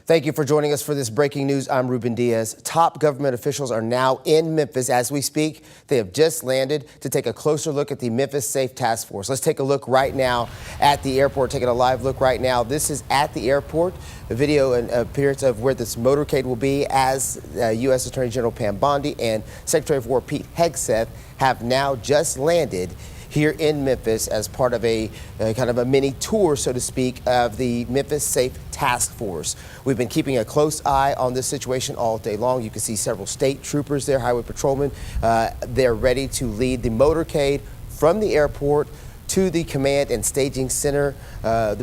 Thank you for joining us for this breaking news. I'm Ruben Diaz. Top government officials are now in Memphis as we speak. They have just landed to take a closer look at the Memphis Safe Task Force. Let's take a look right now at the airport, taking a live look right now. This is at the airport, a video and appearance of where this motorcade will be as U.S. Attorney General Pam Bondi and Secretary of War Pete Hegseth have now just landed here in Memphis as part of a kind of a mini tour, so to speak, of the Memphis Safe Task Force. We've been keeping a close eye on this situation all day long. You can see several state troopers there, highway patrolmen. They're ready to lead the motorcade from the airport to the command and staging center,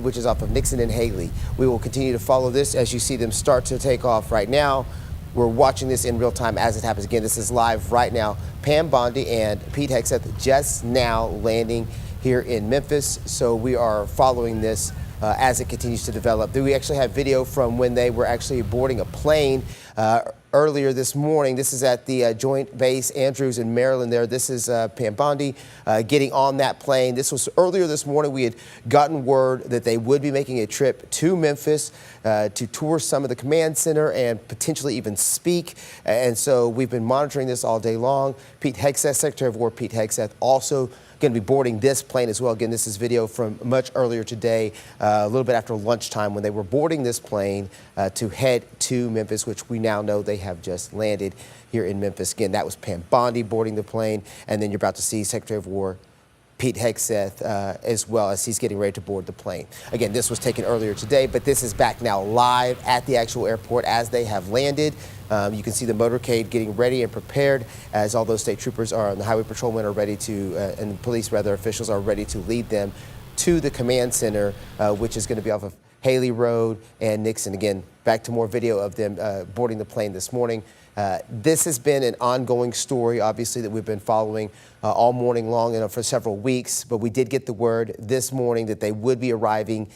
which is off of Nixon and Haley. We will continue to follow this as you see them start to take off right now. We're watching this in real time as it happens. Again, this is live right now. Pam Bondi and Pete Hegseth just now landing here in Memphis. So we are following this as it continues to develop. We actually have video from when they were actually boarding a plane earlier this morning. This is at the Joint Base Andrews in Maryland there. This is Pam Bondi getting on that plane. This was earlier this morning. We had gotten word that they would be making a trip to Memphis to tour some of the command center and potentially even speak. And so we've been monitoring this all day long. Pete Hegseth, Secretary of War Pete Hegseth, also going to be boarding this plane as well. Again, this is video from much earlier today, a little bit after lunchtime when they were boarding this plane to head to Memphis, which we now know they have just landed here in Memphis. Again, that was Pam Bondi boarding the plane. And then you're about to see Secretary of War Pete Hegseth as well as he's getting ready to board the plane. Again, this was taken earlier today, but this is back now live at the actual airport as they have landed. You can see the motorcade getting ready and prepared as all those state troopers are, and the highway patrolmen are ready to, and the police rather officials are ready to lead them to the command center, which is going to be off of Haley Road and Nixon. Again, back to more video of them boarding the plane this morning. This has been an ongoing story, obviously, that we've been following all morning long and for several weeks. But we did get the word this morning that they would be arriving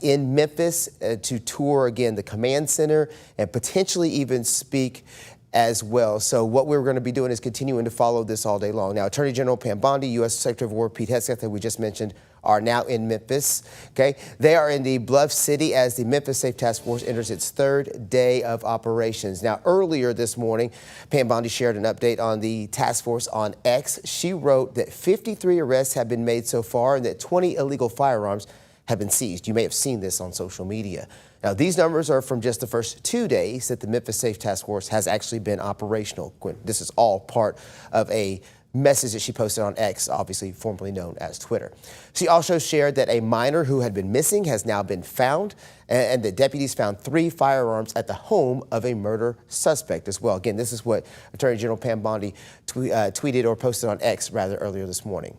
in Memphis to tour, again, the command center and potentially even speak as well. So what we're going to be doing is continuing to follow this all day long. Now, Attorney General Pam Bondi, U.S. Secretary of War Pete Hegseth, that we just mentioned, are now in Memphis. Okay, they are in the Bluff City as the Memphis Safe Task Force enters its third day of operations. Now, earlier this morning, Pam Bondi shared an update on the task force on X. She wrote that 53 arrests have been made so far and that 20 illegal firearms have been seized. You may have seen this on social media. Now, these numbers are from just the first 2 days that the Memphis Safe Task Force has actually been operational. This is all part of a message that she posted on X, obviously formerly known as Twitter. She also shared that a minor who had been missing has now been found, and that deputies found 3 firearms at the home of a murder suspect as well. Again, this is what Attorney General Pam Bondi tweeted or posted on X rather earlier this morning.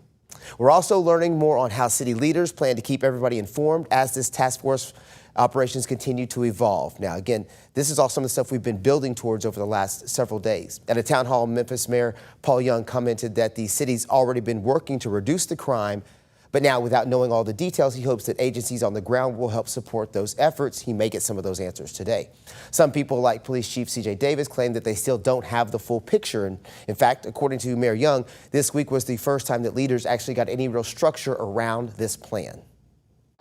We're also learning more on how city leaders plan to keep everybody informed as this task force operations continue to evolve. Now, again, this is all some of the stuff we've been building towards over the last several days. At a town hall, Memphis Mayor Paul Young commented that the city's already been working to reduce the crime, but now without knowing all the details, he hopes that agencies on the ground will help support those efforts. He may get some of those answers today. Some people, like Police Chief C.J. Davis, claim that they still don't have the full picture. And in fact, according to Mayor Young, this week was the first time that leaders actually got any real structure around this plan.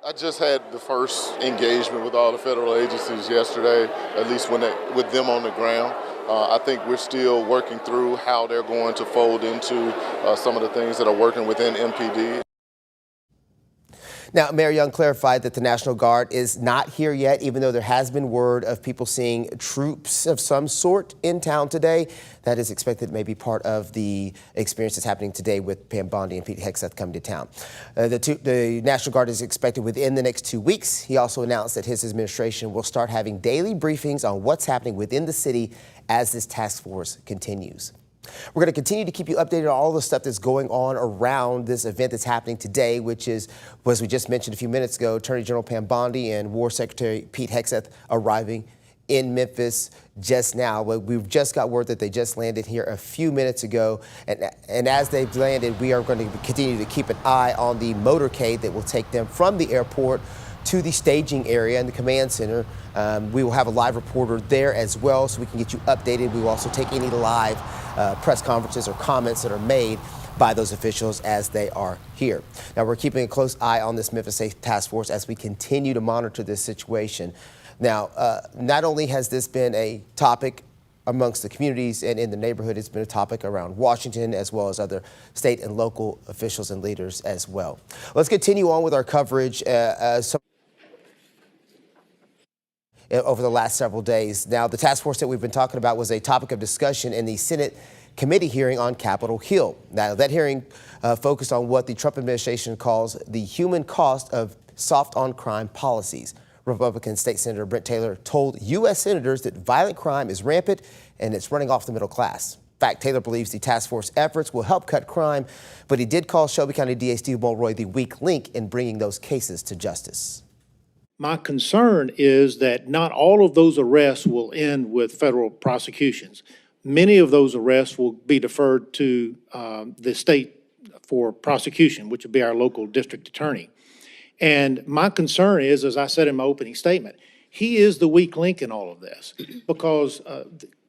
I just had the first engagement with all the federal agencies yesterday, at least with them on the ground. I think we're still working through how they're going to fold into some of the things that are working within MPD. Now, Mayor Young clarified that the National Guard is not here yet, even though there has been word of people seeing troops of some sort in town today. That is expected may be part of the experience that's happening today with Pam Bondi and Pete Hegseth coming to town. The National Guard is expected within the next 2 weeks. He also announced that his administration will start having daily briefings on what's happening within the city as this task force continues. We're going to continue to keep you updated on all the stuff that's going on around this event that's happening today, which is, as we just mentioned a few minutes ago, Attorney General Pam Bondi and War Secretary Pete Hegseth arriving in Memphis just now. We've just got word that they just landed here a few minutes ago. And as they've landed, we are going to continue to keep an eye on the motorcade that will take them from the airport to the staging area and the command center. We will have a live reporter there as well, so we can get you updated. We will also take any live press conferences or comments that are made by those officials as they are here. Now, we're keeping a close eye on this Memphis Safe Task Force as we continue to monitor this situation. Now, not only has this been a topic amongst the communities and in the neighborhood, it's been a topic around Washington as well as other state and local officials and leaders as well. Let's continue on with our coverage over the last several days. Now, the task force that we've been talking about was a topic of discussion in the Senate committee hearing on Capitol Hill. Now, that hearing focused on what the Trump administration calls the human cost of soft on crime policies. Republican State Senator Brent Taylor told U.S. senators that violent crime is rampant and it's running off the middle class. In fact, Taylor believes the task force efforts will help cut crime, but he did call Shelby County DA Steve Mulroy the weak link in bringing those cases to justice. My concern is that not all of those arrests will end with federal prosecutions. Many of those arrests will be deferred to the state for prosecution, which would be our local district attorney. And my concern is, as I said in my opening statement, he is the weak link in all of this because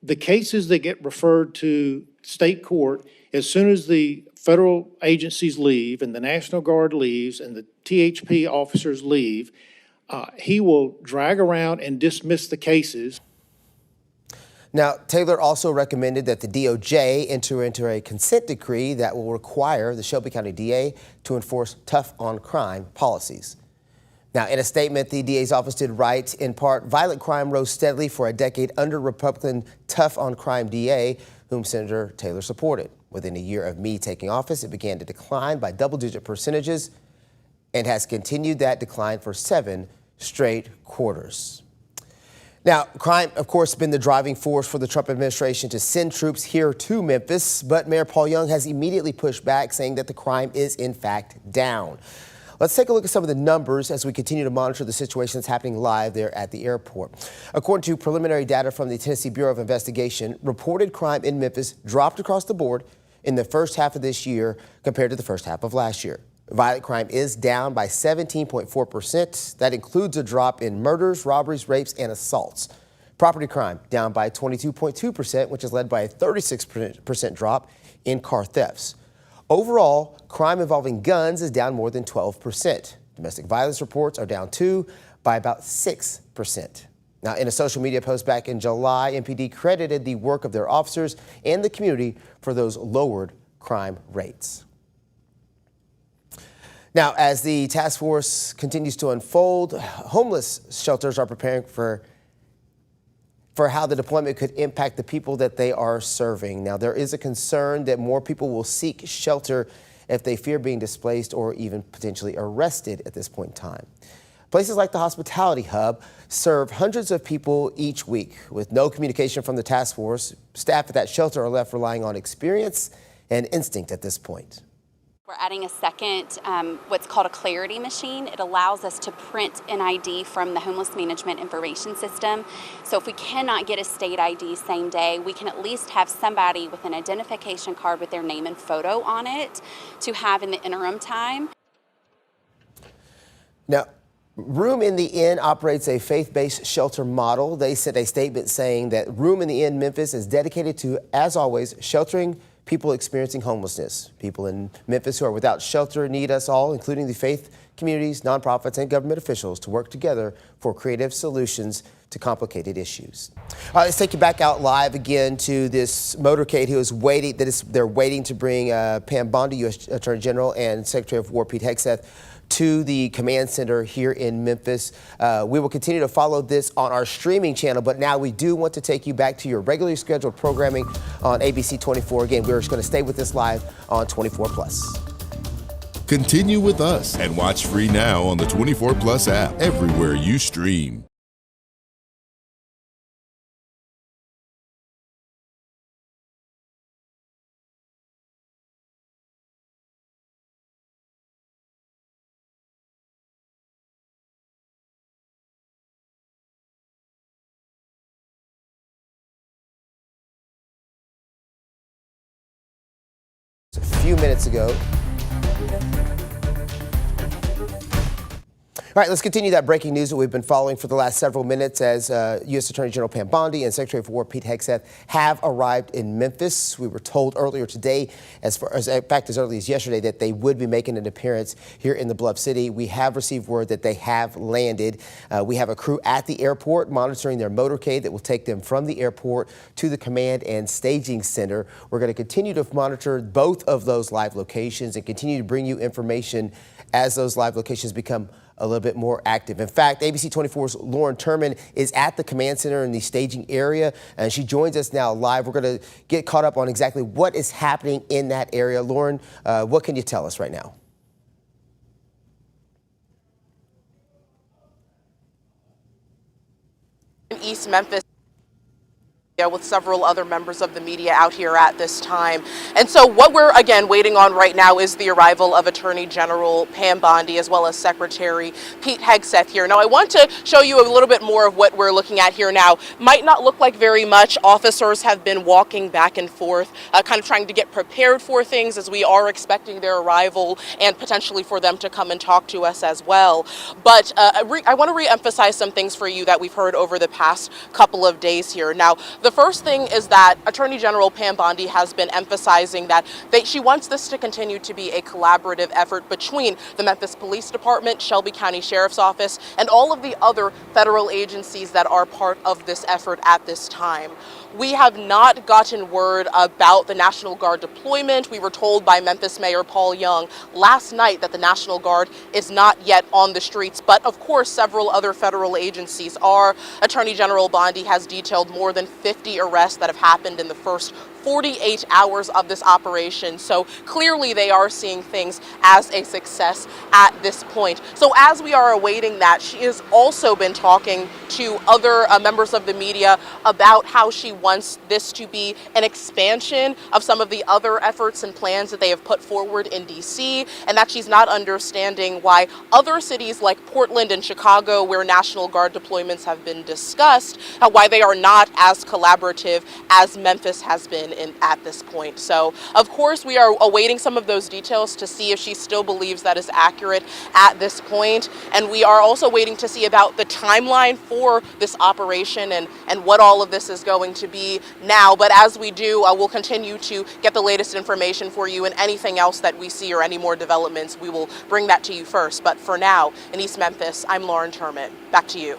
the cases that get referred to state court, as soon as the federal agencies leave and the National Guard leaves and the THP officers leave, he will drag around and dismiss the cases. Now, Taylor also recommended that the DOJ enter into a consent decree that will require the Shelby County DA to enforce tough on crime policies. Now, in a statement, the DA's office did write, in part, violent crime rose steadily for a decade under Republican tough on crime DA, whom Senator Taylor supported. Within a year of me taking office, it began to decline by double-digit percentages and has continued that decline for 7 straight quarters. Now, crime, of course, has been the driving force for the Trump administration to send troops here to Memphis, but Mayor Paul Young has immediately pushed back, saying that the crime is, in fact, down. Let's take a look at some of the numbers as we continue to monitor the situation that's happening live there at the airport. According to preliminary data from the Tennessee Bureau of Investigation, reported crime in Memphis dropped across the board in the first half of this year compared to the first half of last year. Violent crime is down by 17.4%. That includes a drop in murders, robberies, rapes, and assaults. Property crime down by 22.2%, which is led by a 36% drop in car thefts. Overall, crime involving guns is down more than 12%. Domestic violence reports are down too by about 6%. Now, in a social media post back in July, MPD credited the work of their officers and the community for those lowered crime rates. Now, as the task force continues to unfold, homeless shelters are preparing for how the deployment could impact the people that they are serving. Now, there is a concern that more people will seek shelter if they fear being displaced or even potentially arrested at this point in time. Places like the Hospitality Hub serve hundreds of people each week. With no communication from the task force, staff at that shelter are left relying on experience and instinct at this point. We're adding a second, what's called a clarity machine. It allows us to print an ID from the Homeless Management Information System. So if we cannot get a state ID same day, we can at least have somebody with an identification card with their name and photo on it to have in the interim time. Now, Room in the Inn operates a faith-based shelter model. They sent a statement saying that Room in the Inn Memphis is dedicated to, as always, sheltering people experiencing homelessness. People in Memphis who are without shelter need us all, including the faith communities, nonprofits, and government officials, to work together for creative solutions to complicated issues. All right, let's take you back out live again to this motorcade who is waiting. They're waiting to bring Pam Bondi, U.S. Attorney General, and Secretary of War Pete Hegseth to the command center here in Memphis. We will continue to follow this on our streaming channel, but now we do want to take you back to your regularly scheduled programming on ABC 24. Again, we're just going to stay with this live on 24+. Continue with us and watch free now on the 24+ app everywhere you stream. A few minutes ago. All All right, let's continue that breaking news that we've been following for the last several minutes as U.S. Attorney General Pam Bondi and Secretary of War Pete Hegseth have arrived in Memphis. We were told earlier today, in fact, as early as yesterday, that they would be making an appearance here in the Bluff City. We have received word that they have landed. We have a crew at the airport monitoring their motorcade that will take them from the airport to the command and staging center. We're going to continue to monitor both of those live locations and continue to bring you information as those live locations become a little bit more active. In fact, ABC 24's Lauren Turman is at the command center in the staging area, and she joins us now live. We're going to get caught up on exactly what is happening in that area. Lauren, what can you tell us right now? In East Memphis, with several other members of the media out here at this time. And so what we're, again, waiting on right now is the arrival of Attorney General Pam Bondi as well as Secretary Pete Hegseth here. Now, I want to show you a little bit more of what we're looking at here now. Might not look like very much. Officers have been walking back and forth, kind of trying to get prepared for things as we are expecting their arrival and potentially for them to come and talk to us as well. But I want to re-emphasize some things for you that we've heard over the past couple of days here. Now, the first thing is that Attorney General Pam Bondi has been emphasizing that she wants this to continue to be a collaborative effort between the Memphis Police Department, Shelby County Sheriff's Office, and all of the other federal agencies that are part of this effort at this time. We have not gotten word about the National Guard deployment. We were told by Memphis Mayor Paul Young last night that the National Guard is not yet on the streets, but of course several other federal agencies are. Attorney General Bondi has detailed more than 50 arrests that have happened in the first 48 hours of this operation. So clearly they are seeing things as a success at this point. So as we are awaiting that, she has also been talking to other members of the media about how she wants this to be an expansion of some of the other efforts and plans that they have put forward in D.C., and that she's not understanding why other cities like Portland and Chicago, where National Guard deployments have been discussed, why they are not as collaborative as Memphis has been at this point. So, of course, we are awaiting some of those details to see if she still believes that is accurate at this point. And we are also waiting to see about the timeline for this operation and what all of this is going to be now. But as we do, we'll continue to get the latest information for you, and anything else that we see or any more developments, we will bring that to you first. But for now, in East Memphis, I'm Lauren Turman. Back to you.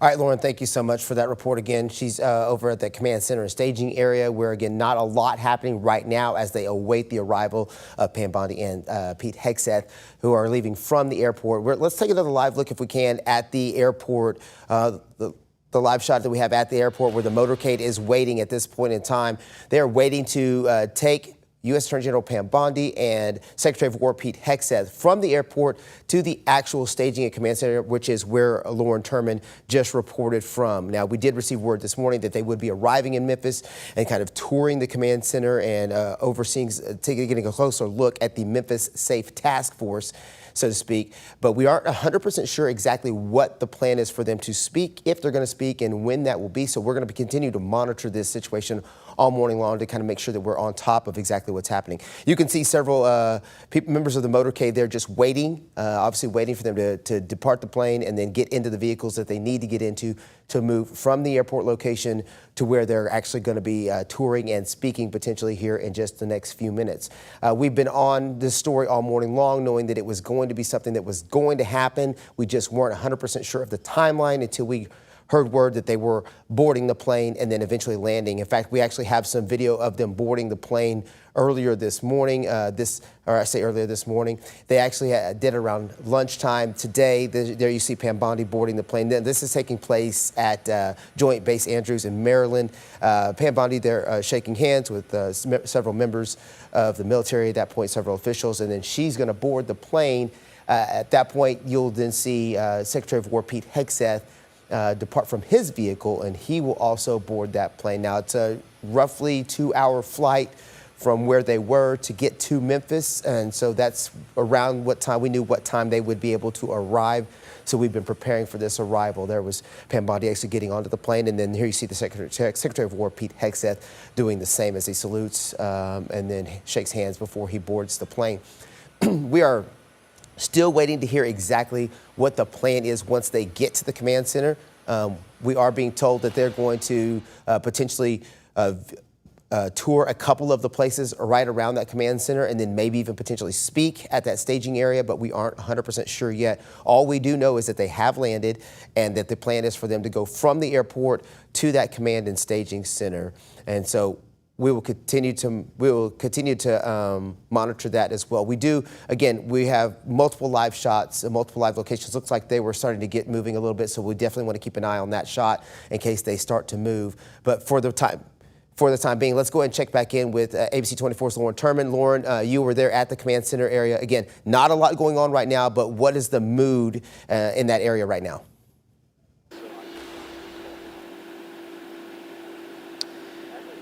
All right, Lauren, thank you so much for that report again. She's over at the command center and staging area where, again, not a lot happening right now as they await the arrival of Pam Bondi and Pete Hegseth, who are leaving from the airport. Let's take another live look, if we can, at the airport. The live shot that we have at the airport where the motorcade is waiting at this point in time. They're waiting to take U.S. Attorney General Pam Bondi and Secretary of War Pete Hegseth from the airport to the actual staging and command center, which is where Lauren Turman just reported from. Now, we did receive word this morning that they would be arriving in Memphis and kind of touring the command center and getting a closer look at the Memphis Safe Task Force, so to speak. But we aren't 100% sure exactly what the plan is for them to speak, if they're going to speak, and when that will be. So we're going to continue to monitor this situation all morning long to kind of make sure that we're on top of exactly what's happening. You can see several members of the motorcade there just waiting, obviously waiting for them to depart the plane and then get into the vehicles that they need to get into to move from the airport location to where they're actually going to be touring and speaking potentially here in just the next few minutes. We've been on this story all morning long, knowing that it was going to be something that was going to happen. We just weren't 100% sure of the timeline until we heard word that they were boarding the plane and then eventually landing. In fact, we actually have some video of them boarding the plane earlier this morning. Earlier this morning. They actually did around lunchtime today. There you see Pam Bondi boarding the plane. This is taking place at Joint Base Andrews in Maryland. Pam Bondi there shaking hands with several members of the military at that point, several officials, and then she's going to board the plane. At that point, you'll then see Secretary of War Pete Hegseth depart from his vehicle, and he will also board that plane. Now, it's a roughly 2-hour flight from where they were to get to Memphis, and so that's around what time we knew what time they would be able to arrive. So we've been preparing for this arrival. There was Pam Bondi actually getting onto the plane, and then here you see the Secretary of War Pete Hegseth doing the same as he salutes and then shakes hands before he boards the plane. We are Still waiting to hear exactly what the plan is once they get to the command center. We are being told that they're going to potentially tour a couple of the places right around that command center and then maybe even potentially speak at that staging area, but we aren't 100% sure yet. All we do know is that they have landed and that the plan is for them to go from the airport to that command and staging center. And so we will continue to monitor that as well. We have multiple live shots and multiple live locations. Looks like they were starting to get moving a little bit, so we definitely want to keep an eye on that shot in case they start to move. But for the time being, let's go ahead and check back in with ABC 24's Lauren Turman. Lauren, you were there at the command center area. Again, not a lot going on right now, but what is the mood in that area right now?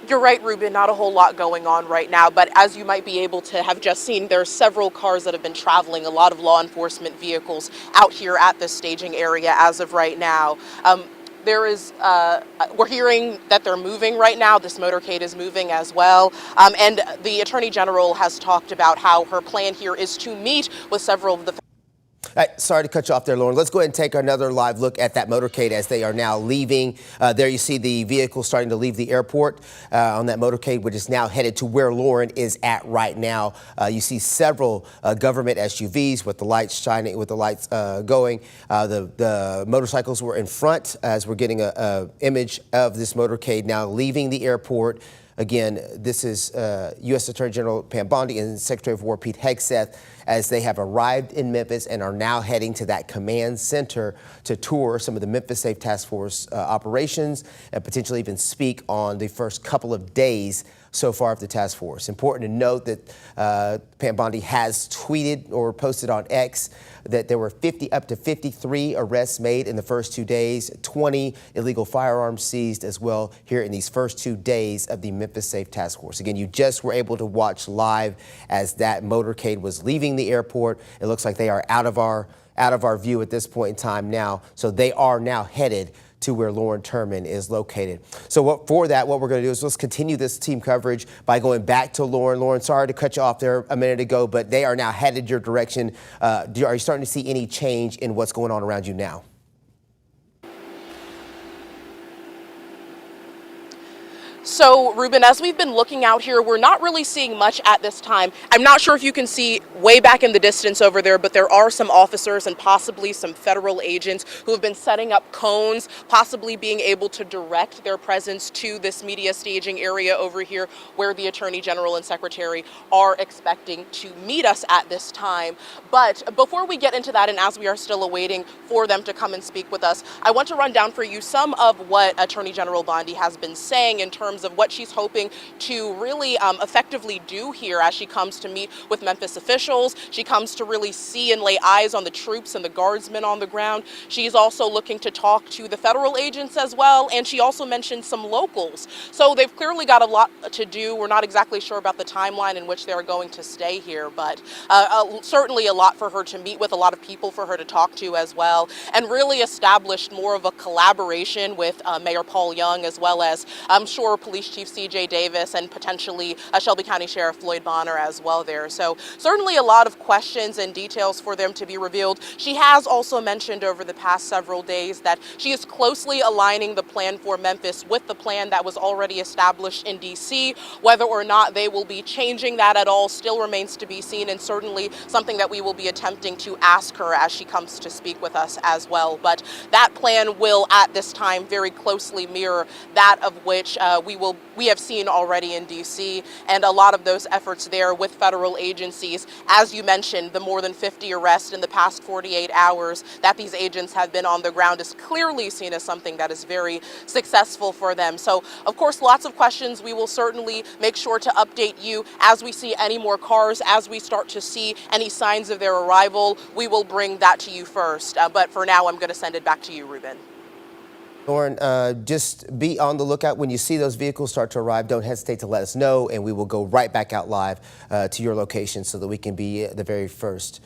You're right, Ruben, not a whole lot going on right now, but as you might be able to have just seen, there are several cars that have been traveling, a lot of law enforcement vehicles out here at this staging area as of right now. We're hearing that they're moving right now. This motorcade is moving as well. And the Attorney General has talked about how her plan here is to meet with several of the Sorry to cut you off there, Lauren. Let's go ahead and take another live look at that motorcade as they are now leaving. There you see the vehicle starting to leave the airport on that motorcade, which is now headed to where Lauren is at right now. You see several government SUVs with the lights shining, with the lights going. The motorcycles were in front as we're getting an image of this motorcade now leaving the airport. Again, this is U.S. Attorney General Pam Bondi and Secretary of War Pete Hegseth as they have arrived in Memphis and are now heading to that command center to tour some of the Memphis Safe Task Force operations and potentially even speak on the first couple of days so far of the task force. Important to note that Pam Bondi has tweeted or posted on X that there were up to 53 arrests made in the first 2 days, 20 illegal firearms seized as well here in these first 2 days of the Memphis Safe Task Force. Again, you just were able to watch live as that motorcade was leaving the airport. It looks like they are out of our view at this point in time now. So they are now headed to where Lauren Turman is located. So what we're going to do is let's continue this team coverage by going back to Lauren. Lauren, sorry to cut you off there a minute ago, but they are now headed your direction. Are you starting to see any change in what's going on around you now? So, Ruben, as we've been looking out here, we're not really seeing much at this time. I'm not sure if you can see way back in the distance over there, but there are some officers and possibly some federal agents who have been setting up cones, possibly being able to direct their presence to this media staging area over here where the Attorney General and Secretary are expecting to meet us at this time. But before we get into that, and as we are still awaiting for them to come and speak with us, I want to run down for you some of what Attorney General Bondi has been saying in terms of what she's hoping to really effectively do here as she comes to meet with Memphis officials. She comes to really see and lay eyes on the troops and the guardsmen on the ground. She's also looking to talk to the federal agents as well, and she also mentioned some locals. So they've clearly got a lot to do. We're not exactly sure about the timeline in which they're going to stay here, but certainly a lot for her to meet with, a lot of people for her to talk to as well, and really established more of a collaboration with Mayor Paul Young, as well as I'm sure Police Chief C.J. Davis and potentially Shelby County Sheriff Floyd Bonner as well there. So certainly a lot of questions and details for them to be revealed. She has also mentioned over the past several days that she is closely aligning the plan for Memphis with the plan that was already established in D.C. Whether or not they will be changing that at all still remains to be seen, and certainly something that we will be attempting to ask her as she comes to speak with us as well. But that plan will at this time very closely mirror that of which we have seen already in D.C. and a lot of those efforts there with federal agencies. As you mentioned, the more than 50 arrests in the past 48 hours that these agents have been on the ground is clearly seen as something that is very successful for them. So, of course, lots of questions. We will certainly make sure to update you as we see any more cars, as we start to see any signs of their arrival. We will bring that to you first. But for now, I'm going to send it back to you, Ruben. Lauren, just be on the lookout. When you see those vehicles start to arrive, don't hesitate to let us know, and we will go right back out live to your location so that we can be the very first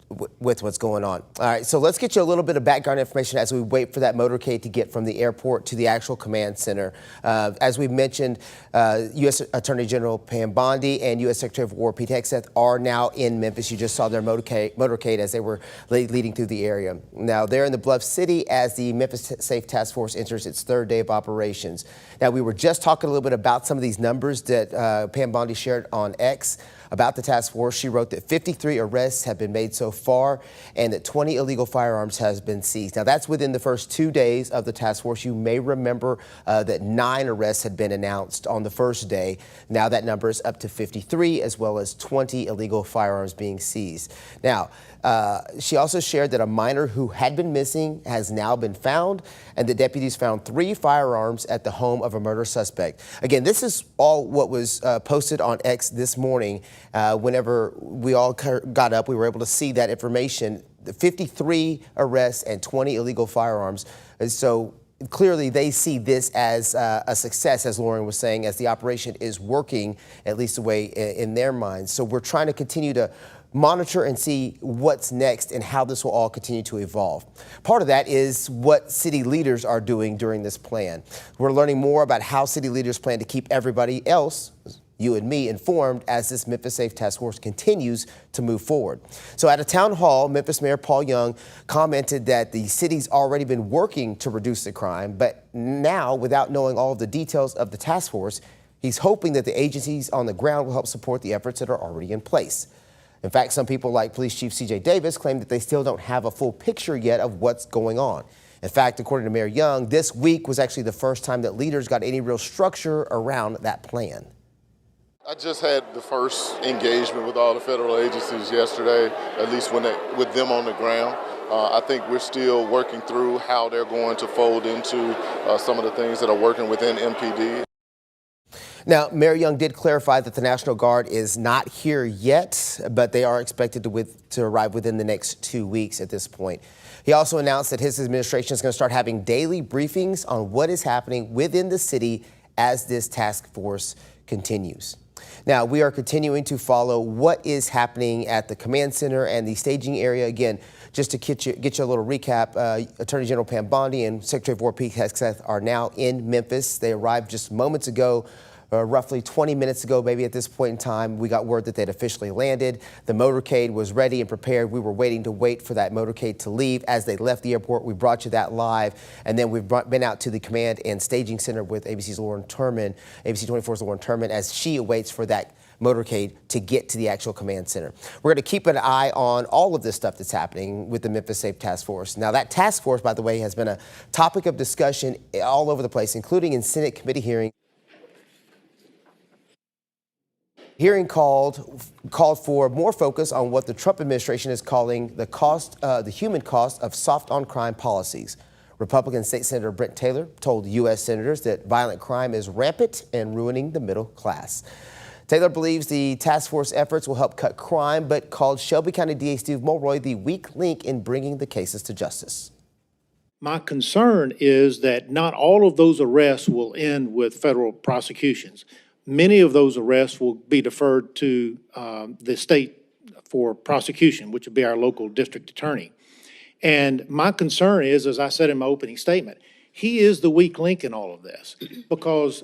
with what's going on. All right, so let's get you a little bit of background information as we wait for that motorcade to get from the airport to the actual command center. As we mentioned, U.S. Attorney General Pam Bondi and U.S. Secretary of War Pete Hegseth are now in Memphis. You just saw their motorcade as they were leading through the area. Now, they're in the Bluff City as the Memphis Safe Task Force enters its third day of operations. Now, we were just talking a little bit about some of these numbers that Pam Bondi shared on X about the task force. She wrote that 53 arrests have been made so far and that 20 illegal firearms has been seized. Now, that's within the first 2 days of the task force. You may remember that 9 arrests had been announced on the first day. Now that number is up to 53, as well as 20 illegal firearms being seized. Now, she also shared that a minor who had been missing has now been found, and the deputies found 3 firearms at the home of a murder suspect. Again, this is all what was posted on X this morning. Whenever we all got up, we were able to see that information, the 53 arrests and 20 illegal firearms. And so clearly they see this as a success, as Lauren was saying, as the operation is working, at least the way in their minds. So we're trying to continue to monitor and see what's next and how this will all continue to evolve. Part of that is what city leaders are doing during this plan. We're learning more about how city leaders plan to keep everybody else, you and me, informed as this Memphis Safe Task Force continues to move forward. So at a town hall, Memphis Mayor Paul Young commented that the city's already been working to reduce the crime, but now, without knowing all of the details of the task force, he's hoping that the agencies on the ground will help support the efforts that are already in place. In fact, some people like Police Chief C.J. Davis claim that they still don't have a full picture yet of what's going on. In fact, according to Mayor Young, this week was actually the first time that leaders got any real structure around that plan. I just had the first engagement with all the federal agencies yesterday, at least with them on the ground. I think we're still working through how they're going to fold into some of the things that are working within MPD. Now, Mayor Young did clarify that the National Guard is not here yet, but they are expected to arrive within the next 2 weeks at this point. He also announced that his administration is going to start having daily briefings on what is happening within the city as this task force continues. Now, we are continuing to follow what is happening at the command center and the staging area. Again, just to get you a little recap, Attorney General Pam Bondi and Secretary of War Pete Hegseth are now in Memphis. They arrived just moments ago. Roughly 20 minutes ago, maybe at this point in time, we got word that they'd officially landed. The motorcade was ready and prepared. We were waiting for that motorcade to leave. As they left the airport, we brought you that live. And then we've been out to the command and staging center with ABC's Lauren Turman, ABC 24's Lauren Turman, as she awaits for that motorcade to get to the actual command center. We're going to keep an eye on all of this stuff that's happening with the Memphis Safe Task Force. Now, that task force, by the way, has been a topic of discussion all over the place, including in Senate committee hearings. Hearing called for more focus on what the Trump administration is calling the human cost of soft-on-crime policies. Republican State Senator Brent Taylor told U.S. senators that violent crime is rampant and ruining the middle class. Taylor believes the task force efforts will help cut crime, but called Shelby County DA Steve Mulroy the weak link in bringing the cases to justice. My concern is that not all of those arrests will end with federal prosecutions. Many of those arrests will be deferred to the state for prosecution, which would be our local district attorney. And my concern is, as I said in my opening statement, he is the weak link in all of this because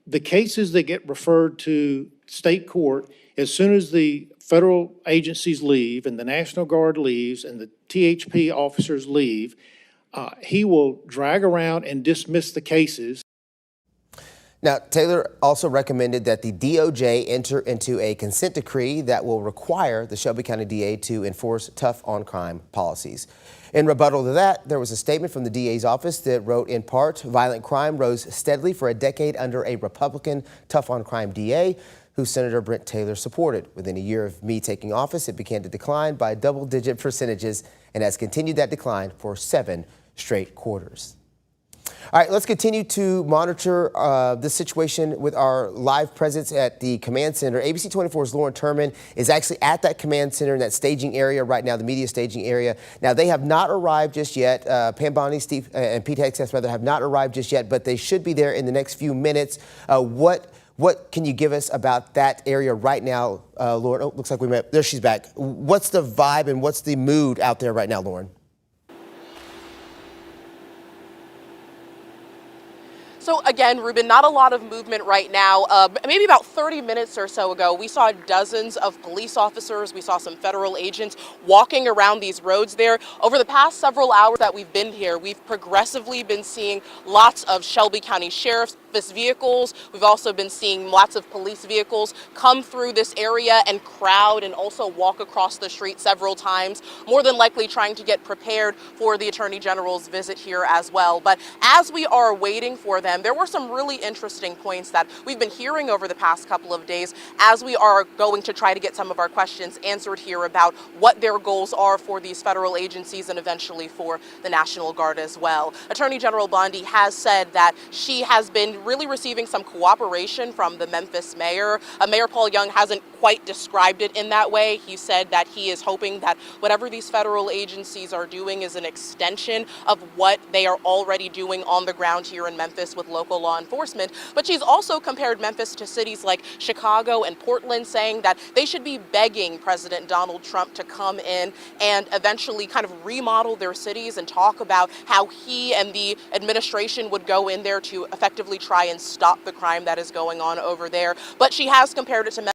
the cases that get referred to state court, as soon as the federal agencies leave and the National Guard leaves and the THP officers leave, he will drag around and dismiss the cases. Now, Taylor also recommended that the DOJ enter into a consent decree that will require the Shelby County DA to enforce tough on crime policies. In rebuttal to that, there was a statement from the DA's office that wrote, in part, violent crime rose steadily for a decade under a Republican tough on crime DA who Senator Brent Taylor supported. Within a year of me taking office, it began to decline by double-digit percentages and has continued that decline for 7 straight quarters. All right, let's continue to monitor this situation with our live presence at the command center. ABC 24's Lauren Turman is actually at that command center in that staging area right now, the media staging area. Now, they have not arrived just yet. Pam Bondi, Steve, and Pete Hegseth, rather, have not arrived just yet, but they should be there in the next few minutes. What What can you give us about that area right now, Lauren? Oh, looks like we met. There, she's back. What's the vibe and what's the mood out there right now, Lauren? So again, Ruben, not a lot of movement right now. Maybe about 30 minutes or so ago, we saw dozens of police officers. We saw some federal agents walking around these roads there. Over the past several hours that we've been here, we've progressively been seeing lots of Shelby County Sheriff's vehicles. We've also been seeing lots of police vehicles come through this area and crowd and also walk across the street several times, more than likely trying to get prepared for the Attorney General's visit here as well. But as we are waiting for them, there were some really interesting points that we've been hearing over the past couple of days as we are going to try to get some of our questions answered here about what their goals are for these federal agencies and eventually for the National Guard as well. Attorney General Bondi has said that she has been really receiving some cooperation from the Memphis mayor. Mayor Paul Young hasn't quite described it in that way. He said that he is hoping that whatever these federal agencies are doing is an extension of what they are already doing on the ground here in Memphis with local law enforcement. But she's also compared Memphis to cities like Chicago and Portland, saying that they should be begging President Donald Trump to come in and eventually kind of remodel their cities and talk about how he and the administration would go in there to effectively try and stop the crime that is going on over there. But she has compared it to Memphis.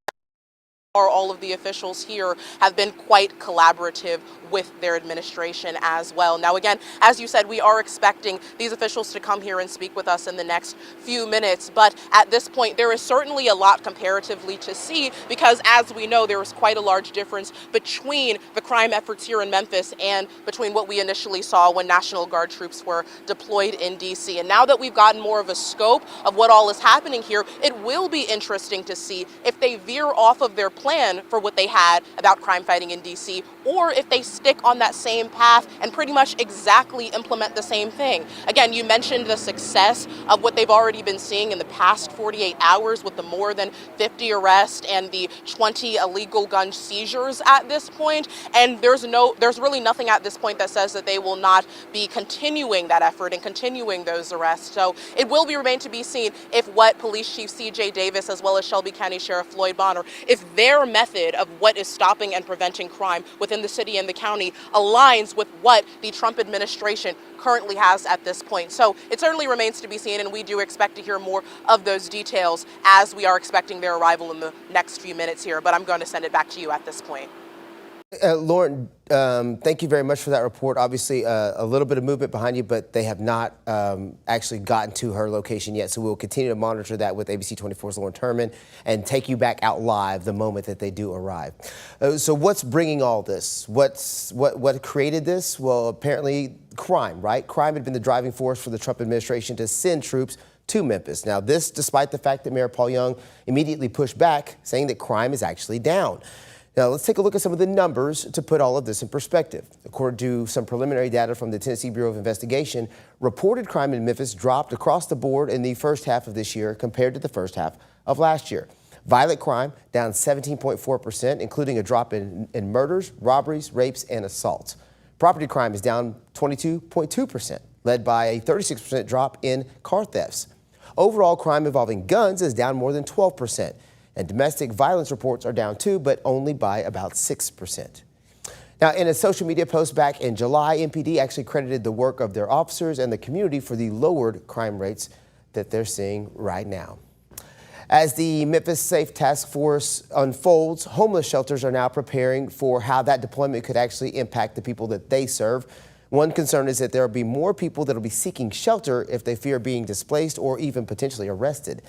All of the officials here have been quite collaborative with their administration as well. Now, again, as you said, we are expecting these officials to come here and speak with us in the next few minutes. But at this point, there is certainly a lot comparatively to see because, as we know, there is quite a large difference between the crime efforts here in Memphis and between what we initially saw when National Guard troops were deployed in D.C. And now that we've gotten more of a scope of what all is happening here, it will be interesting to see if they veer off of their plan for what they had about crime fighting in D.C. or if they stick on that same path and pretty much exactly implement the same thing. Again, you mentioned the success of what they've already been seeing in the past 48 hours with the more than 50 arrests and the 20 illegal gun seizures at this point. And there's really nothing at this point that says that they will not be continuing that effort and continuing those arrests. So it will remain to be seen if what Police Chief C.J. Davis as well as Shelby County Sheriff Floyd Bonner, if their method of what is stopping and preventing crime within the city and the county aligns with what the Trump administration currently has at this point. So it certainly remains to be seen, and we do expect to hear more of those details as we are expecting their arrival in the next few minutes here. But I'm going to send it back to you at this point. Lauren, thank you very much for that report. Obviously, a little bit of movement behind you, but they have not actually gotten to her location yet. So we'll continue to monitor that with ABC 24's Lauren Turman and take you back out live the moment that they do arrive. So what's bringing all this? What created this? Well, apparently crime, right? Crime had been the driving force for the Trump administration to send troops to Memphis. Now, this despite the fact that Mayor Paul Young immediately pushed back, saying that crime is actually down. Now, let's take a look at some of the numbers to put all of this in perspective. According to some preliminary data from the Tennessee Bureau of Investigation, reported crime in Memphis dropped across the board in the first half of this year compared to the first half of last year. Violent crime down 17.4%, including a drop in murders, robberies, rapes, and assaults. Property crime is down 22.2%, led by a 36% drop in car thefts. Overall crime involving guns is down more than 12%. And domestic violence reports are down too, but only by about 6%. Now, in a social media post back in July, MPD actually credited the work of their officers and the community for the lowered crime rates that they're seeing right now. As the Memphis Safe Task Force unfolds, homeless shelters are now preparing for how that deployment could actually impact the people that they serve. One concern is that there will be more people that will be seeking shelter if they fear being displaced or even potentially arrested.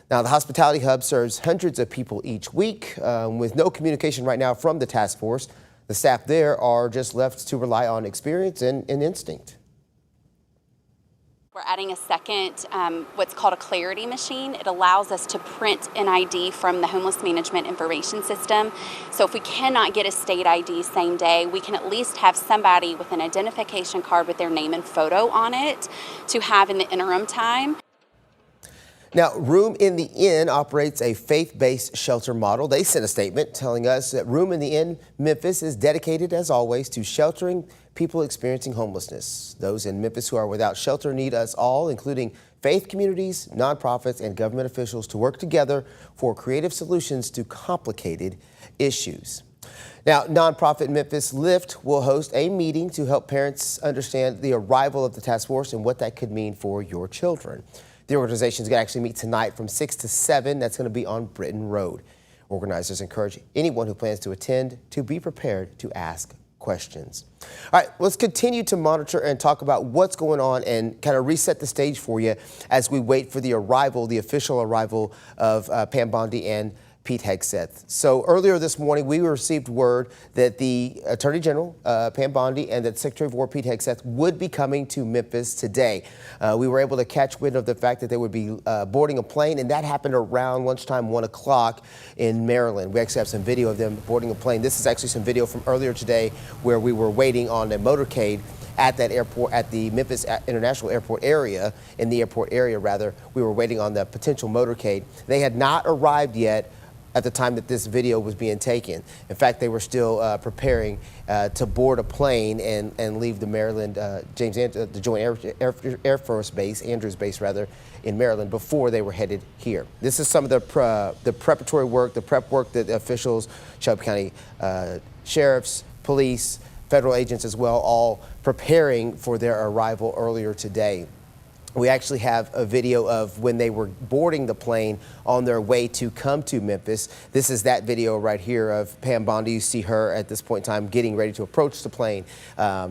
Now, the Hospitality Hub serves hundreds of people each week. With no communication right now from the task force, the staff there are just left to rely on experience and instinct. We're adding a second, what's called a clarity machine. It allows us to print an ID from the homeless management information system. So if we cannot get a state ID same day, we can at least have somebody with an identification card with their name and photo on it to have in the interim time. Now, Room in the Inn operates a faith-based shelter model. They sent a statement telling us that Room in the Inn Memphis is dedicated, as always, to sheltering people experiencing homelessness. Those in Memphis who are without shelter need us all, including faith communities, nonprofits, and government officials, to work together for creative solutions to complicated issues. Now, nonprofit Memphis Lift will host a meeting to help parents understand the arrival of the task force and what that could mean for your children. The organization is going to actually meet tonight from 6 to 7. That's going to be on Britton Road. Organizers encourage anyone who plans to attend to be prepared to ask questions. All right, let's continue to monitor and talk about what's going on and kind of reset the stage for you as we wait for the official arrival of Pam Bondi and Pete Hegseth. So earlier this morning, we received word that the Attorney General, Pam Bondi, and the Secretary of War, Pete Hegseth, would be coming to Memphis today. We were able to catch wind of the fact that they would be boarding a plane, and that happened around lunchtime, 1 o'clock in Maryland. We actually have some video of them boarding a plane. This is actually some video from earlier today where we were waiting on a motorcade at that airport, at the Memphis International Airport area, in the airport area rather. We were waiting on the potential motorcade. They had not arrived yet at the time that this video was being taken. In fact, they were still preparing to board a plane and leave the Maryland, the Joint Air Force Base, Andrews Base rather, in Maryland before they were headed here. This is some of the preparatory work, the prep work that the officials, Shelby County sheriffs, police, federal agents as well, all preparing for their arrival earlier today. We actually have a video of when they were boarding the plane on their way to come to Memphis. This is that video right here of Pam Bondi. You see her at this point in time getting ready to approach the plane.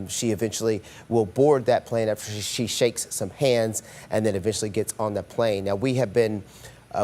She eventually will board that plane after she shakes some hands and then eventually gets on the plane. Now, we have been,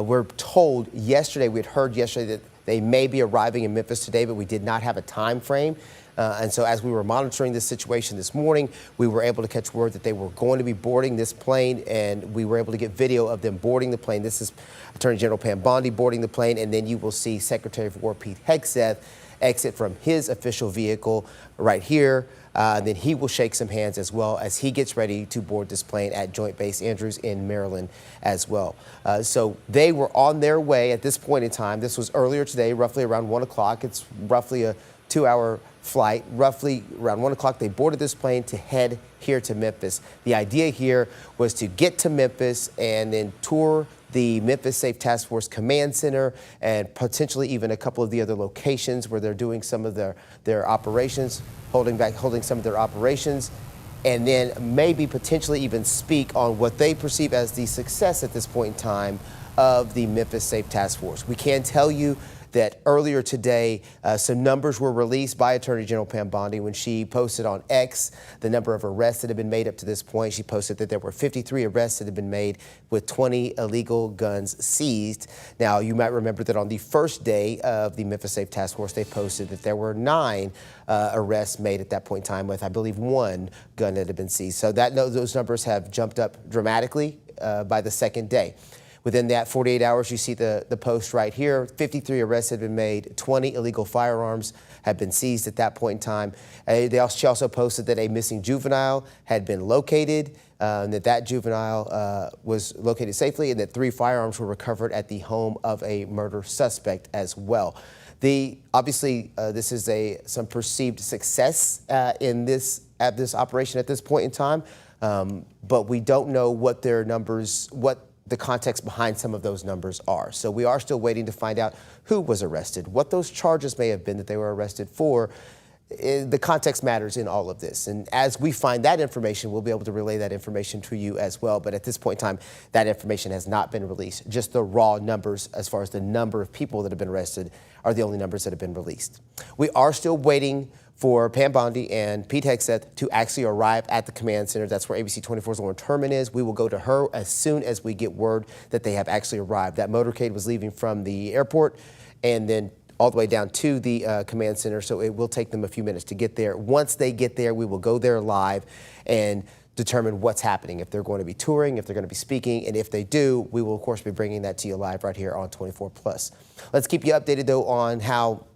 we're told yesterday, we had heard yesterday that they may be arriving in Memphis today, but we did not have a time frame. And so as we were monitoring this situation this morning, we were able to catch word that they were going to be boarding this plane, and we were able to get video of them boarding the plane. This is Attorney General Pam Bondi boarding the plane, and then you will see Secretary of War Pete Hegseth exit from his official vehicle right here. And then he will shake some hands as well as he gets ready to board this plane at Joint Base Andrews in Maryland as well. So they were on their way at this point in time. This was earlier today, roughly around 1 o'clock. It's roughly a 2-hour flight. Roughly around 1 o'clock, they boarded this plane to head here to Memphis. The idea here was to get to Memphis and then tour the Memphis Safe Task Force Command Center and potentially even a couple of the other locations where they're doing some of their operations, holding some of their operations, and then maybe potentially even speak on what they perceive as the success at this point in time of the Memphis Safe Task Force. We can tell you that earlier today, some numbers were released by Attorney General Pam Bondi when she posted on X the number of arrests that have been made up to this point. She posted that there were 53 arrests that have been made with 20 illegal guns seized. Now, you might remember that on the first day of the Memphis Safe Task Force, they posted that there were 9 arrests made at that point in time with, I believe, 1 gun that had been seized. So those numbers have jumped up dramatically by the second day. Within that 48 hours, you see the post right here. 53 arrests had been made. 20 illegal firearms had been seized at that point in time. She also posted that a missing juvenile had been located, and that juvenile was located safely, and that 3 firearms were recovered at the home of a murder suspect as well. Obviously, this is some perceived success in this operation at this point in time, but we don't know what their numbers, what the context behind some of those numbers are. So we are still waiting to find out who was arrested, what those charges may have been that they were arrested for. The context matters in all of this. And as we find that information, we'll be able to relay that information to you as well. But at this point in time, that information has not been released. Just the raw numbers as far as the number of people that have been arrested are the only numbers that have been released. We are still waiting for Pam Bondi and Pete Hegseth to actually arrive at the command center. That's where ABC 24's Lauren Turman is. We will go to her as soon as we get word that they have actually arrived. That motorcade was leaving from the airport and then all the way down to the command center, so it will take them a few minutes to get there. Once they get there, we will go there live and determine what's happening, if they're going to be touring, if they're going to be speaking, and if they do, we will, of course, be bringing that to you live right here on 24+. Let's keep you updated, though, on how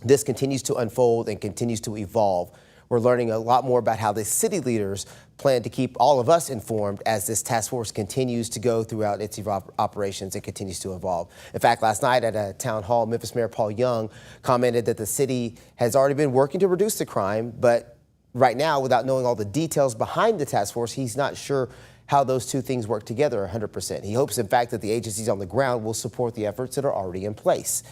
this continues to unfold and continues to evolve. We're learning a lot more about how the city leaders plan to keep all of us informed as this task force continues to go throughout its operations and continues to evolve. In fact, last night at a town hall, Memphis Mayor Paul Young commented that the city has already been working to reduce the crime, but right now, without knowing all the details behind the task force, he's not sure how those two things work together 100%. He hopes, in fact, that the agencies on the ground will support the efforts that are already in place.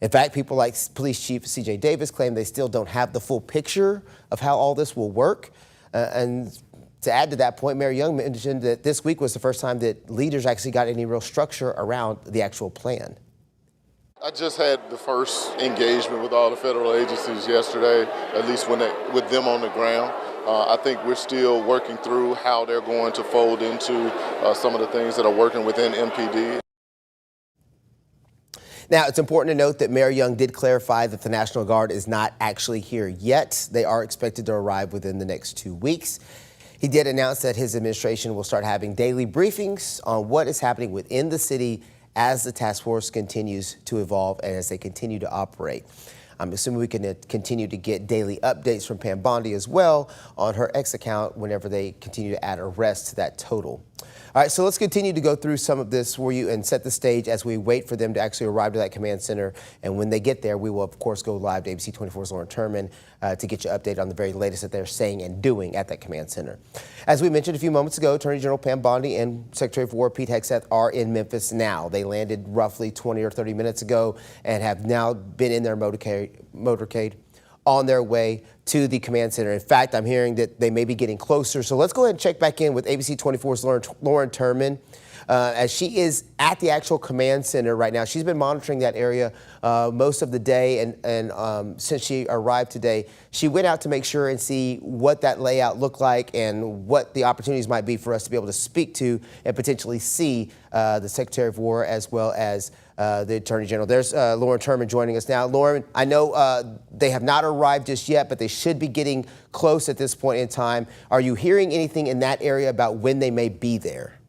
In fact, people like Police Chief C.J. Davis claim they still don't have the full picture of how all this will work. And to add to that point, Mayor Young mentioned that this week was the first time that leaders actually got any real structure around the actual plan. I just had the first engagement with all the federal agencies yesterday, at least with them on the ground. I think we're still working through how they're going to fold into some of the things that are working within MPD. Now, it's important to note that Mayor Young did clarify that the National Guard is not actually here yet. They are expected to arrive within the next 2 weeks. He did announce that his administration will start having daily briefings on what is happening within the city as the task force continues to evolve and as they continue to operate. I'm assuming we can continue to get daily updates from Pam Bondi as well on her X account whenever they continue to add arrests to that total. All right, so let's continue to go through some of this for you and set the stage as we wait for them to actually arrive to that command center. And when they get there, we will, of course, go live to ABC 24's Lauren Turman to get you updated on the very latest that they're saying and doing at that command center. As we mentioned a few moments ago, Attorney General Pam Bondi and Secretary of War Pete Hegseth are in Memphis now. They landed roughly 20 or 30 minutes ago and have now been in their motorcade on their way to the command center. In fact, I'm hearing that they may be getting closer. So let's go ahead and check back in with ABC 24's Lauren Turman as she is at the actual command center right now. She's been monitoring that area most of the day, and since she arrived today, she went out to make sure and see what that layout looked like and what the opportunities might be for us to be able to speak to and potentially see the Secretary of War as well as the Attorney General. There's Lauren Turman joining us now. Lauren, I know they have not arrived just yet, but they should be getting close at this point in time. Are you hearing anything in that area about when they may be there?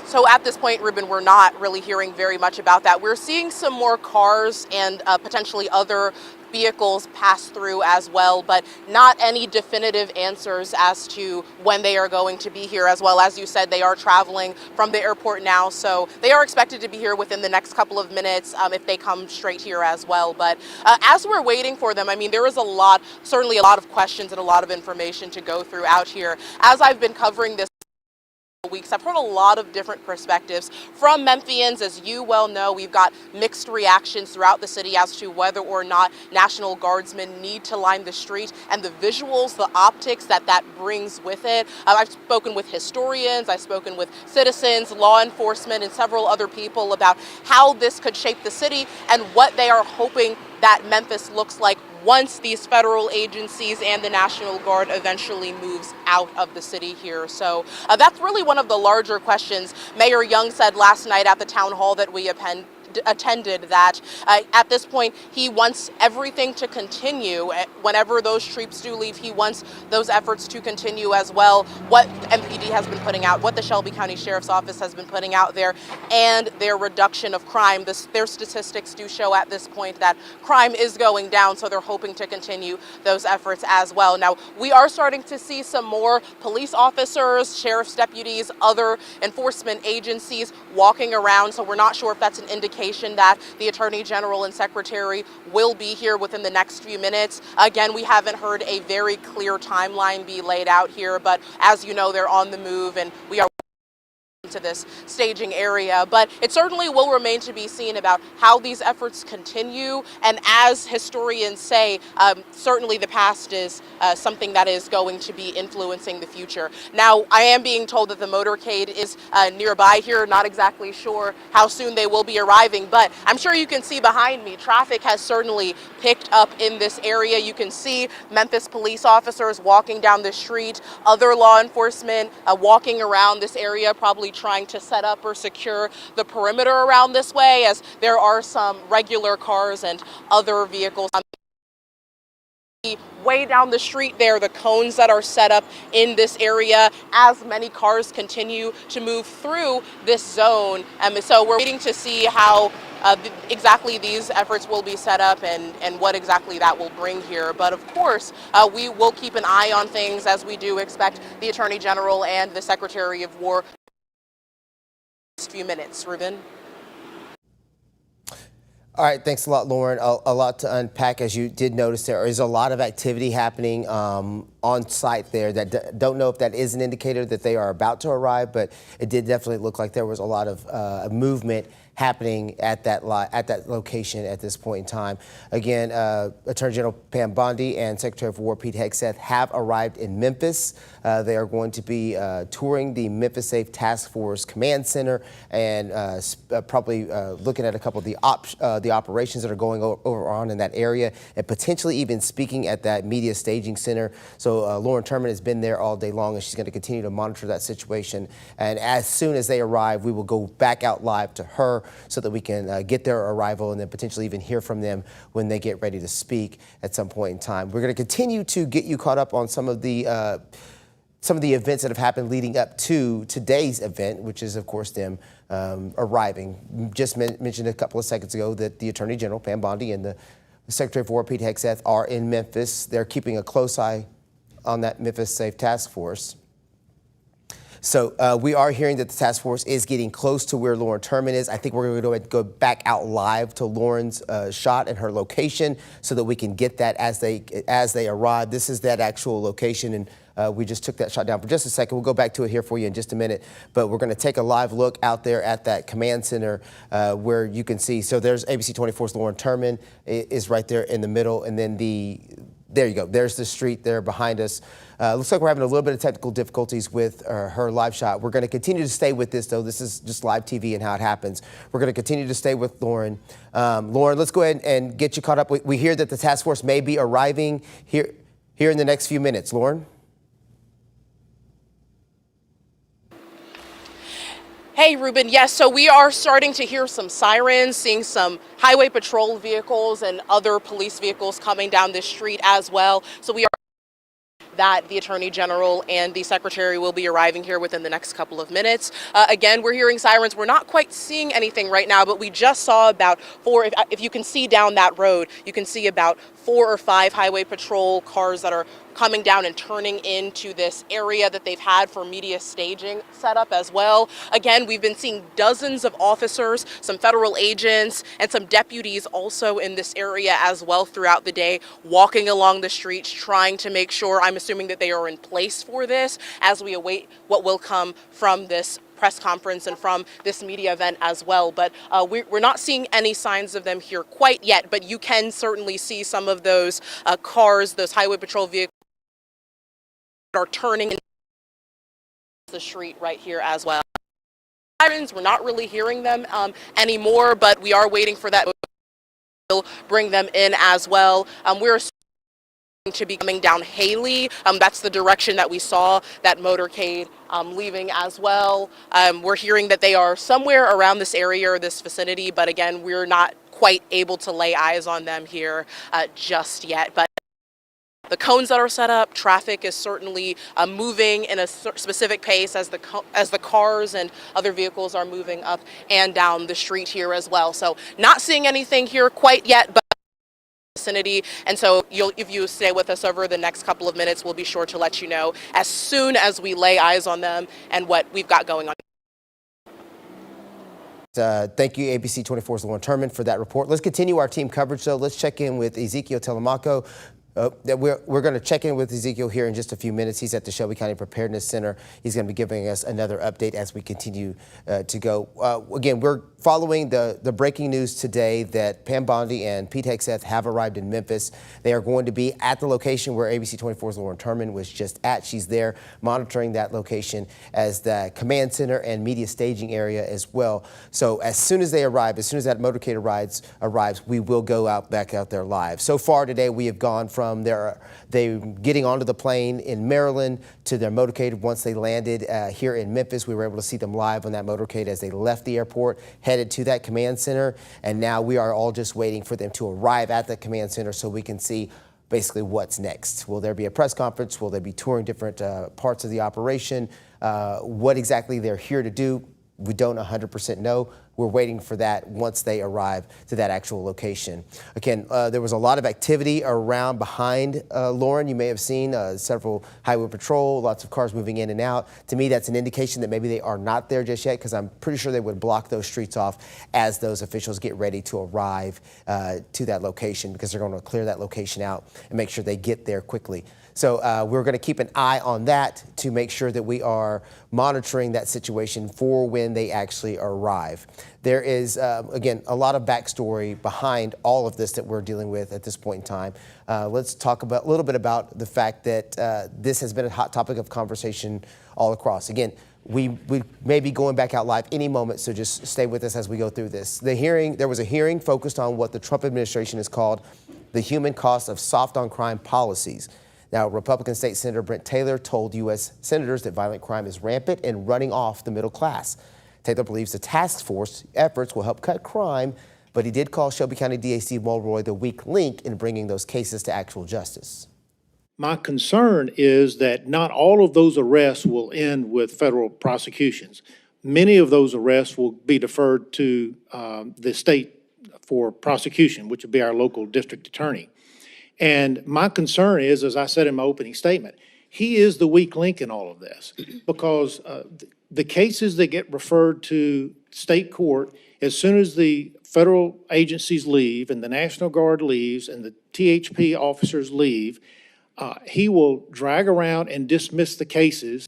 So at this point, Ruben, we're not really hearing very much about that. We're seeing some more cars and potentially other vehicles pass through as well, but not any definitive answers as to when they are going to be here. As well, as you said, they are traveling from the airport now, so they are expected to be here within the next couple of minutes if they come straight here as well. But as we're waiting for them, I mean, there is certainly a lot of questions and a lot of information to go through out here. As I've been covering this weeks, I've heard a lot of different perspectives from Memphians. As you well know, we've got mixed reactions throughout the city as to whether or not National Guardsmen need to line the street and the visuals, the optics that brings with it. I've spoken with historians, I've spoken with citizens, law enforcement, and several other people about how this could shape the city and what they are hoping that Memphis looks like once these federal agencies and the National Guard eventually moves out of the city here. So that's really one of the larger questions. Mayor Young said last night at the town hall that we attended that at this point he wants everything to continue. Whenever those troops do leave, he wants those efforts to continue as well. What MPD has been putting out, what the Shelby County Sheriff's Office has been putting out there, and their reduction of crime. Their statistics do show at this point that crime is going down, so they're hoping to continue those efforts as well. Now, we are starting to see some more police officers, sheriff's deputies, other enforcement agencies walking around, so we're not sure if that's an indication that the Attorney General and Secretary will be here within the next few minutes. Again, we haven't heard a very clear timeline be laid out here, but as you know, they're on the move and we are to this staging area, but it certainly will remain to be seen about how these efforts continue. And as historians say, certainly the past is something that is going to be influencing the future. Now, I am being told that the motorcade is nearby here, not exactly sure how soon they will be arriving, but I'm sure you can see behind me, traffic has certainly picked up in this area. You can see Memphis police officers walking down the street, other law enforcement walking around this area, probably trying to set up or secure the perimeter around this way, as there are some regular cars and other vehicles Way down the street there, the cones that are set up in this area as many cars continue to move through this zone. So we're waiting to see how exactly these efforts will be set up and what exactly that will bring here. But of course, we will keep an eye on things, as we do expect the Attorney General and the Secretary of War in the next few minutes. Ruben? All right, thanks a lot, Lauren. A lot to unpack. As you did notice, there is a lot of activity happening on site there. That don't know if that is an indicator that they are about to arrive, but it did definitely look like there was a lot of movement happening at that location at this point in time. Again, Attorney General Pam Bondi and Secretary of War Pete Hegseth have arrived in Memphis. They are going to be touring the Memphis Safe Task Force Command Center and probably looking at a couple of the operations that are going on in that area, and potentially even speaking at that media staging center. So Lauren Turman has been there all day long, and she's going to continue to monitor that situation. And as soon as they arrive, we will go back out live to her so that we can get their arrival and then potentially even hear from them when they get ready to speak at some point in time. We're going to continue to get you caught up on some of the events that have happened leading up to today's event, which is, of course, them arriving. Just mentioned a couple of seconds ago that the Attorney General, Pam Bondi, and the Secretary of War, Pete Hegseth, are in Memphis. They're keeping a close eye on that Memphis Safe Task Force. So we are hearing that the task force is getting close to where Lauren Turman is. I think we're going to go back out live to Lauren's shot and her location so that we can get that as they arrive. This is that actual location, and we just took that shot down for just a second. We'll go back to it here for you in just a minute, but we're going to take a live look out there at that command center where you can see. So there's ABC 24's Lauren Turman is right there in the middle, and then there you go. There's the street there behind us. Looks like we're having a little bit of technical difficulties with her live shot. We're going to continue to stay with this, though. This is just live TV and how it happens. We're going to continue to stay with Lauren. Lauren, let's go ahead and get you caught up. We hear that the task force may be arriving here in the next few minutes. Lauren? Hey, Ruben. Yes, so we are starting to hear some sirens, seeing some highway patrol vehicles and other police vehicles coming down this street as well. So we are that the Attorney General and the Secretary will be arriving here within the next couple of minutes. Again, we're hearing sirens. We're not quite seeing anything right now, but we just saw about if you can see down that road, you can see about 4 or 5 highway patrol cars that are coming down and turning into this area that they've had for media staging set up as well. Again, we've been seeing dozens of officers, some federal agents, and some deputies also in this area as well throughout the day, walking along the streets, trying to make sure, I'm assuming that they are in place for this as we await what will come from this press conference and from this media event as well. But we're not seeing any signs of them here quite yet, but you can certainly see some of those cars, those highway patrol vehicles are turning into the street right here as well. Sirens, we're not really hearing them anymore, but we are waiting for that to bring them in as well. We're to be coming down Haley. That's the direction that we saw that motorcade leaving as well. We're hearing that they are somewhere around this area or this vicinity, but again, we're not quite able to lay eyes on them here just yet. But the cones that are set up, traffic is certainly moving in a specific pace as the cars and other vehicles are moving up and down the street here as well. So not seeing anything here quite yet, but vicinity. And so if you stay with us over the next couple of minutes, we'll be sure to let you know as soon as we lay eyes on them and what we've got going on. Thank you, ABC 24's Lauren Turman, for that report. Let's continue our team coverage, though. Let's check in with Ezekiel Telemaco. We're going to check in with Ezekiel here in just a few minutes. He's at the Shelby County Preparedness Center. He's going to be giving us another update as we continue to go. Again, we're following the breaking news today that Pam Bondi and Pete Hegseth have arrived in Memphis. They are going to be at the location where ABC 24's Lauren Turman was just at. She's there monitoring that location as the command center and media staging area as well. So as soon as they arrive, as soon as that motorcade arrives, we will go back out there live. So far today, we have gone from they getting onto the plane in Maryland to their motorcade. Once they landed here in Memphis, we were able to see them live on that motorcade as they left the airport, headed to that command center. And now we are all just waiting for them to arrive at that command center so we can see basically what's next. Will there be a press conference? Will they be touring different parts of the operation? What exactly they're here to do, we don't 100% know. We're waiting for that once they arrive to that actual location. Again, there was a lot of activity around behind Lauren. You may have seen several highway patrol, lots of cars moving in and out. To me, that's an indication that maybe they are not there just yet, because I'm pretty sure they would block those streets off as those officials get ready to arrive to that location, because they're going to clear that location out and make sure they get there quickly. So we're going to keep an eye on that to make sure that we are monitoring that situation for when they actually arrive. There is, again, a lot of backstory behind all of this that we're dealing with at this point in time. Let's talk a little bit about the fact that this has been a hot topic of conversation all across. Again, we may be going back out live any moment, so just stay with us as we go through this. There was a hearing focused on what the Trump administration has called the human cost of soft on crime policies. Now, Republican State Senator Brent Taylor told U.S. senators that violent crime is rampant and running off the middle class. Taylor believes the task force efforts will help cut crime, but he did call Shelby County DA Steve Mulroy the weak link in bringing those cases to actual justice. My concern is that not all of those arrests will end with federal prosecutions. Many of those arrests will be deferred to the state for prosecution, which would be our local district attorney. And my concern is, as I said in my opening statement, he is the weak link in all of this, because the cases that get referred to state court, as soon as the federal agencies leave and the National Guard leaves and the THP officers leave, he will drag around and dismiss the cases.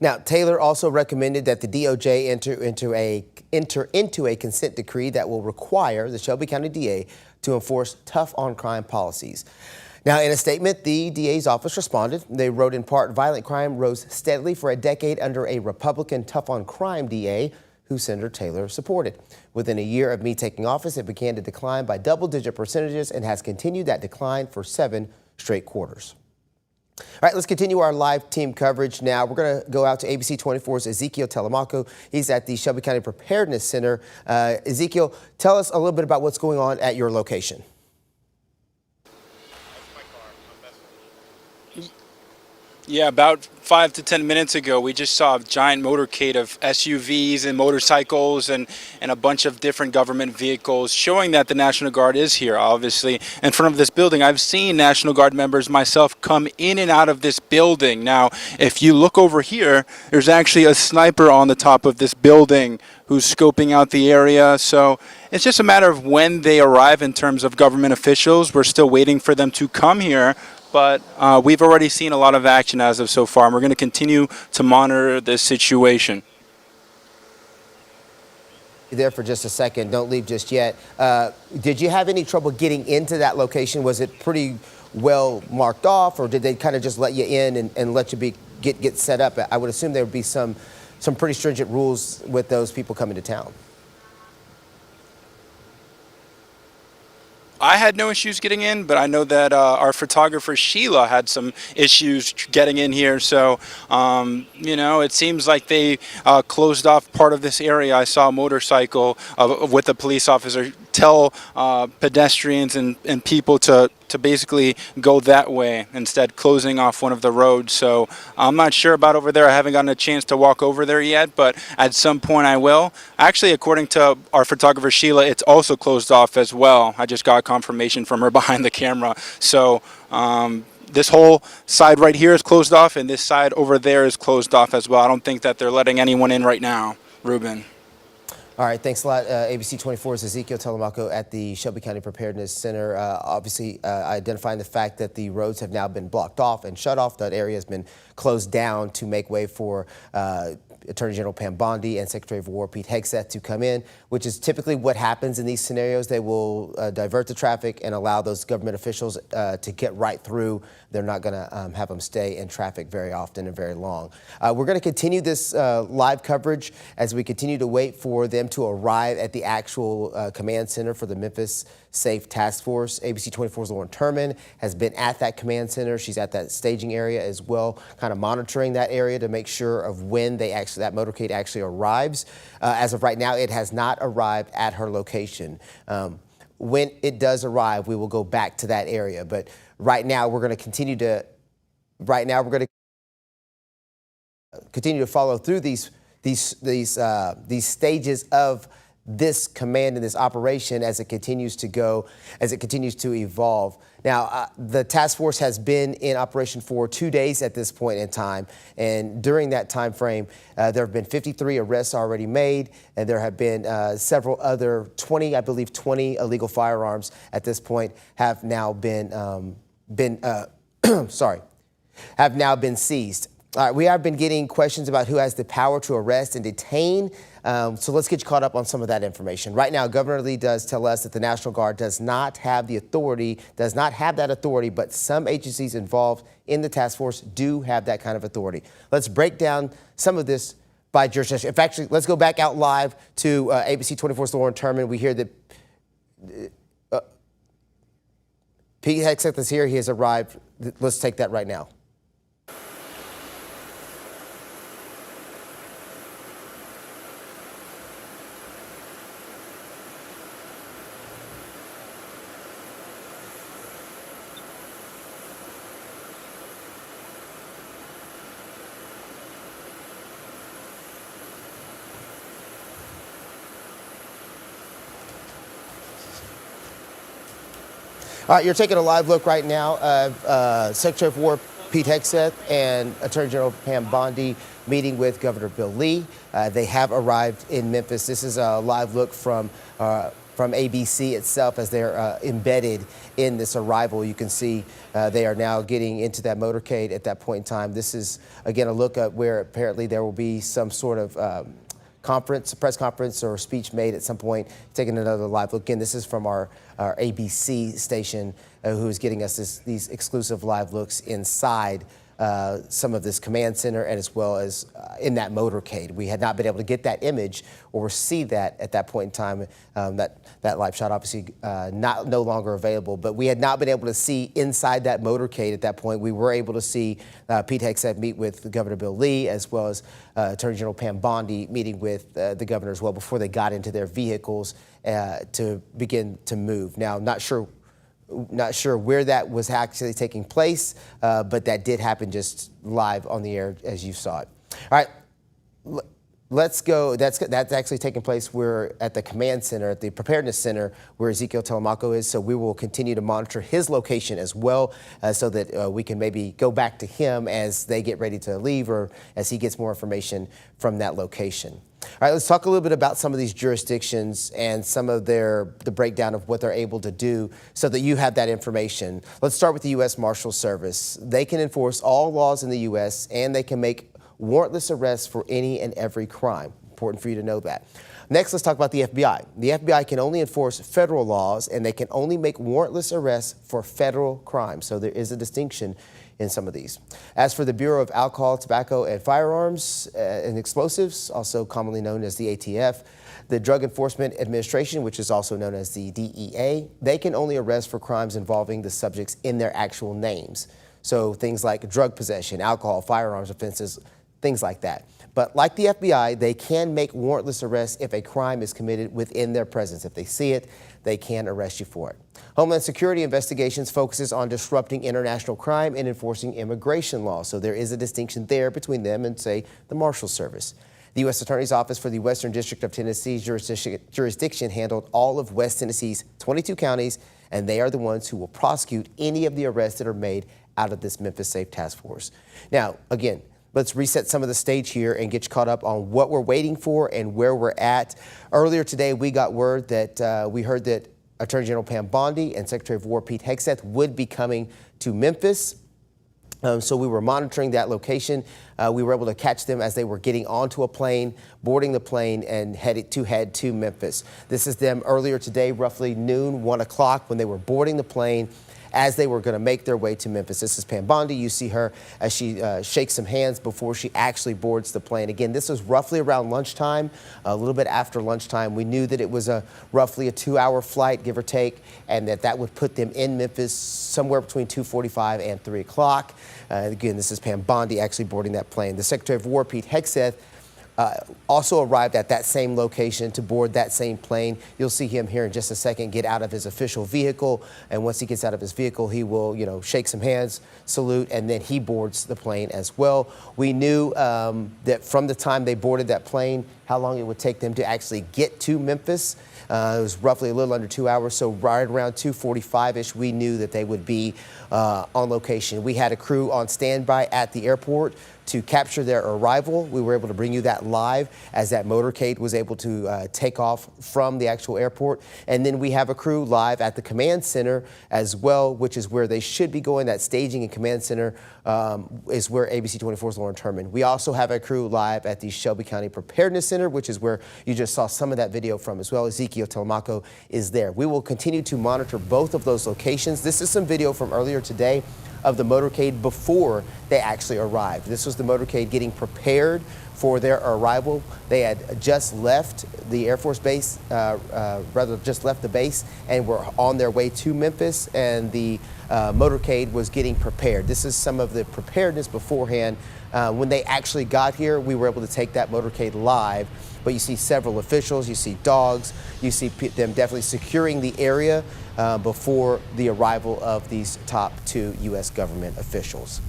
Now, Taylor also recommended that the DOJ enter into a consent decree that will require the Shelby County DA to enforce tough on crime policies. Now, in a statement, the DA's office responded. They wrote in part, violent crime rose steadily for a decade under a Republican tough on crime DA who Senator Taylor supported. Within a year of me taking office, it began to decline by double-digit percentages and has continued that decline for 7 straight quarters. All right, let's continue our live team coverage now. We're going to go out to ABC 24's Ezekiel Telemaco. He's at the Shelby County Preparedness Center. Ezekiel, tell us a little bit about what's going on at your location. Yeah, about 5 to 10 minutes ago, we just saw a giant motorcade of SUVs and motorcycles and a bunch of different government vehicles, showing that the National Guard is here, obviously, in front of this building. I've seen National Guard members myself come in and out of this building. Now, if you look over here, there's actually a sniper on the top of this building who's scoping out the area. So it's just a matter of when they arrive in terms of government officials. We're still waiting for them to come here. But we've already seen a lot of action as of so far, and we're going to continue to monitor this situation. There for just a second. Don't leave just yet. Did you have any trouble getting into that location? Was it pretty well marked off, or did they kind of just let you in and let you get set up? I would assume there would be some pretty stringent rules with those people coming to town. I had no issues getting in, but I know that our photographer Sheila had some issues getting in here. So, you know, it seems like they closed off part of this area. I saw a motorcycle with a police officer tell pedestrians and people to basically go that way, instead closing off one of the roads. So I'm not sure about over there. I haven't gotten a chance to walk over there yet, but at some point I will. Actually, according to our photographer Sheila, it's also closed off as well. I just got confirmation from her behind the camera. So this whole side right here is closed off, and this side over there is closed off as well. I don't think that they're letting anyone in right now, Ruben. All right, thanks a lot. ABC 24's Ezekiel Telemaco at the Shelby County Preparedness Center, obviously identifying the fact that the roads have now been blocked off and shut off. That area has been closed down to make way for Attorney General Pam Bondi and Secretary of War Pete Hegseth to come in, which is typically what happens in these scenarios. They will divert the traffic and allow those government officials to get right through. They're not going to have them stay in traffic very often and very long. We're going to continue this live coverage as we continue to wait for them to arrive at the actual command center for the Memphis Safe Task Force. ABC 24's Lauren Turman has been at that command center. She's at that staging area as well, kind of monitoring that area to make sure of when that motorcade actually arrives. As of right now, it has not arrived at her location. when it does arrive, we will go back to that area. But right now, we're going to continue to follow through these stages of this command and this operation as it continues to go, as it continues to evolve. Now, the task force has been in operation for 2 days at this point in time. And during that time frame, there have been 53 arrests already made, and there have been several other 20 illegal firearms at this point have now been seized. All right, we have been getting questions about who has the power to arrest and detain. So let's get you caught up on some of that information. Right now, Governor Lee does tell us that the National Guard does not have that authority, but some agencies involved in the task force do have that kind of authority. Let's break down some of this by jurisdiction. In fact, let's go back out live to ABC 24's Lauren Turman. We hear that Pete Hegseth is here. He has arrived. Let's take that right now. All right, you're taking a live look right now of Secretary of War Pete Hegseth and Attorney General Pam Bondi meeting with Governor Bill Lee. They have arrived in Memphis. This is a live look from ABC itself as they're embedded in this arrival. You can see they are now getting into that motorcade at that point in time. This is, again, a look at where apparently there will be some sort of press conference or speech made at some point. Taking another live look. Again, this is from our ABC station who is getting us these exclusive live looks inside some of this command center and as well as in that motorcade. We had not been able to get that image or see that at that point in time. That live shot obviously no longer available, but we had not been able to see inside that motorcade at that point. We were able to see Pete Hegseth meet with Governor Bill Lee as well as Attorney General Pam Bondi meeting with the governor as well before they got into their vehicles to begin to move. Now, not sure where that was actually taking place, but that did happen just live on the air as you saw it. All right, let's go. That's actually taking place. We're at the command center, at the preparedness center where Ezekiel Telemaco is. So we will continue to monitor his location as well so that we can maybe go back to him as they get ready to leave or as he gets more information from that location. All right, let's talk a little bit about some of these jurisdictions and some of the breakdown of what they're able to do so that you have that information. Let's start with the U.S. Marshals Service. They can enforce all laws in the U.S. and they can make warrantless arrests for any and every crime. Important for you to know that. Next, let's talk about the FBI. The FBI can only enforce federal laws and they can only make warrantless arrests for federal crimes. So there is a distinction in some of these. As for the Bureau of Alcohol, Tobacco, and Firearms and Explosives, also commonly known as the ATF, the Drug Enforcement Administration, which is also known as the DEA, they can only arrest for crimes involving the subjects in their actual names. So things like drug possession, alcohol, firearms offenses, things like that. But like the FBI, they can make warrantless arrests if a crime is committed within their presence. If they see it, they can arrest you for it. Homeland Security Investigations focuses on disrupting international crime and enforcing immigration law. So there is a distinction there between them and, say, the Marshals Service. The U.S. Attorney's Office for the Western District of Tennessee's jurisdiction handled all of West Tennessee's 22 counties, and they are the ones who will prosecute any of the arrests that are made out of this Memphis Safe Task Force. Now, again, let's reset some of the stage here and get you caught up on what we're waiting for and where we're at. Earlier today, we got word that we heard that Attorney General Pam Bondi and Secretary of War Pete Hegseth would be coming to Memphis. So we were monitoring that location. We were able to catch them as they were getting onto a plane, boarding the plane, and head to Memphis. This is them earlier today, roughly noon, 1 o'clock, when they were boarding the plane as they were going to make their way to Memphis. This is Pam Bondi. You see her as she shakes some hands before she actually boards the plane. Again, this was roughly around lunchtime, a little bit after lunchtime. We knew that it was roughly a 2-hour flight, give or take, and that would put them in Memphis somewhere between 2:45 and 3 o'clock. Again, this is Pam Bondi actually boarding that plane. The Secretary of War, Pete Hegseth, also arrived at that same location to board that same plane. You'll see him here in just a second get out of his official vehicle, and once he gets out of his vehicle, he will, shake some hands, salute, and then he boards the plane as well. We knew that from the time they boarded that plane, how long it would take them to actually get to Memphis. It was roughly a little under 2 hours, so right around 2:45-ish, we knew that they would be on location. We had a crew on standby at the airport to capture their arrival. We were able to bring you that live as that motorcade was able to take off from the actual airport. And then we have a crew live at the command center as well, which is where they should be going. That staging and command center is where ABC 24's Lauren Turman. We also have a crew live at the Shelby County Preparedness Center, which is where you just saw some of that video from as well. Ezekiel Telemaco is there. We will continue to monitor both of those locations. This is some video from earlier today of the motorcade before they actually arrived. This was the motorcade getting prepared for their arrival. They had just left the Air Force Base, just left the base, and were on their way to Memphis, and the motorcade was getting prepared. This is some of the preparedness beforehand. When they actually got here, we were able to take that motorcade live, but you see several officials, you see dogs, you see them definitely securing the area before the arrival of these top two U.S. government officials.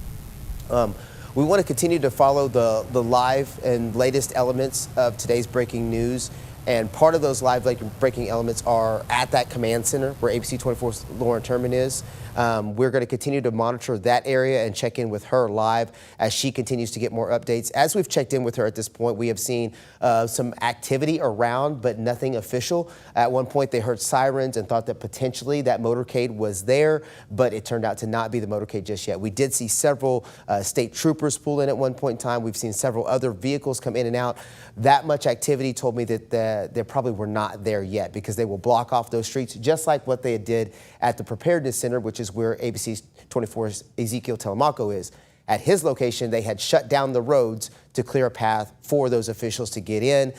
We want to continue to follow the live and latest elements of today's breaking news. And part of those live breaking elements are at that command center where ABC 24's Lauren Turman is. We're going to continue to monitor that area and check in with her live as she continues to get more updates. As we've checked in with her at this point, we have seen some activity around, but nothing official. At one point, they heard sirens and thought that potentially that motorcade was there, but it turned out to not be the motorcade just yet. We did see several state troopers pull in at one point in time. We've seen several other vehicles come in and out. That much activity told me that they probably were not there yet, because they will block off those streets just like what they did at the Preparedness Center, which is where ABC 24's Ezekiel Telemaco is. At his location, they had shut down the roads to clear a path for those officials to get in.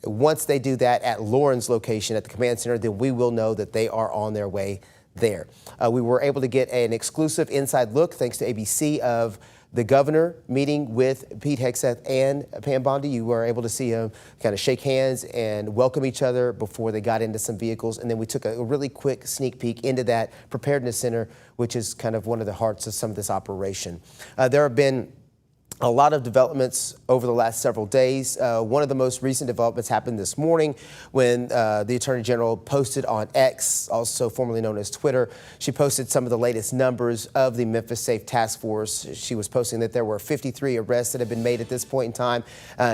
Once they do that at Lauren's location at the command center, then we will know that they are on their way there. We were able to get an exclusive inside look, thanks to ABC, of the governor meeting with Pete Hegseth and Pam Bondi. You were able to see him kind of shake hands and welcome each other before they got into some vehicles. And then we took a really quick sneak peek into that preparedness center, which is kind of one of the hearts of some of this operation. There have been a lot of developments over the last several days. One of the most recent developments happened this morning when the Attorney General posted on X, also formerly known as Twitter. She posted some of the latest numbers of the Memphis Safe Task Force. She was posting that there were 53 arrests that have been made at this point in time.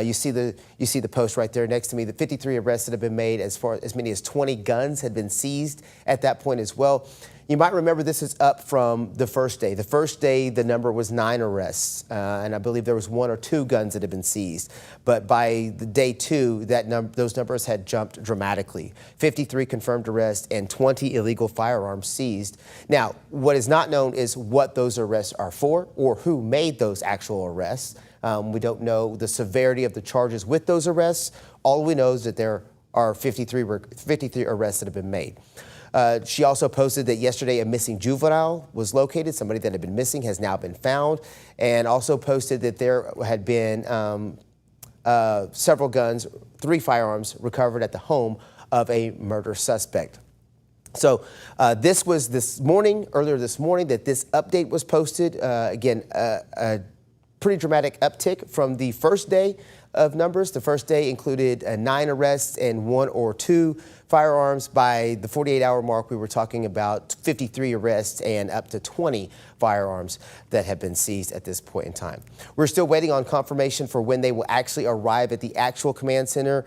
You see the post right there next to me. The 53 arrests that have been made, as many as 20 guns had been seized at that point as well. You might remember this is up from the first day. The first day, the number was 9 arrests, and I believe there was 1 or 2 guns that had been seized. But by the day 2, those numbers had jumped dramatically. 53 confirmed arrests and 20 illegal firearms seized. Now, what is not known is what those arrests are for or who made those actual arrests. We don't know the severity of the charges with those arrests. All we know is that there are 53 arrests that have been made. She also posted that yesterday a missing juvenile was located. Somebody that had been missing has now been found, and also posted that there had been several guns, 3 firearms recovered at the home of a murder suspect. So this was earlier this morning, that this update was posted. Again, a pretty dramatic uptick from the first day of numbers. The first day included 9 arrests and 1 or 2 firearms. By the 48-hour mark, we were talking about 53 arrests and up to 20 firearms that have been seized at this point in time. We're still waiting on confirmation for when they will actually arrive at the actual command center.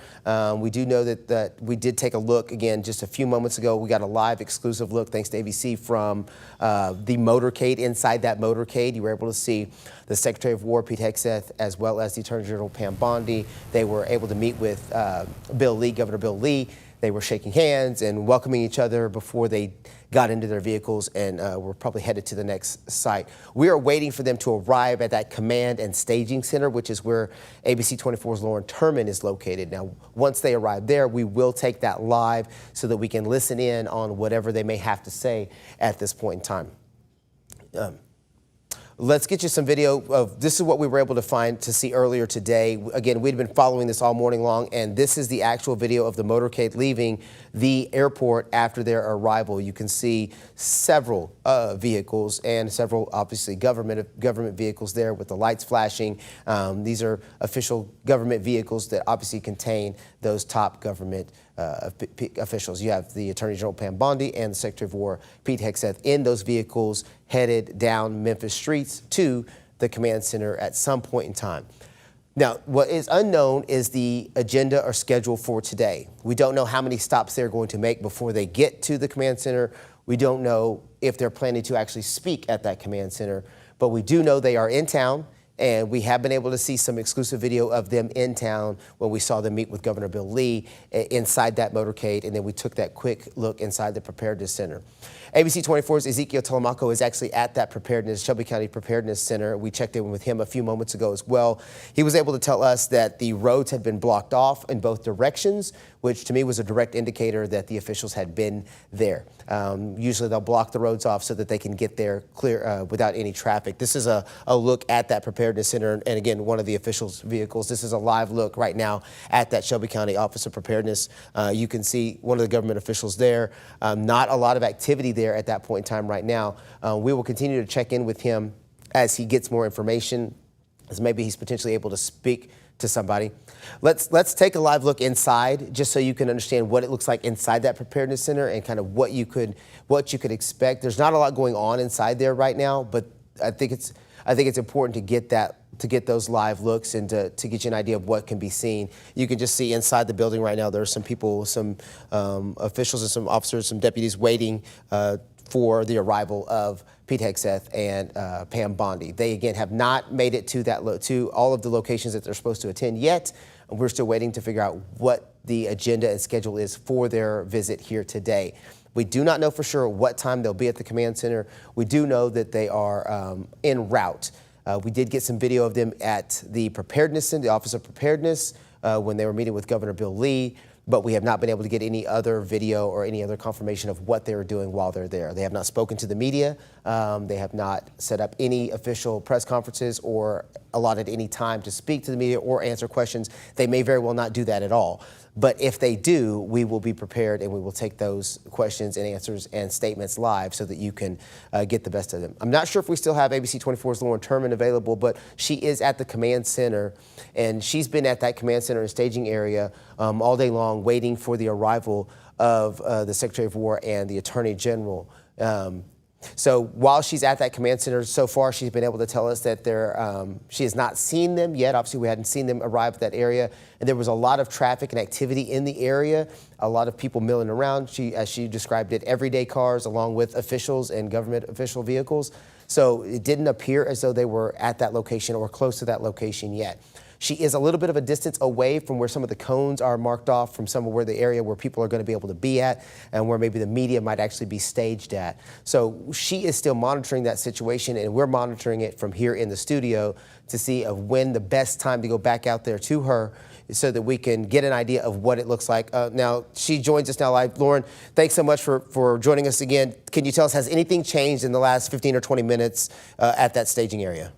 We do know that we did take a look again just a few moments ago. We got a live exclusive look, thanks to ABC, from the motorcade. Inside that motorcade, you were able to see the Secretary of War, Pete Hegseth, as well as the Attorney General, Pam Bondi. They were able to meet with Governor Bill Lee. They were shaking hands and welcoming each other before they got into their vehicles and were probably headed to the next site. We are waiting for them to arrive at that command and staging center, which is where ABC 24's Lauren Turman is located. Now, once they arrive there, we will take that live so that we can listen in on whatever they may have to say at this point in time. Let's get you some video of this is what we were able to see earlier today. Again, we'd been following this all morning long, and this is the actual video of the motorcade leaving the airport after their arrival. You can see several vehicles and several, obviously, government vehicles there with the lights flashing. These are official government vehicles that obviously contain those top government officials. You have the Attorney General Pam Bondi and the Secretary of War Pete Hegseth in those vehicles headed down Memphis streets to the command center at some point in time. Now, what is unknown is the agenda or schedule for today. We don't know how many stops they're going to make before they get to the command center. We don't know if they're planning to actually speak at that command center, but we do know they are in town. And we have been able to see some exclusive video of them in town when we saw them meet with Governor Bill Lee inside that motorcade. And then we took that quick look inside the Preparedness Center. ABC 24's Ezekiel Telemaco is actually at that Shelby County Preparedness Center. We checked in with him a few moments ago as well. He was able to tell us that the roads had been blocked off in both directions, which to me was a direct indicator that the officials had been there. Usually they'll block the roads off so that they can get there clear without any traffic. This is a look at that Preparedness Center, and again, one of the officials' vehicles. This is a live look right now at that Shelby County Office of Preparedness. You can see one of the government officials there. Not a lot of activity there at that point in time right now. We will continue to check in with him as he gets more information, as maybe he's potentially able to speak to somebody. Let's take a live look inside just so you can understand what it looks like inside that Preparedness Center and kind of what you could expect. There's not a lot going on inside there right now, but I think it's important to get those live looks and to get you an idea of what can be seen. You can just see inside the building right now, there are some people, some officials and some officers, some deputies waiting for the arrival of Pete Hegseth and Pam Bondi. They, again, have not made it to all of the locations that they're supposed to attend yet. We're still waiting to figure out what the agenda and schedule is for their visit here today. We do not know for sure what time they'll be at the command center. We do know that they are en route. We did get some video of them at the Preparedness Center, the Office of Preparedness, when they were meeting with Governor Bill Lee, but we have not been able to get any other video or any other confirmation of what they were doing while they're there. They have not spoken to the media. They have not set up any official press conferences or allotted any time to speak to the media or answer questions. They may very well not do that at all. But if they do, we will be prepared and we will take those questions and answers and statements live so that you can get the best of them. I'm not sure if we still have ABC 24's Lauren Turman available, but she is at the command center, and she's been at that command center and staging area all day long waiting for the arrival of the Secretary of War and the Attorney General. So while she's at that command center, so far she's been able to tell us that she has not seen them yet. Obviously, we hadn't seen them arrive at that area. And there was a lot of traffic and activity in the area, a lot of people milling around. As she described it, everyday cars along with officials and government official vehicles. So it didn't appear as though they were at that location or close to that location yet. She is a little bit of a distance away from where some of the cones are marked off from some of where the area where people are going to be able to be at and where maybe the media might actually be staged at. So she is still monitoring that situation, and we're monitoring it from here in the studio to see of when the best time to go back out there to her so that we can get an idea of what it looks like. Now, she joins us now live. Lauren, thanks so much for joining us again. Can you tell us, has anything changed in the last 15 or 20 minutes at that staging area?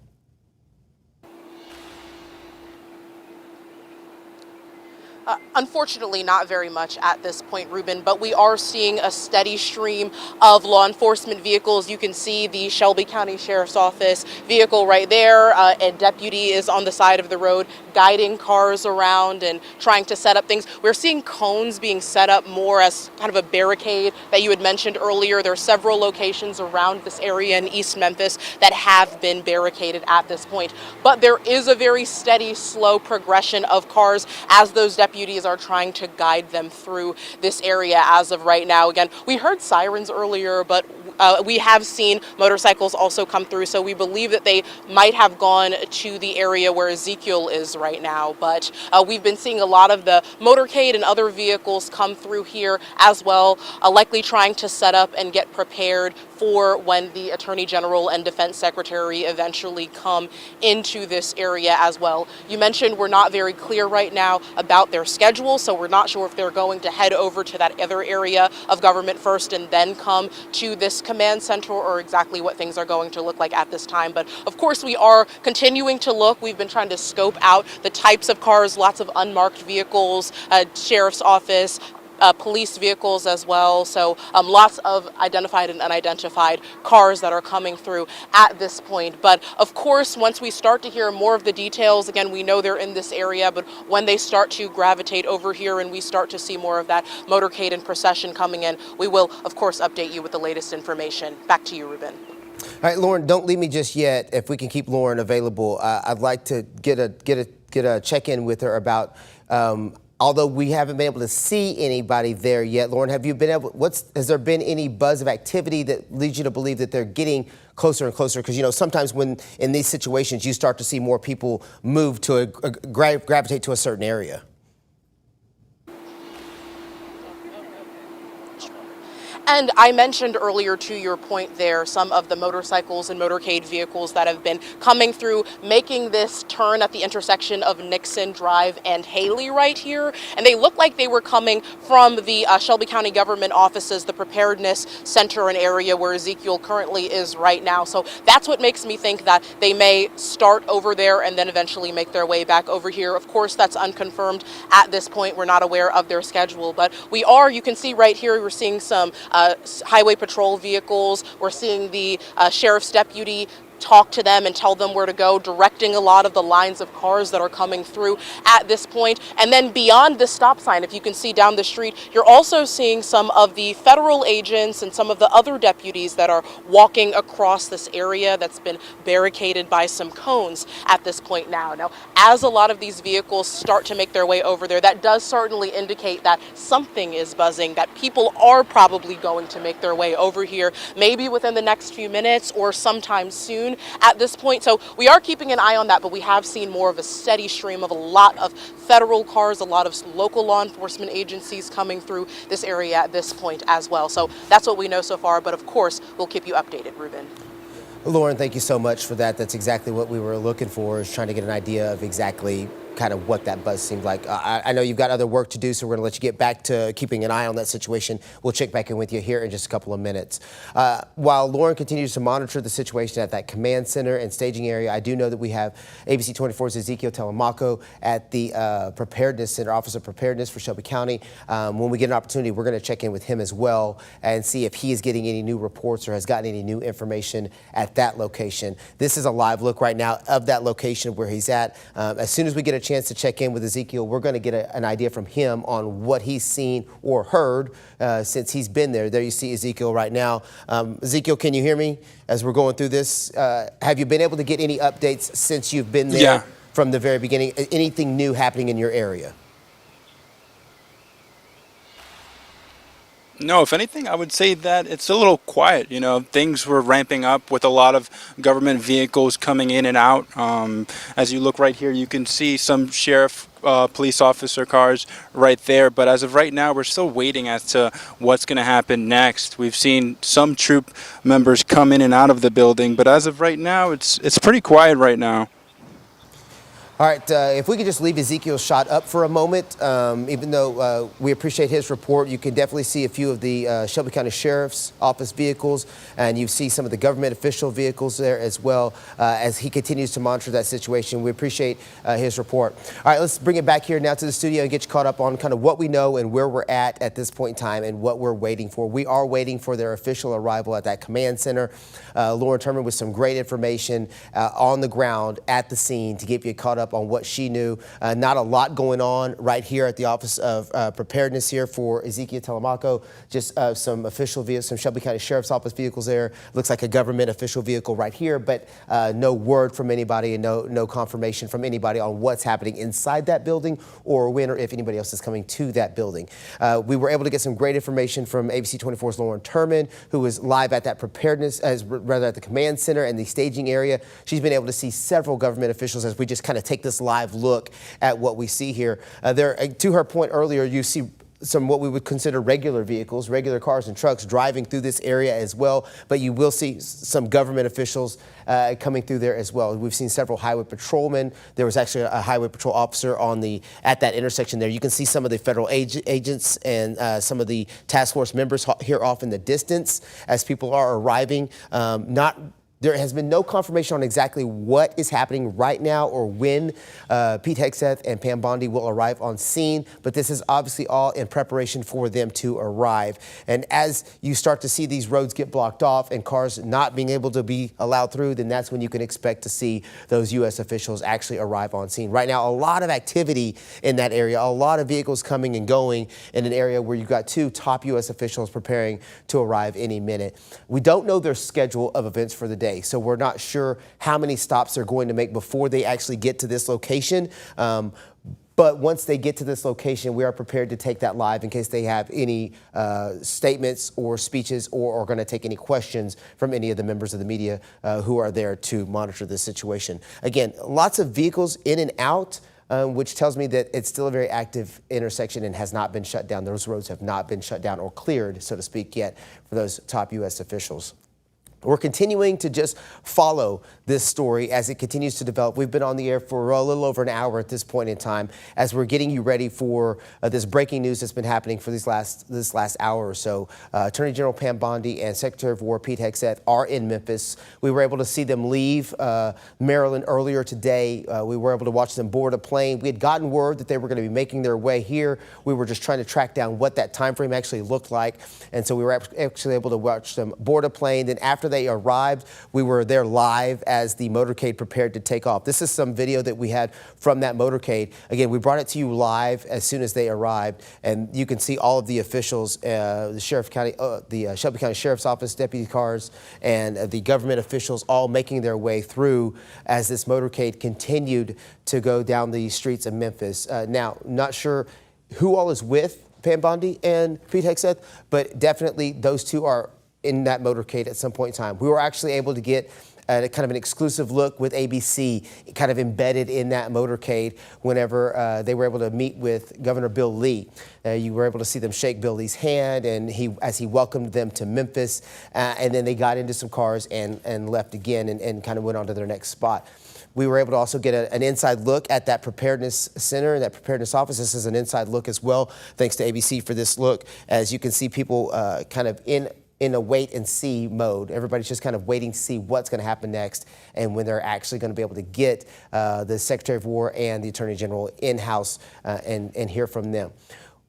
Unfortunately, not very much at this point, Ruben, but we are seeing a steady stream of law enforcement vehicles. You can see the Shelby County Sheriff's Office vehicle right there. A deputy is on the side of the road guiding cars around and trying to set up things. We're seeing cones being set up more as kind of a barricade that you had mentioned earlier. There are several locations around this area in East Memphis that have been barricaded at this point. But there is a very steady, slow progression of cars as those deputies are trying to guide them through this area as of right now. Again, we heard sirens earlier, but we have seen motorcycles also come through, so we believe that they might have gone to the area where Ezekiel is right now. But we've been seeing a lot of the motorcade and other vehicles come through here as well, likely trying to set up and get prepared for when the Attorney General and Defense Secretary eventually come into this area as well. You mentioned we're not very clear right now about their schedule, so we're not sure if they're going to head over to that other area of government first and then come to this command center, or exactly what things are going to look like at this time. But of course, we are continuing to look. We've been trying to scope out the types of cars, lots of unmarked vehicles, sheriff's office, police vehicles as well. So lots of identified and unidentified cars that are coming through at this point. But of course, once we start to hear more of the details, again, we know they're in this area, but when they start to gravitate over here and we start to see more of that motorcade and procession coming in, we will, of course, update you with the latest information. Back to you, Ruben. All right, Lauren, don't leave me just yet. If we can keep Lauren available, I'd like to get a check-in with her about. Although we haven't been able to see anybody there yet, Lauren, have you been able? Has there been any buzz of activity that leads you to believe that they're getting closer and closer? Because sometimes when in these situations you start to see more people move to gravitate to a certain area. And I mentioned earlier, to your point there, some of the motorcycles and motorcade vehicles that have been coming through, making this turn at the intersection of Nixon Drive and Haley right here. And they look like they were coming from the Shelby County government offices, the preparedness center and area where Ezekiel currently is right now. So that's what makes me think that they may start over there and then eventually make their way back over here. Of course, that's unconfirmed at this point. We're not aware of their schedule, but you can see right here, we're seeing some highway patrol vehicles. We're seeing the sheriff's deputy talk to them and tell them where to go, directing a lot of the lines of cars that are coming through at this point. And then beyond the stop sign, if you can see down the street, you're also seeing some of the federal agents and some of the other deputies that are walking across this area that's been barricaded by some cones at this point now. Now, as a lot of these vehicles start to make their way over there, that does certainly indicate that something is buzzing, that people are probably going to make their way over here, maybe within the next few minutes or sometime soon at this point. So we are keeping an eye on that, but we have seen more of a steady stream of a lot of federal cars, a lot of local law enforcement agencies coming through this area at this point as well. So that's what we know so far, but of course, we'll keep you updated, Ruben. Lauren, thank you so much for that. That's exactly what we were looking for, is trying to get an idea of exactly kind of what that buzz seemed like. I know you've got other work to do, so we're going to let you get back to keeping an eye on that situation. We'll check back in with you here in just a couple of minutes. While Lauren continues to monitor the situation at that command center and staging area, I do know that we have ABC 24's Ezekiel Telemaco at the Preparedness Center, Office of Preparedness for Shelby County. When we get an opportunity, we're going to check in with him as well and see if he is getting any new reports or has gotten any new information at that location. This is a live look right now of that location where he's at. As soon as we get a chance to check in with Ezekiel, we're going to get an idea from him on what he's seen or heard since he's been there. There you see Ezekiel right now. Ezekiel, can you hear me as we're going through this? Have you been able to get any updates since you've been there from the very beginning? Anything new happening in your area? No, if anything, I would say that it's a little quiet. You know, things were ramping up with a lot of government vehicles coming in and out. As you look right here, you can see some sheriff, police officer cars right there. But as of right now, we're still waiting as to what's going to happen next. We've seen some troop members come in and out of the building, but as of right now, it's pretty quiet right now. All right, if we could just leave Ezekiel's shot up for a moment, even though we appreciate his report, you can definitely see a few of the Shelby County Sheriff's Office vehicles, and you see some of the government official vehicles there as well as he continues to monitor that situation. We appreciate his report. All right, let's bring it back here now to the studio and get you caught up on kind of what we know and where we're at this point in time and what we're waiting for. We are waiting for their official arrival at that command center. Lauren Turman with some great information on the ground at the scene to get you caught up on what she knew. Not a lot going on right here at the Office of Preparedness here for Ezekiel Telemaco. Just some official vehicles, some Shelby County Sheriff's Office vehicles there. Looks like a government official vehicle right here, but no word from anybody and no confirmation from anybody on what's happening inside that building or when or if anybody else is coming to that building. We were able to get some great information from ABC 24's Lauren Turman, who was live at that preparedness, rather at the command center and the staging area. She's been able to see several government officials as we just kind of take this live look at what we see here. To her point earlier, you see some what we would consider regular vehicles, regular cars and trucks driving through this area as well. But you will see some government officials coming through there as well. We've seen several highway patrolmen. There was actually a highway patrol officer at that intersection there. You can see some of the federal agents and some of the task force members here off in the distance as people are arriving. There has been no confirmation on exactly what is happening right now or when Pete Hegseth and Pam Bondi will arrive on scene, but this is obviously all in preparation for them to arrive. And as you start to see these roads get blocked off and cars not being able to be allowed through, then that's when you can expect to see those U.S. officials actually arrive on scene. Right now, a lot of activity in that area, a lot of vehicles coming and going in an area where you've got two top U.S. officials preparing to arrive any minute. We don't know their schedule of events for the day. So we're not sure how many stops they're going to make before they actually get to this location. But once they get to this location, we are prepared to take that live in case they have any statements or speeches or are going to take any questions from any of the members of the media who are there to monitor this situation. Again, lots of vehicles in and out. Which tells me that it's still a very active intersection and has not been shut down. Those roads have not been shut down or cleared, so to speak, yet for those top U.S. officials. We're continuing to just follow this story as it continues to develop. We've been on the air for a little over an hour at this point in time as we're getting you ready for this breaking news that's been happening for this last hour or so. Attorney General Pam Bondi and Secretary of War Pete Hegseth are in Memphis. We were able to see them leave Maryland earlier today. We were able to watch them board a plane. We had gotten word that they were going to be making their way here. We were just trying to track down what that time frame actually looked like. And so we were actually able to watch them board a plane. Then after they arrived, we were there live as the motorcade prepared to take off. This is some video that we had from that motorcade. Again, we brought it to you live as soon as they arrived, and you can see all of the officials, the Shelby County Sheriff's Office deputy cars and the government officials all making their way through as this motorcade continued to go down the streets of Memphis. Now, not sure who all is with Pam Bondi and Pete Hegseth, but definitely those two are in that motorcade at some point in time. We were actually able to get kind of an exclusive look with ABC kind of embedded in that motorcade whenever they were able to meet with Governor Bill Lee. You were able to see them shake Bill Lee's hand and as he welcomed them to Memphis, and then they got into some cars and left again and kind of went on to their next spot. We were able to also get an inside look at that preparedness center and that preparedness office. This is an inside look as well. Thanks to ABC for this look. As you can see, people kind of in a wait and see mode. Everybody's just kind of waiting to see what's going to happen next and when they're actually going to be able to get the Secretary of War and the Attorney General in-house and hear from them.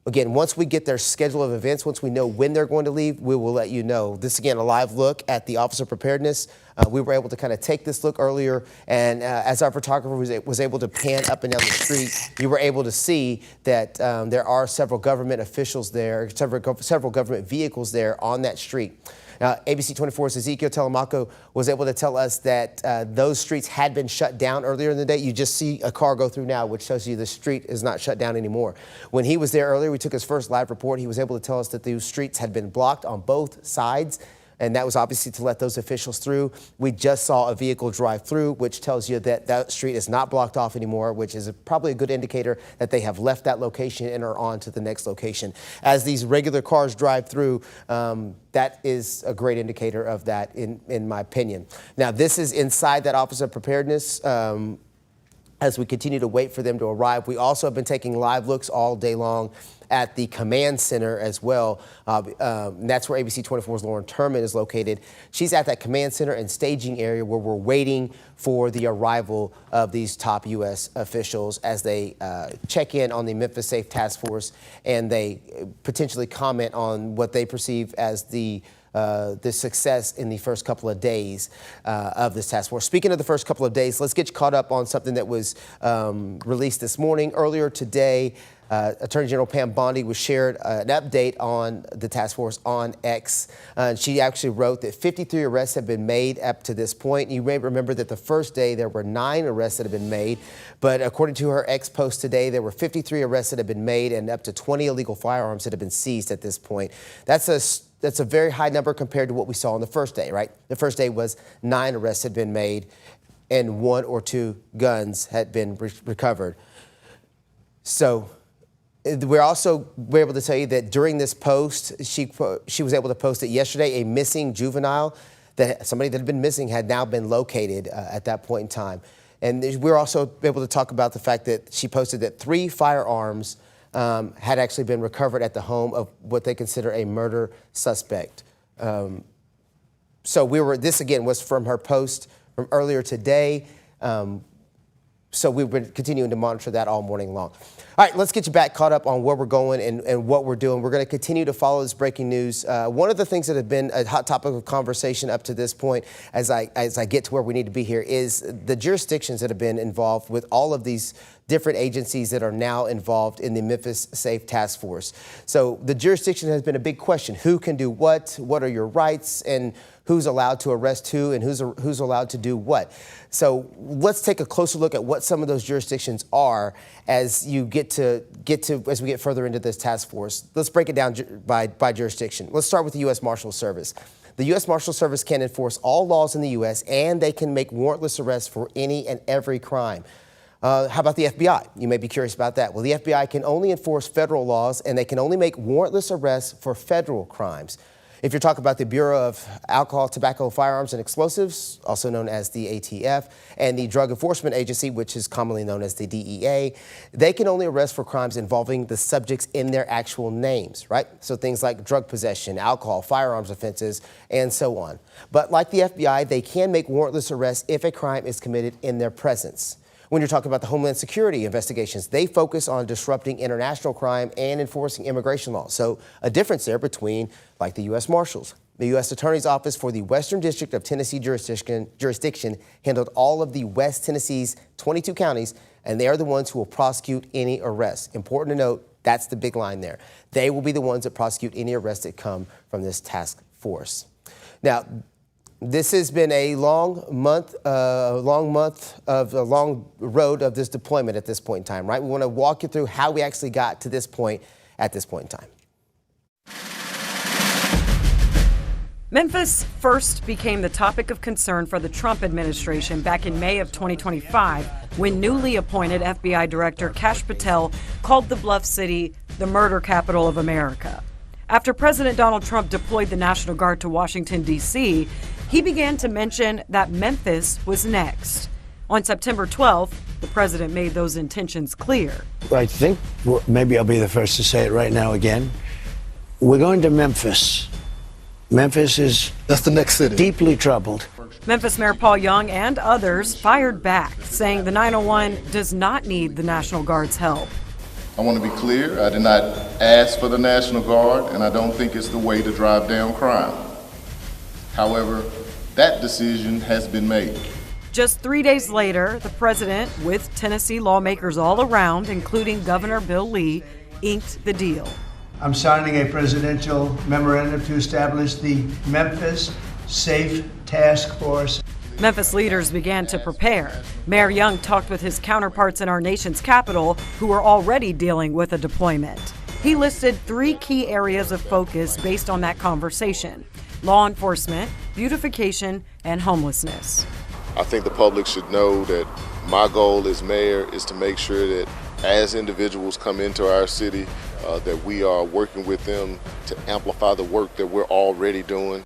Again, once we get their schedule of events, once we know when they're going to leave, we will let you know. This, again, a live look at the Office of Preparedness. We were able to kind of take this look earlier, and as our photographer was able to pan up and down the street, you were able to see that there are several government officials there, several government vehicles there on that street. Now, ABC 24's Ezekiel Telemaco was able to tell us that those streets had been shut down earlier in the day. You just see a car go through now, which shows you the street is not shut down anymore. When he was there earlier, we took his first live report. He was able to tell us that those streets had been blocked on both sides, and that was obviously to let those officials through. We just saw a vehicle drive through, which tells you that that street is not blocked off anymore, which is probably a good indicator that they have left that location and are on to the next location. As these regular cars drive through, that is a great indicator of that, in my opinion. Now, this is inside that Office of Preparedness. As we continue to wait for them to arrive, we also have been taking live looks all day long at the command center as well. And that's where ABC 24's Lauren Turman is located. She's at that command center and staging area where we're waiting for the arrival of these top U.S. officials as they check in on the Memphis Safe Task Force and they potentially comment on what they perceive as the success in the first couple of days of this task force. Speaking of the first couple of days, let's get you caught up on something that was released this morning. Earlier today, Attorney General Pam Bondi was shared an update on the task force on X. She actually wrote that 53 arrests have been made up to this point. You may remember that the first day there were 9 arrests that have been made, but according to her X post today, there were 53 arrests that have been made and up to 20 illegal firearms that have been seized at this point. That's a very high number compared to what we saw on the first day, right? The first day was 9 arrests had been made and 1 or 2 guns had been recovered. So We're able to tell you that during this post, she was able to post it yesterday, a missing juvenile, that somebody that had been missing had now been located at that point in time. And we're also able to talk about the fact that she posted that 3 firearms had actually been recovered at the home of what they consider a murder suspect. So this again was from her post from earlier today. So we've been continuing to monitor that all morning long. All right, let's get you back caught up on where we're going and what we're doing. We're going to continue to follow this breaking news. One of the things that have been a hot topic of conversation up to this point, as I get to where we need to be here, is the jurisdictions that have been involved with all of these different agencies that are now involved in the Memphis Safe Task Force. So the jurisdiction has been a big question. Who can do what? What are your rights? And who's allowed to arrest who and who's allowed to do what? So let's take a closer look at what some of those jurisdictions are as we get further into this task force. Let's break it down by jurisdiction. Let's start with the U.S. Marshals Service. The U.S. Marshals Service can enforce all laws in the U.S. and they can make warrantless arrests for any and every crime. How about the FBI? You may be curious about that. Well, the FBI can only enforce federal laws and they can only make warrantless arrests for federal crimes. If you're talking about the Bureau of Alcohol, Tobacco, Firearms, and Explosives, also known as the ATF, and the Drug Enforcement Agency, which is commonly known as the DEA, they can only arrest for crimes involving the subjects in their actual names, right? So things like drug possession, alcohol, firearms offenses, and so on. But like the FBI, they can make warrantless arrests if a crime is committed in their presence. When you're talking about the Homeland Security investigations, they focus on disrupting international crime and enforcing immigration laws. So a difference there between, like the U.S. Marshals. The U.S. Attorney's Office for the Western District of Tennessee jurisdiction handled all of the West Tennessee's 22 counties, and they are the ones who will prosecute any arrests. Important to note, that's the big line there. They will be the ones that prosecute any arrests that come from this task force. Now, this has been a long road of this deployment at this point in time, right? We want to walk you through how we actually got to this point at this point in time. Memphis first became the topic of concern for the Trump administration back in May of 2025 when newly appointed FBI Director Kash Patel called the Bluff City the murder capital of America. After President Donald Trump deployed the National Guard to Washington, D.C., he began to mention that Memphis was next. On September 12th, the president made those intentions clear. I think maybe I'll be the first to say it right now again. We're going to Memphis. Memphis that's the next city. Deeply troubled. Memphis Mayor Paul Young and others fired back, saying the 901 does not need the National Guard's help. I want to be clear, I did not ask for the National Guard, and I don't think it's the way to drive down crime. However, that decision has been made. Just 3 days later, the president, with Tennessee lawmakers all around, including Governor Bill Lee, inked the deal. I'm signing a presidential memorandum to establish the Memphis Safe Task Force. Memphis leaders began to prepare. Mayor Young talked with his counterparts in our nation's capital who were already dealing with a deployment. He listed 3 key areas of focus based on that conversation: law enforcement, beautification, and homelessness. I think the public should know that my goal as mayor is to make sure that as individuals come into our city, that we are working with them to amplify the work that we're already doing.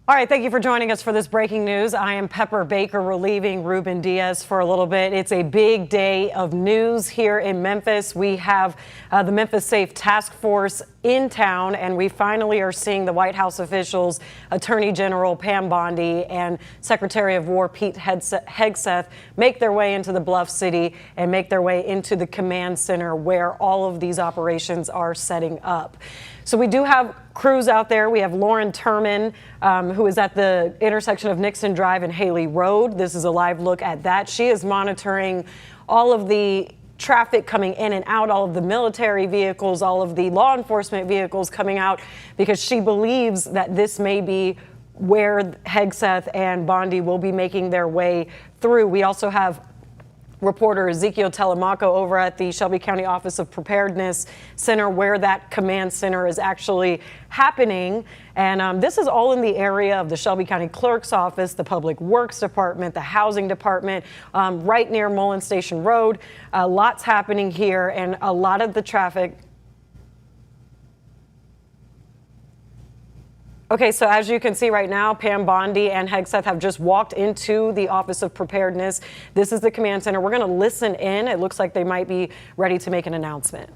All right, thank you for joining us for this breaking news. I am Pepper Baker, relieving Ruben Diaz for a little bit. It's a big day of news here in Memphis. We have the Memphis Safe Task Force in town, and we finally are seeing the White House officials, Attorney General Pam Bondi and Secretary of War Pete Hegseth, make their way into the Bluff City and make their way into the command center where all of these operations are setting up. So we do have crews out there. We have Lauren Turman, who is at the intersection of Nixon Drive and Haley Road. This is a live look at that. She is monitoring all of the traffic coming in and out, all of the military vehicles, all of the law enforcement vehicles coming out, because she believes that this may be where Hegseth and Bondi will be making their way through. We also have reporter Ezekiel Telemaco over at the Shelby County Office of Preparedness Center, where that command center is actually happening. And this is all in the area of the Shelby County Clerk's Office, the Public Works Department, the Housing Department, right near Mullen Station Road. Lots happening here, and a lot of the traffic. Okay, so as you can see right now, Pam Bondi and Hegseth have just walked into the Office of Preparedness. This is the command center. We're going to listen in. It looks like they might be ready to make an announcement.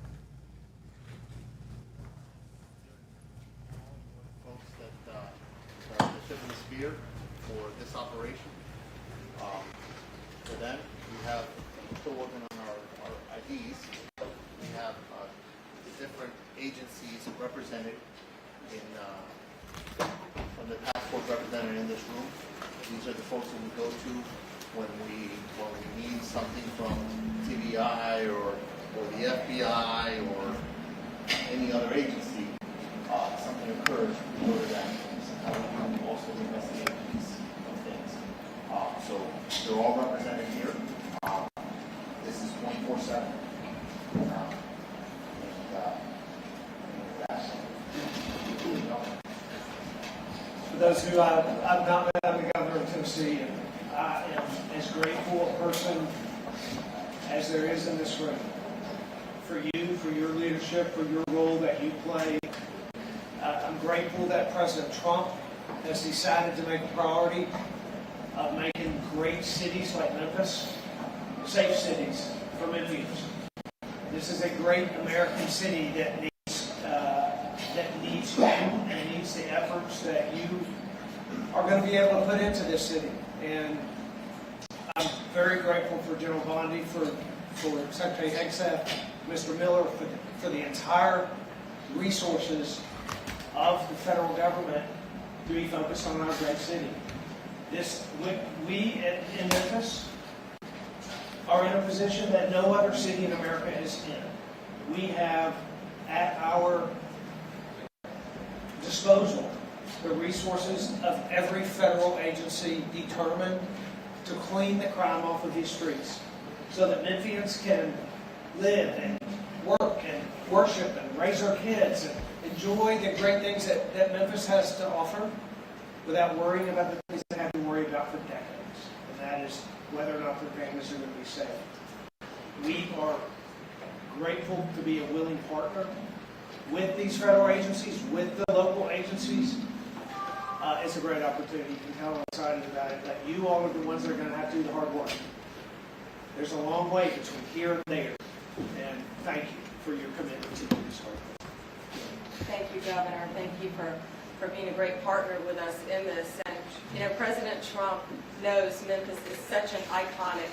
Folks that are the tip of the spear for this operation. For them, we're still working on our IDs. We have the different agencies represented in from the task force represented in this room. These are the folks that we go to when we need something from TBI or the FBI or any other agency. Something occurs, we go to that. How we can also investigate these things. So they're all represented here. This is 24/7. For those who I've not met, I'm the governor of Tennessee, and I am as grateful a person as there is in this room for you, for your leadership, for your role that you play. I'm grateful that President Trump has decided to make a priority of making great cities like Memphis safe cities for Memphians. This is a great American city that needs you and needs the efforts that you are going to be able to put into this city. And I'm very grateful for General Bondi, for Secretary Hegseth, Mr. Miller, for the entire resources of the federal government to be focused on our great city. We in Memphis are in a position that no other city in America is in. We have at our disposal the resources of every federal agency determined to clean the crime off of these streets so that Memphians can live and work and worship and raise our kids and enjoy the great things that Memphis has to offer without worrying about the things they have to worry about for decades. And that is whether or not their families are going to be safe. We are grateful to be a willing partner with these federal agencies, with the local agencies. It's a great opportunity. You can tell I'm excited about it, that you all are the ones that are going to have to do the hard work. There's a long way between here and there, and thank you for your commitment to do this hard work. Thank you, Governor. Thank you for being a great partner with us in this. And, President Trump knows Memphis is such an iconic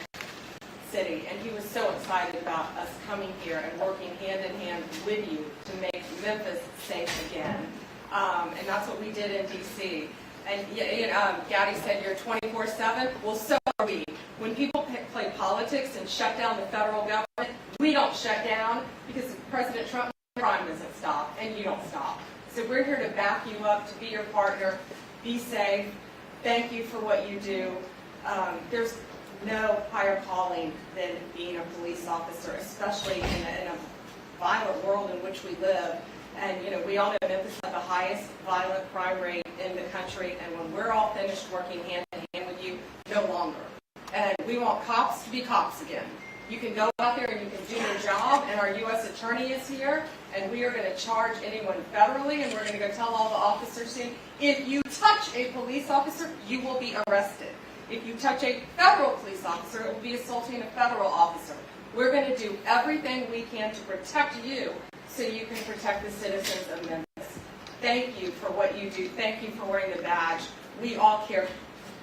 city, and he was so excited about us coming here and working hand in hand with you to make Memphis safe again. And that's what we did in D.C. And Gaddy said you're 24/7. Well, so are we. When people play politics and shut down the federal government, we don't shut down because President Trump, crime doesn't stop, and you don't stop. So we're here to back you up, to be your partner. Be safe. Thank you for what you do. There's no higher calling than being a police officer, especially in a violent world in which we live. And, we all know Memphis has the highest violent crime rate in the country. And when we're all finished working hand in hand with you, no longer. And we want cops to be cops again. You can go out there and you can do your job, and our U.S. attorney is here, and we are going to charge anyone federally, and we're going to go tell all the officers soon, if you touch a police officer, you will be arrested. If you touch a federal police officer, it will be assaulting a federal officer. We're going to do everything we can to protect you so you can protect the citizens of Memphis. Thank you for what you do. Thank you for wearing the badge. We all care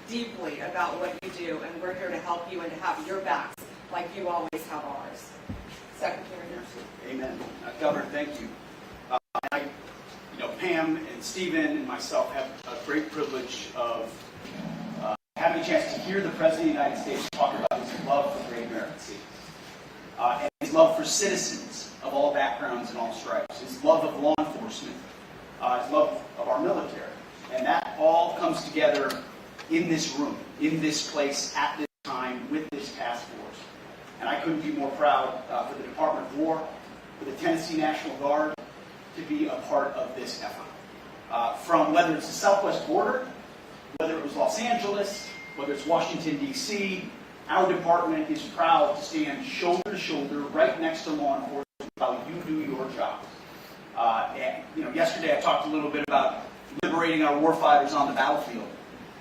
deeply about what you do, and we're here to help you and to have your backs like you always have ours. Secretary. Amen. Governor, thank you. Pam and Stephen and myself have a great privilege of having a chance to hear the President of the United States talk about his love for great American cities, and his love for citizens of all backgrounds and all stripes, his love of law enforcement, his love of our military. And that all comes together in this room, in this place, at this time, with this task force. And I couldn't be more proud for the Department of War, for the Tennessee National Guard, to be a part of this effort. From whether it's the southwest border, whether it was Los Angeles, whether it's Washington, D.C., our department is proud to stand shoulder to shoulder right next to law enforcement while you do your job. Yesterday I talked a little bit about liberating our warfighters on the battlefield.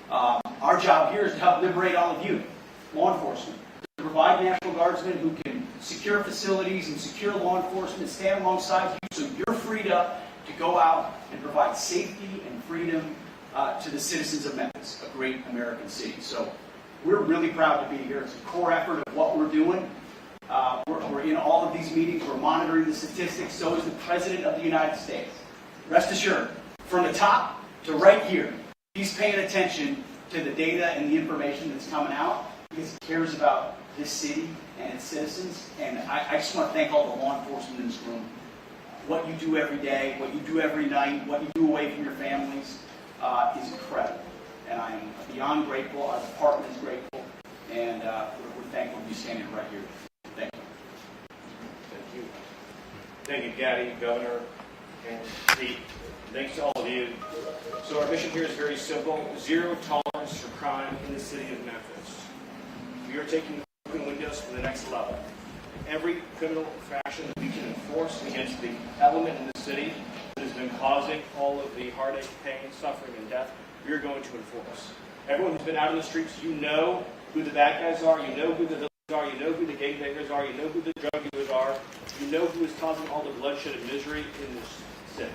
Our job here is to help liberate all of you, law enforcement, to provide National Guardsmen who can secure facilities and secure law enforcement, stand alongside you so you're freed up to go out and provide safety and freedom to the citizens of Memphis, a great American city. So we're really proud to be here. It's a core effort of what we're doing. We're in all of these meetings. We're monitoring the statistics. So is the President of the United States. Rest assured, from the top to right here, he's paying attention to the data and the information that's coming out because he cares about this city and its citizens. And I just want to thank all the law enforcement in this room. What you do every day, what you do every night, what you do away from your families is incredible. And I am beyond grateful. Our department is grateful. And we're thankful to be standing right here. Thank you. Thank you. Thank you, Gaddy, Governor, and Pete. Thanks to all of you. So our mission here is very simple: zero tolerance for crime in the city of Memphis. We are taking broken windows to the next level. Every criminal infraction that we can enforce against the element in the city that has been causing all of the heartache, pain, suffering, and death, we are going to enforce. Everyone who's been out in the streets, you know who the bad guys are, you know who the villains are, you know who the gangbangers are, you know who the drug dealers are, you know who is causing all the bloodshed and misery in this city.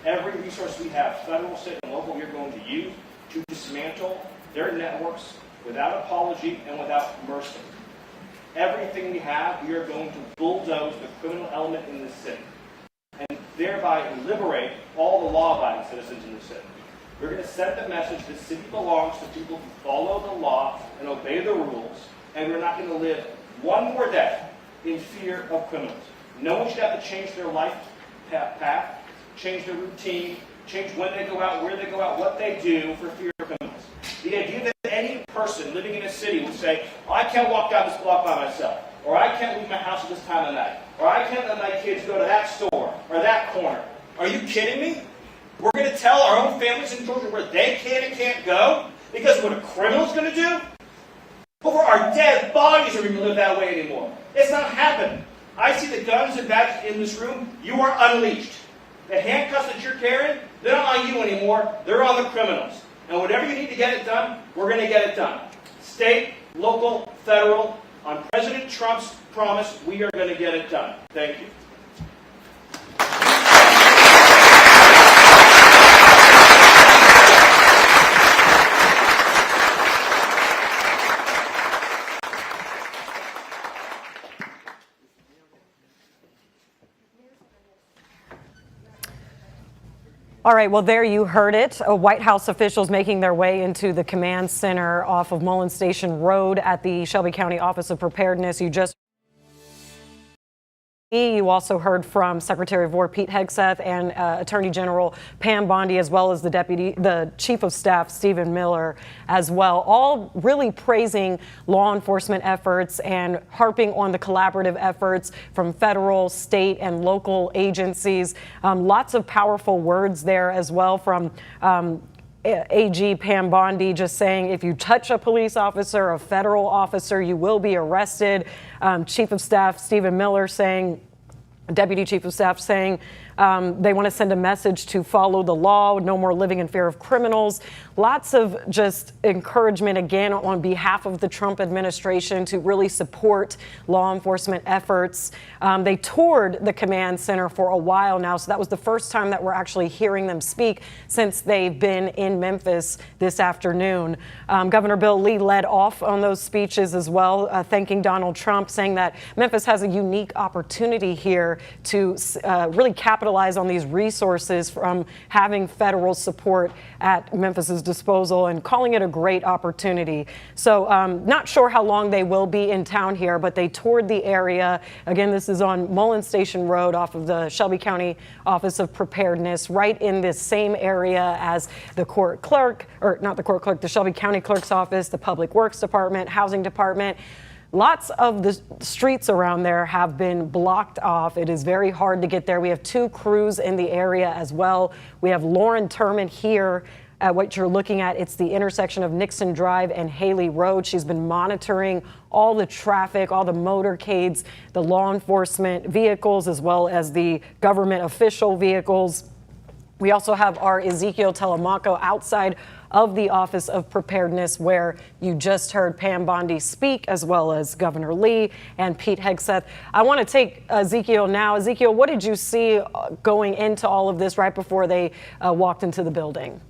Every resource we have, federal, state, and local, we are going to use to dismantle their networks without apology and without mercy. Everything we have, we are going to bulldoze the criminal element in this city and thereby liberate all the law-abiding citizens in the city. We're going to send the message that the city belongs to people who follow the law and obey the rules, and we're not going to live one more day in fear of criminals. No one should have to change their life path, change their routine, change when they go out, where they go out, what they do for fear of criminals. The idea that any person living in a city would say, oh, I can't walk down this block by myself, or I can't leave my house at this time of night, or I can't let my kids go to that store or that corner. Are you kidding me? We're going to tell our own families and children where they can and can't go because what a criminal's going to do? Over our dead bodies are we going to live that way anymore. It's not happening. I see the guns and badges in this room. You are unleashed. The handcuffs that you're carrying, they're not on you anymore. They're on the criminals. And whatever you need to get it done, we're going to get it done. State, local, federal, on President Trump's promise, we are going to get it done. Thank you. All right, well, there you heard it. White House officials making their way into the command center off of Mullen Station Road at the Shelby County Office of Preparedness. You also heard from Secretary of War Pete Hegseth and Attorney General Pam Bondi, as well as the Chief of Staff Stephen Miller as well, all really praising law enforcement efforts and harping on the collaborative efforts from federal, state, and local agencies. Lots of powerful words there as well from AG Pam Bondi, just saying if you touch a police officer, a federal officer, you will be arrested. Chief of Staff Stephen Miller saying, Deputy Chief of Staff saying they want to send a message to follow the law, no more living in fear of criminals. Lots of just encouragement again on behalf of the Trump administration to really support law enforcement efforts. They toured the command center for a while now, so that was the first time that we're actually hearing them speak since they've been in Memphis this afternoon. Governor Bill Lee led off on those speeches as well, thanking Donald Trump, saying that Memphis has a unique opportunity here to really capitalize on these resources from having federal support at Memphis's disposal, and calling it a great opportunity. So not sure how long they will be in town here, but they toured the area. Again, this is on Mullen Station Road off of the Shelby County Office of Preparedness, right in this same area as the court clerk, or not the court clerk, the Shelby County Clerk's Office, the Public Works Department, Housing Department. Lots of the streets around there have been blocked off. It is very hard to get there. We have 2 crews in the area as well. We have Lauren Turman here at what you're looking at. It's the intersection of Nixon Drive and Haley Road. She's been monitoring all the traffic, all the motorcades, the law enforcement vehicles, as well as the government official vehicles. We also have our Ezekiel Telemaco outside of the Office of Preparedness, where you just heard Pam Bondi speak, as well as Governor Lee and Pete Hegseth. I want to take Ezekiel now. Ezekiel, what did you see going into all of this right before they walked into the building?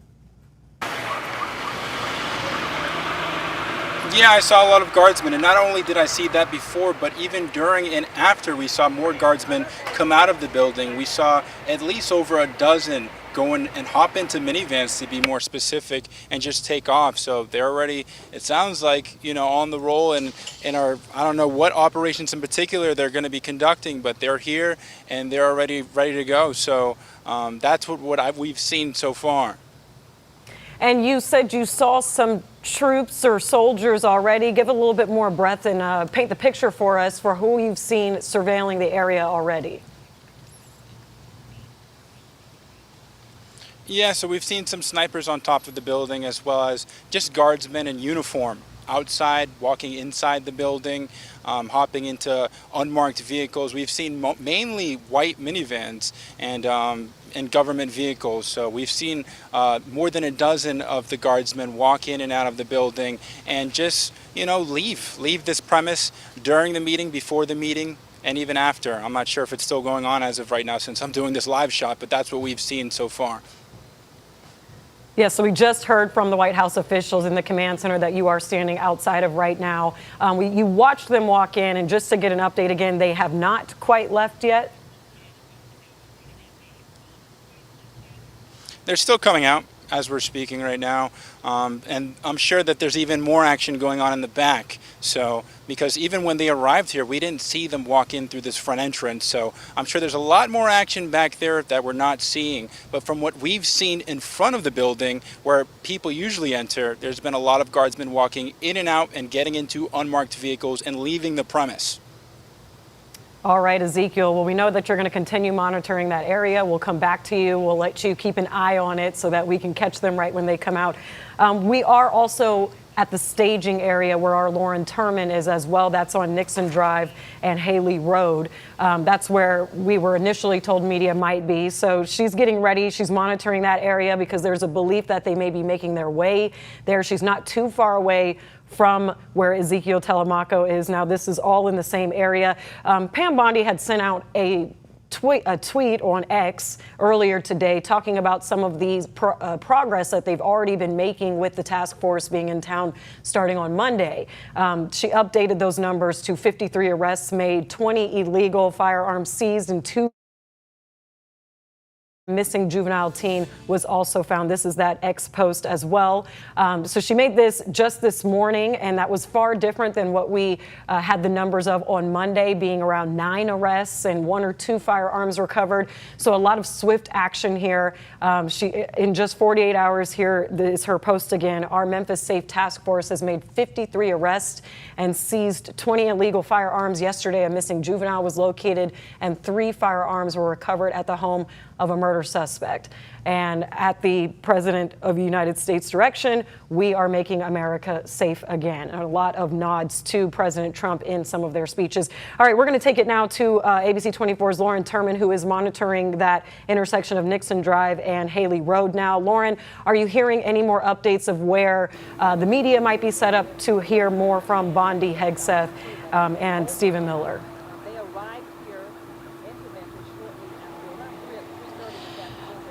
Yeah, I saw a lot of guardsmen, and not only did I see that before, but even during and after we saw more guardsmen come out of the building. We saw at least over a dozen go in and hop into minivans, to be more specific, and just take off. So they're already, it sounds like, you know, on the roll, and are, I don't know what operations in particular they're going to be conducting, but they're here and they're already ready to go. So that's what we've seen so far. And you said you saw some troops or soldiers already. Give a little bit more breadth and paint the picture for us for who you've seen surveilling the area already. Yeah, so we've seen some snipers on top of the building, as well as just guardsmen in uniform outside, walking inside the building, hopping into unmarked vehicles. We've seen mainly white minivans and government vehicles. So we've seen more than a dozen of the guardsmen walk in and out of the building and just, you know, leave this premise during the meeting, before the meeting, and even after. I'm not sure if it's still going on as of right now since I'm doing this live shot, but that's what we've seen so far. Yes, so we just heard from the White House officials in the command center that you are standing outside of right now. You watched them walk in, and just to get an update again, they have not quite left yet. They're still coming out as we're speaking right now, and I'm sure that there's even more action going on in the back. So, because even when they arrived here, we didn't see them walk in through this front entrance. So I'm sure there's a lot more action back there that we're not seeing. But from what we've seen in front of the building, where people usually enter, there's been a lot of guardsmen walking in and out and getting into unmarked vehicles and leaving the premise. All right, Ezekiel. Well, we know that you're going to continue monitoring that area. We'll come back to you. We'll let you keep an eye on it so that we can catch them right when they come out. We are also at the staging area where our Lauren Turman is as well. That's on Nixon Drive and Haley Road. That's where we were initially told media might be. So she's getting ready. She's monitoring that area because there's a belief that they may be making their way there. She's not too far away from where Ezekiel Telemaco is. Now, this is all in the same area. Pam Bondi had sent out a tweet on X earlier today talking about some of the progress that they've already been making with the task force being in town starting on Monday. She updated those numbers to 53 arrests made, 20 illegal firearms seized, and 2 missing juvenile teen was also found. This is that X post as well. So she made this just this morning, and that was far different than what we had the numbers of on Monday, being around 9 arrests and 1 or 2 firearms recovered. So a lot of swift action here. She, in just 48 hours, here is her post again. Our Memphis Safe Task Force has made 53 arrests and seized 20 illegal firearms. Yesterday, a missing juvenile was located, and 3 firearms were recovered at the home of a murder suspect. And at the President of the United States direction, we are making America safe again. And a lot of nods to President Trump in some of their speeches. All right, we're going to take it now to ABC 24's Lauren Turman, who is monitoring that intersection of Nixon Drive and Haley Road now. Lauren, are you hearing any more updates of where the media might be set up to hear more from Bondi, Hegseth, and Stephen Miller?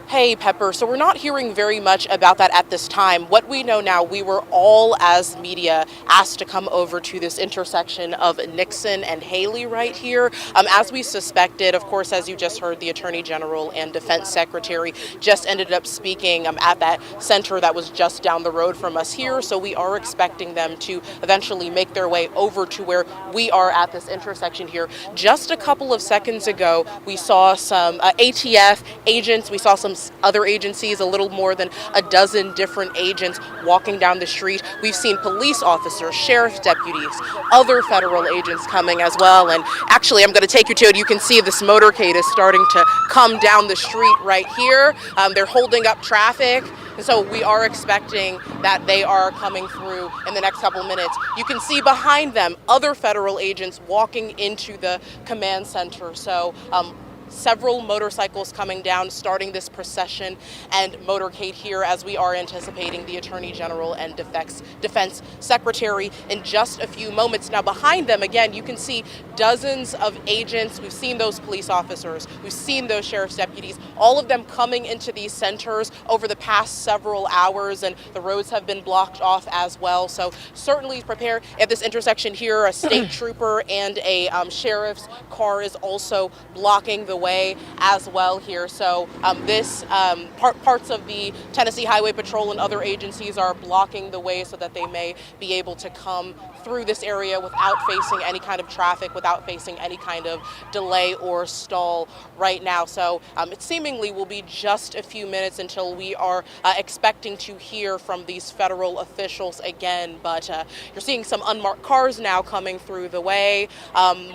Hey, Pepper. So we're not hearing very much about that at this time. What we know now, we were all, as media, asked to come over to this intersection of Nixon and Haley right here. As we suspected, of course, as you just heard, the Attorney General and Defense Secretary just ended up speaking at that center that was just down the road from us here. So we are expecting them to eventually make their way over to where we are at this intersection here. Just a couple of seconds ago, we saw some ATF agents, we saw some other agencies, a little more than a dozen different agents walking down the street. We've seen police officers, sheriff's deputies, other federal agents coming as well. And actually, I'm going to take you to it. You can see this motorcade is starting to come down the street right here. They're holding up traffic. And so we are expecting that they are coming through in the next couple of minutes. You can see behind them other federal agents walking into the command center. So several motorcycles coming down, starting this procession and motorcade here as we are anticipating the Attorney General and Defense Secretary in just a few moments. Now behind them, again, you can see dozens of agents. We've seen those police officers. We've seen those sheriff's deputies, all of them coming into these centers over the past several hours, and the roads have been blocked off as well. So certainly prepare at this intersection here. A state trooper and a sheriff's car is also blocking the way as well here. So parts of the Tennessee Highway Patrol and other agencies are blocking the way so that they may be able to come through this area without facing any kind of traffic, without facing any kind of delay or stall right now. So it seemingly will be just a few minutes until we are expecting to hear from these federal officials again. But you're seeing some unmarked cars now coming through the way,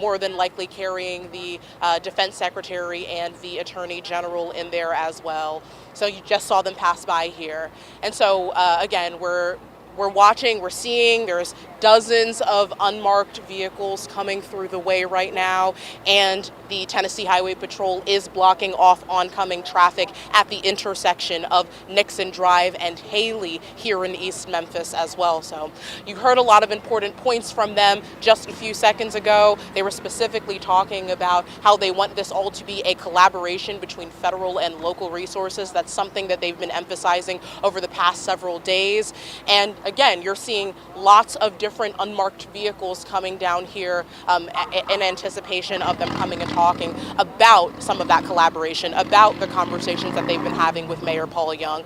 more than likely carrying the Defense Secretary and the Attorney General in there as well. So you just saw them pass by here. And so again, we're watching, we're seeing there's dozens of unmarked vehicles coming through the way right now, and the Tennessee Highway Patrol is blocking off oncoming traffic at the intersection of Nixon Drive and Haley here in East Memphis as well. So you heard a lot of important points from them just a few seconds ago. They were specifically talking about how they want this all to be a collaboration between federal and local resources. That's something that they've been emphasizing over the past several days. And again, you're seeing lots of different unmarked vehicles coming down here in anticipation of them coming and talking about some of that collaboration, about the conversations that they've been having with Mayor Paul Young,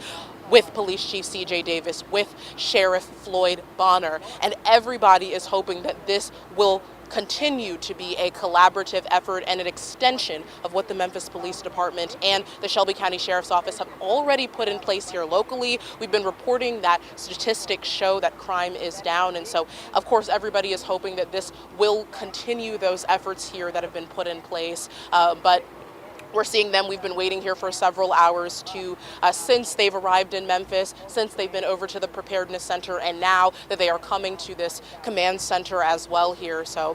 with Police Chief C.J. Davis, with Sheriff Floyd Bonner. And everybody is hoping that this will continue to be a collaborative effort and an extension of what the Memphis Police Department and the Shelby County Sheriff's Office have already put in place here locally. We've been reporting that statistics show that crime is down, and so of course everybody is hoping that this will continue those efforts here that have been put in place. But we're seeing them. We've been waiting here for several hours since they've arrived in Memphis, since they've been over to the Preparedness Center, and now that they are coming to this command center as well here. So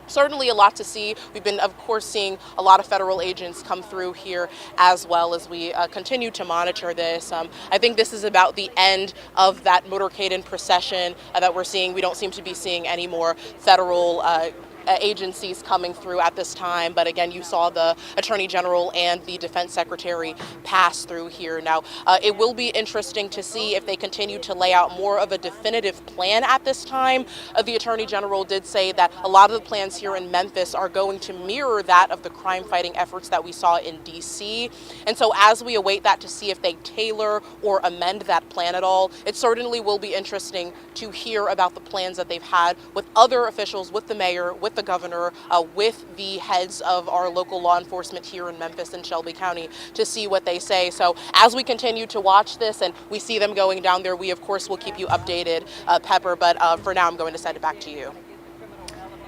certainly a lot to see. We've been, of course, seeing a lot of federal agents come through here as well as we continue to monitor this. I think this is about the end of that motorcade and procession that we're seeing. We don't seem to be seeing any more federal agencies coming through at this time, but again, you saw the Attorney General and the Defense Secretary pass through here. Now, it will be interesting to see if they continue to lay out more of a definitive plan at this time. The Attorney General did say that a lot of the plans here in Memphis are going to mirror that of the crime-fighting efforts that we saw in D.C. And so as we await that to see if they tailor or amend that plan at all, it certainly will be interesting to hear about the plans that they've had with other officials, with the mayor, with the governor, with the heads of our local law enforcement here in Memphis and Shelby County to see what they say. So as we continue to watch this and we see them going down there, we of course will keep you updated, Pepper, but for now I'm going to send it back to you.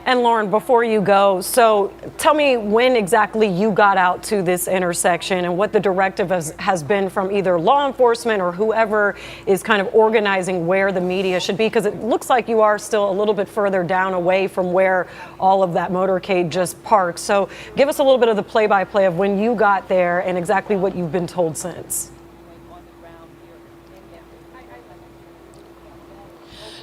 And Lauren, before you go, so tell me when exactly you got out to this intersection and what the directive has been from either law enforcement or whoever is kind of organizing where the media should be, because it looks like you are still a little bit further down away from where all of that motorcade just parked. So give us a little bit of the play-by-play of when you got there and exactly what you've been told since.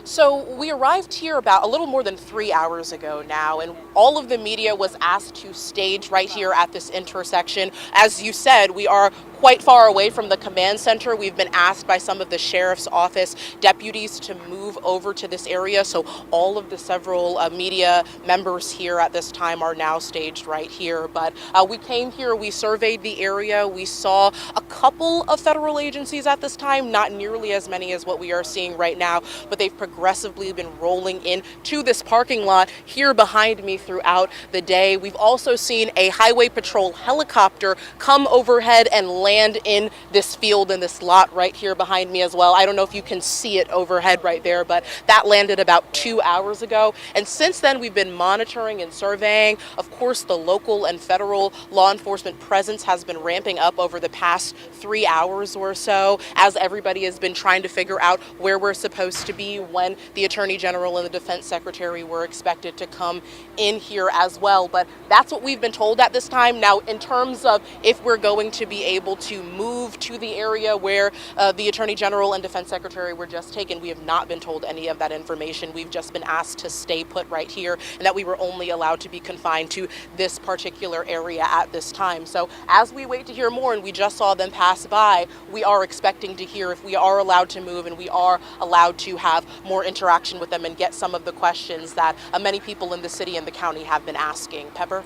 So we arrived here about a little more than 3 hours ago now, and all of the media was asked to stage right here at this intersection. As you said, we are quite far away from the command center. We've been asked by some of the sheriff's office deputies to move over to this area, so all of the several media members here at this time are now staged right here. But we came here, we surveyed the area, we saw a couple of federal agencies at this time, not nearly as many as what we are seeing right now, but they've progressively been rolling in to this parking lot here behind me throughout the day. We've also seen a highway patrol helicopter come overhead and land land in this field, in this lot right here behind me as well. I don't know if you can see it overhead right there, but that landed about 2 hours ago. And since then, we've been monitoring and surveying. Of course, the local and federal law enforcement presence has been ramping up over the past 3 hours or so, as everybody has been trying to figure out where we're supposed to be when the Attorney General and the Defense Secretary were expected to come in here as well. But that's what we've been told at this time. Now, in terms of if we're going to be able to move to the area where the Attorney General and Defense Secretary were just taken, we have not been told any of that information. We've just been asked to stay put right here and that we were only allowed to be confined to this particular area at this time. So as we wait to hear more, and we just saw them pass by, we are expecting to hear if we are allowed to move and we are allowed to have more interaction with them and get some of the questions that many people in the city and the county have been asking. Pepper?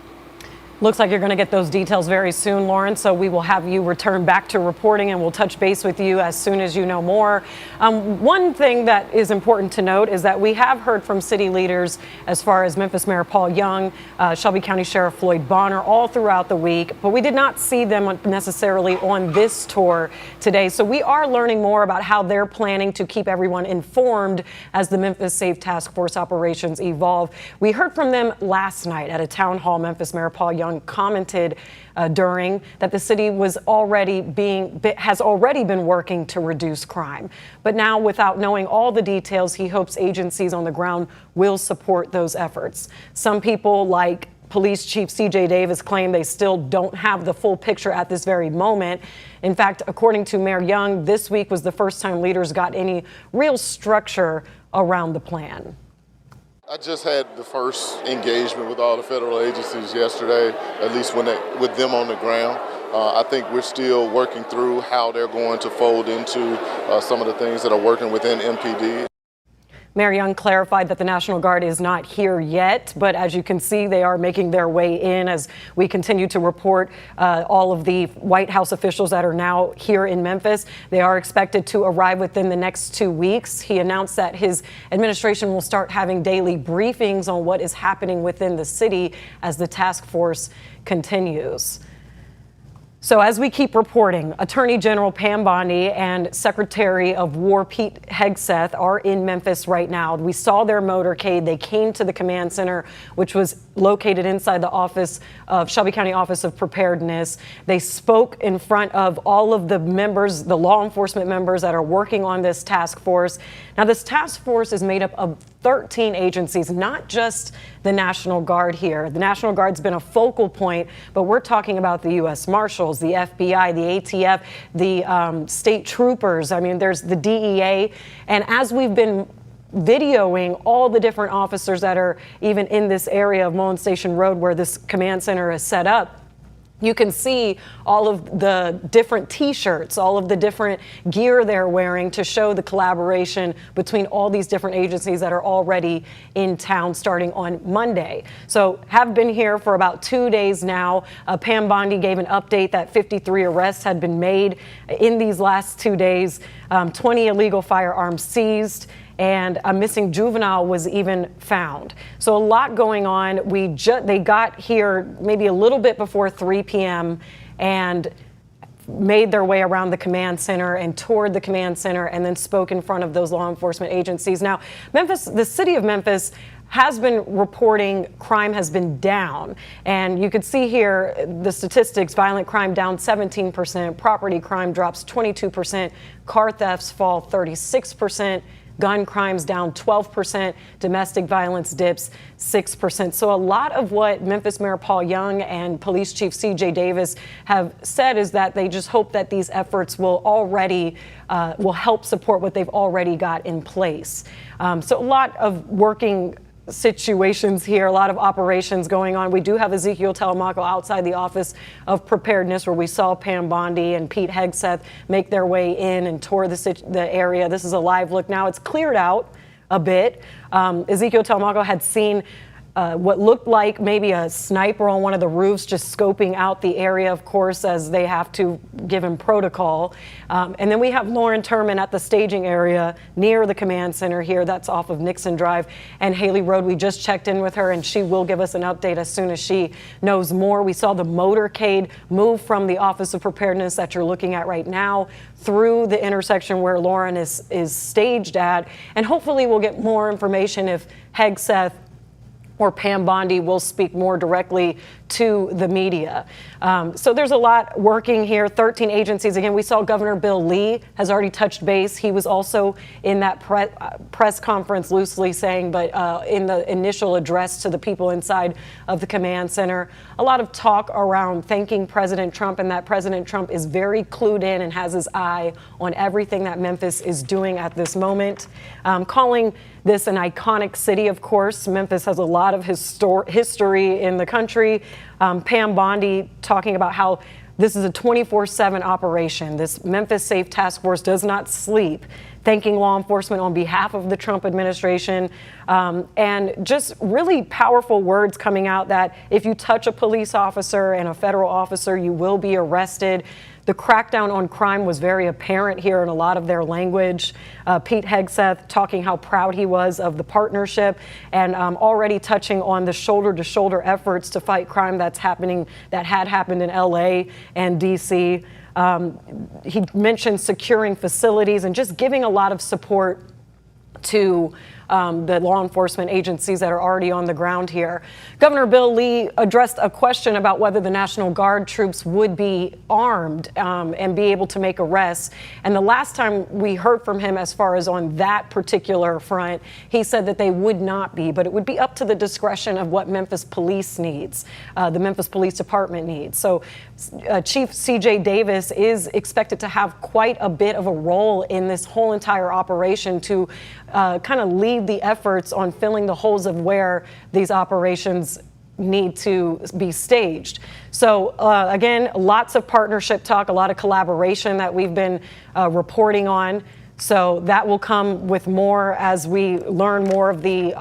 Looks like you're going to get those details very soon, Lauren, so we will have you return back to reporting and we'll touch base with you as soon as you know more. One thing that is important to note is that we have heard from city leaders as far as Memphis Mayor Paul Young, Shelby County Sheriff Floyd Bonner all throughout the week, but we did not see them necessarily on this tour today. So we are learning more about how they're planning to keep everyone informed as the Memphis Safe Task Force operations evolve. We heard from them last night at a town hall. Memphis Mayor Paul Young commented during that the city has already been working to reduce crime. But now, without knowing all the details, he hopes agencies on the ground will support those efforts. Some people, like Police Chief C.J. Davis, claim they still don't have the full picture at this very moment. In fact, according to Mayor Young, this week was the first time leaders got any real structure around the plan. I just had the first engagement with all the federal agencies yesterday, at least with them on the ground. I think we're still working through how they're going to fold into some of the things that are working within MPD. Mayor Young clarified that the National Guard is not here yet, but as you can see, they are making their way in as we continue to report all of the White House officials that are now here in Memphis. They are expected to arrive within the next 2 weeks. He announced that his administration will start having daily briefings on what is happening within the city as the task force continues. So as we keep reporting, Attorney General Pam Bondi and Secretary of War Pete Hegseth are in Memphis right now. We saw their motorcade. They came to the command center, which was located inside the office of Shelby County Office of Preparedness. They spoke in front of all of the members, the law enforcement members that are working on this task force. Now, this task force is made up of 13 agencies, not just the National Guard here. The National Guard's been a focal point, but we're talking about the U.S. Marshals, the FBI, the ATF, the state troopers. I mean, there's the DEA. And as we've been videoing all the different officers that are even in this area of Mullen Station Road where this command center is set up, you can see all of the different T-shirts, all of the different gear they're wearing to show the collaboration between all these different agencies that are already in town starting on Monday. So have been here for about 2 days now. Pam Bondi gave an update that 53 arrests had been made in these last 2 days, 20 illegal firearms seized, and a missing juvenile was even found. So a lot going on. They got here maybe a little bit before 3 p.m. and made their way around the command center and toured the command center and then spoke in front of those law enforcement agencies. Now, the city of Memphis has been reporting crime has been down. And you could see here the statistics: violent crime down 17%, property crime drops 22%, car thefts fall 36%, gun crimes down 12%, domestic violence dips 6%. So a lot of what Memphis Mayor Paul Young and Police Chief C.J. Davis have said is that they just hope that these efforts will help support what they've already got in place. So a lot of working situations here, a lot of operations going on. We do have Ezekiel Telemaco outside the Office of Preparedness, where we saw Pam Bondi and Pete Hegseth make their way in and tour the area. This is a live look now. It's cleared out a bit. Ezekiel Telemaco had seen what looked like maybe a sniper on one of the roofs, just scoping out the area, of course, as they have to give him protocol. And then we have Lauren Turman at the staging area near the command center here. That's off of Nixon Drive and Haley Road. We just checked in with her, and she will give us an update as soon as she knows more. We saw the motorcade move from the Office of Preparedness that you're looking at right now through the intersection where Lauren is staged at. And hopefully we'll get more information if Hegseth or Pam Bondi will speak more directly to the media. So there's a lot working here. 13 agencies. Again, we saw Governor Bill Lee has already touched base. He was also in that press conference, loosely saying, but in the initial address to the people inside of the command center, a lot of talk around thanking President Trump, and that President Trump is very clued in and has his eye on everything that Memphis is doing at this moment. Calling this an iconic city, of course. Memphis has a lot of history in the country. Pam Bondi talking about how this is a 24/7 operation. This Memphis Safe Task Force does not sleep, thanking law enforcement on behalf of the Trump administration. And just really powerful words coming out that if you touch a police officer and a federal officer, you will be arrested. The crackdown on crime was very apparent here in a lot of their language. Pete Hegseth talking how proud he was of the partnership, and already touching on the shoulder-to-shoulder efforts to fight crime that had happened in LA and DC. He mentioned securing facilities and just giving a lot of support to the law enforcement agencies that are already on the ground here. Governor Bill Lee addressed a question about whether the National Guard troops would be armed and be able to make arrests. And the last time we heard from him as far as on that particular front, he said that they would not be, but it would be up to the discretion of what Memphis Police needs, the Memphis Police Department needs. So Chief C.J. Davis is expected to have quite a bit of a role in this whole entire operation to kind of lead the efforts on filling the holes of where these operations need to be staged. So again, lots of partnership talk, a lot of collaboration that we've been reporting on. So that will come with more as we learn more of the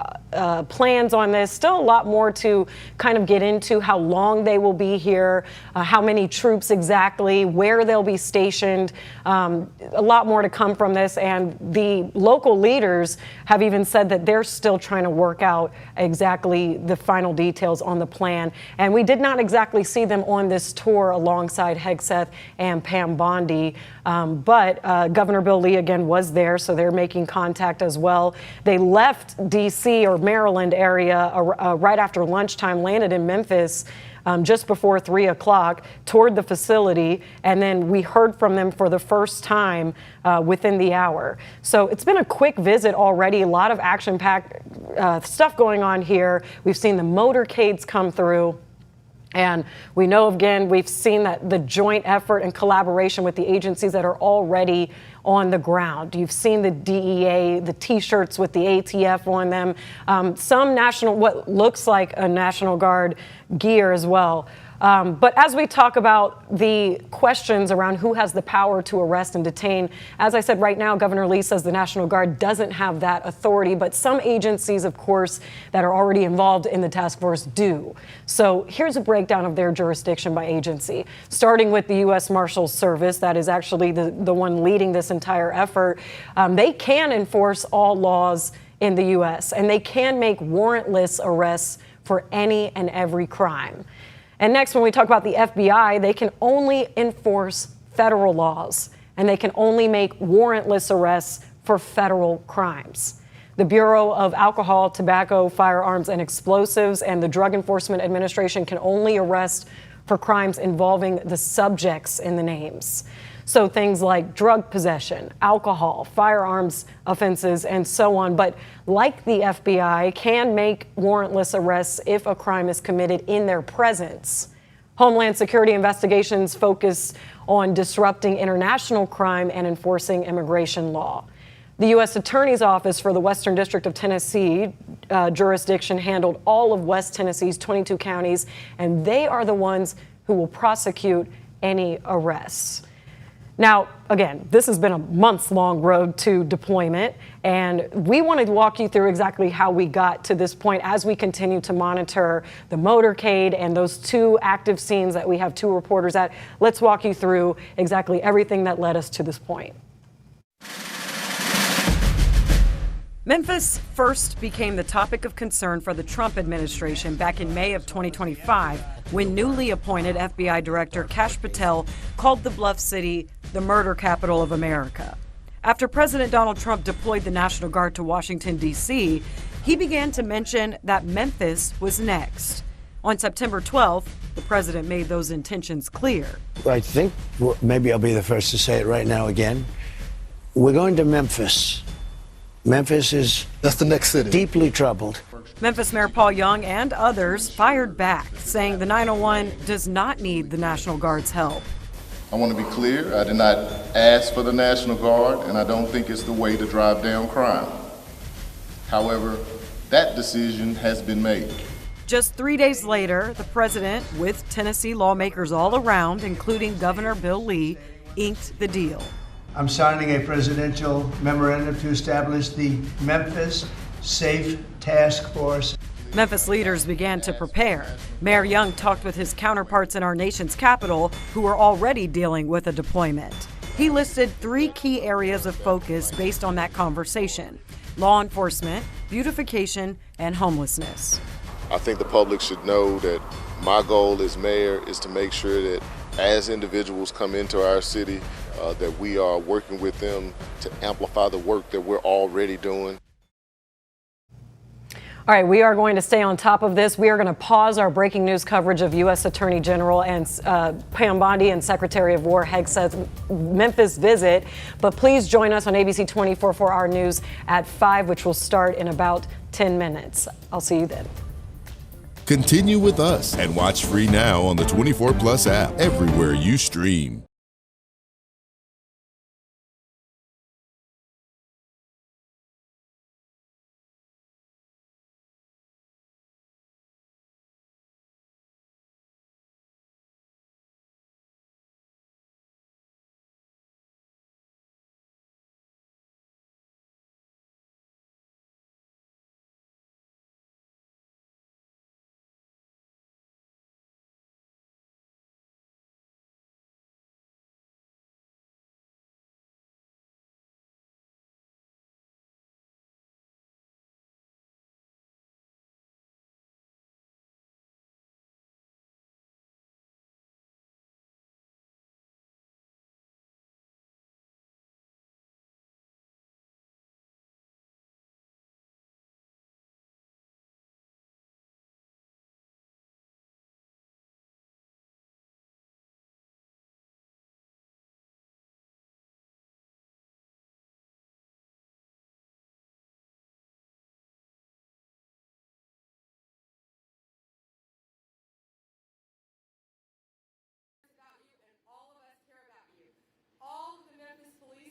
plans on this. Still a lot more to kind of get into, how long they will be here, how many troops exactly, where they'll be stationed. A lot more to come from this. And the local leaders have even said that they're still trying to work out exactly the final details on the plan. And we did not exactly see them on this tour alongside Hegseth and Pam Bondi. But Governor Bill Lee, again, was there, so they're making contact as well. They left D.C. or Maryland area right after lunchtime, landed in Memphis just before 3 o'clock toward the facility, and then we heard from them for the first time within the hour. So it's been a quick visit already, a lot of action-packed stuff going on here. We've seen the motorcades come through. And we know, again, we've seen that the joint effort and collaboration with the agencies that are already on the ground. You've seen the DEA, the T-shirts with the ATF on them, some what looks like a National Guard gear as well. But as we talk about the questions around who has the power to arrest and detain, as I said, right now, Governor Lee says the National Guard doesn't have that authority, but some agencies, of course, that are already involved in the task force do. So here's a breakdown of their jurisdiction by agency, starting with the U.S. Marshals Service, that is actually the one leading this entire effort. They can enforce all laws in the U.S., and they can make warrantless arrests for any and every crime. And next, when we talk about the FBI, they can only enforce federal laws, and they can only make warrantless arrests for federal crimes. The Bureau of Alcohol, Tobacco, Firearms, and Explosives and the Drug Enforcement Administration can only arrest for crimes involving the subjects in the names. So things like drug possession, alcohol, firearms offenses, and so on. But like the FBI, can make warrantless arrests if a crime is committed in their presence. Homeland Security investigations focus on disrupting international crime and enforcing immigration law. The U.S. Attorney's Office for the Western District of Tennessee jurisdiction handled all of West Tennessee's 22 counties, and they are the ones who will prosecute any arrests. Now, again, this has been a months-long road to deployment, and we wanted to walk you through exactly how we got to this point as we continue to monitor the motorcade and those two active scenes that we have two reporters at. Let's walk you through exactly everything that led us to this point. Memphis first became the topic of concern for the Trump administration back in May of 2025 when newly appointed FBI Director Kash Patel called the Bluff City the murder capital of America. After President Donald Trump deployed the National Guard to Washington, D.C., he began to mention that Memphis was next. On September 12th, the president made those intentions clear. I think maybe I'll be the first to say it right now again. We're going to Memphis. Memphis is That's the next city. Deeply troubled. Memphis Mayor Paul Young and others fired back, saying the 901 does not need the National Guard's help. I want to be clear, I did not ask for the National Guard, and I don't think it's the way to drive down crime. However, that decision has been made. Just 3 days later, the president, with Tennessee lawmakers all around, including Governor Bill Lee, inked the deal. I'm signing a presidential memorandum to establish the Memphis Safe Task Force. Memphis leaders began to prepare. Mayor Young talked with his counterparts in our nation's capital who were already dealing with a deployment. He listed 3 key areas of focus based on that conversation: law enforcement, beautification, and homelessness. I think the public should know that my goal as mayor is to make sure that as individuals come into our city, that we are working with them to amplify the work that we're already doing. All right, we are going to stay on top of this. We are going to pause our breaking news coverage of U.S. Attorney General and Pam Bondi and Secretary of War Hegseth's Memphis visit. But please join us on ABC 24 for our news at 5, which will start in about 10 minutes. I'll see you then. Continue with us and watch free now on the 24 Plus app everywhere you stream.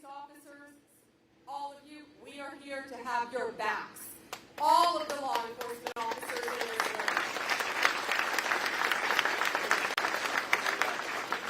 Officers, all of you, we are here to have your backs. All of the law enforcement officers in this room.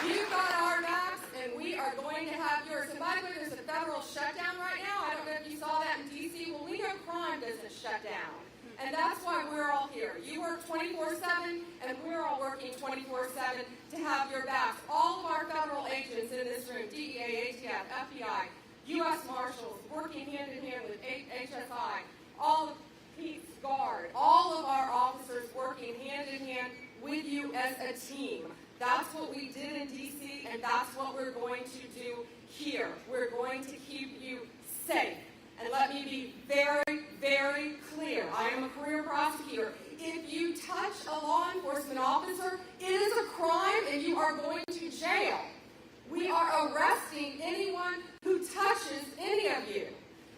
You got our backs, and we are going to have yours. And by the way, there's a federal shutdown right now. I don't know if you saw that in D.C. Well, we know crime doesn't shut down. And that's why we're all here. You work 24/7, and we're all working 24/7 to have your backs. All of our federal agents in this room, DEA, ATF, FBI, U.S. Marshals, working hand in hand with HSI, all of Pete's Guard, all of our officers working hand in hand with you as a team. That's what we did in D.C., and that's what we're going to do here. We're going to keep you safe. And let me be very, very clear. I am a career prosecutor. If you touch a law enforcement officer, it is a crime and you are going to jail. We are arresting anyone who touches any of you.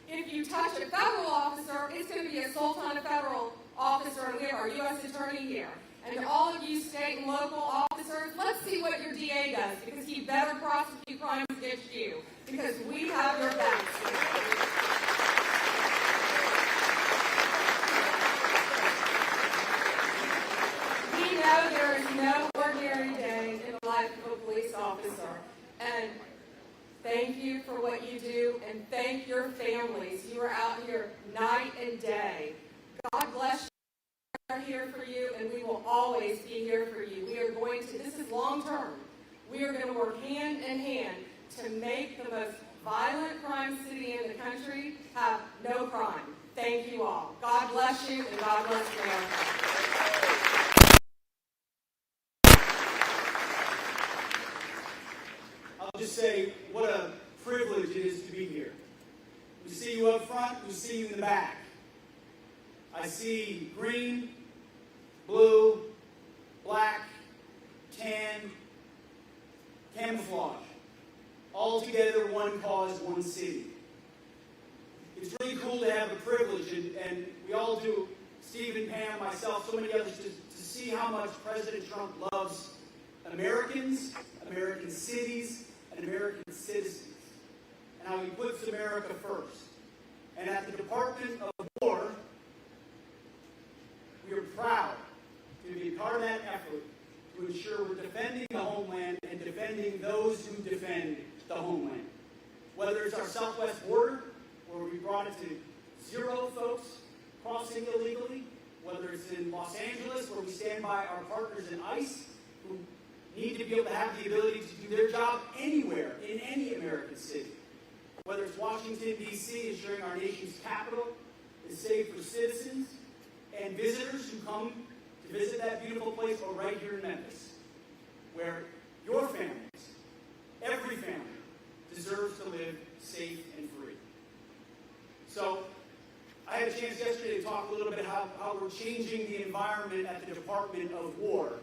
If you touch a federal officer, it's going to be assault on a federal officer, and we have our U.S. Attorney here. And to all of you state and local officers, let's see what your DA does, because he better prosecute crimes against you, because we have your backs. We know there is no ordinary day in the life of a police officer. And thank your families. You are out here night and day. God bless you. We are here for you, and we will always be here for you. We are going to, this is long term, we are going to work hand in hand to make the most violent crime city in the country have no crime. Thank you all. God bless you, and God bless America. I'll just say what a privilege it is to be here. We see you up front, we see you in the back. I see green, blue, black, tan, camouflage. All together, one cause, one city. It's really cool to have the privilege, and we all do, Stephen, Pam, myself, so many others, to see how much President Trump loves Americans, American cities, and American citizens, and how he puts America first. And at the Department of War, we are proud to be part of that effort to ensure we're defending the homeland and defending those who defend the homeland. Whether it's our southwest border, where we brought it to 0 folks crossing illegally, whether it's in Los Angeles, where we stand by our partners in ICE, who need to be able to have the ability to do their job anywhere, in any American city. Whether it's Washington, D.C., ensuring our nation's capital is safe for citizens and visitors who come to visit that beautiful place, or right here in Memphis, where your families, every family, deserves to live safe and free. So, I had a chance yesterday to talk a little bit how we're changing the environment at the Department of War.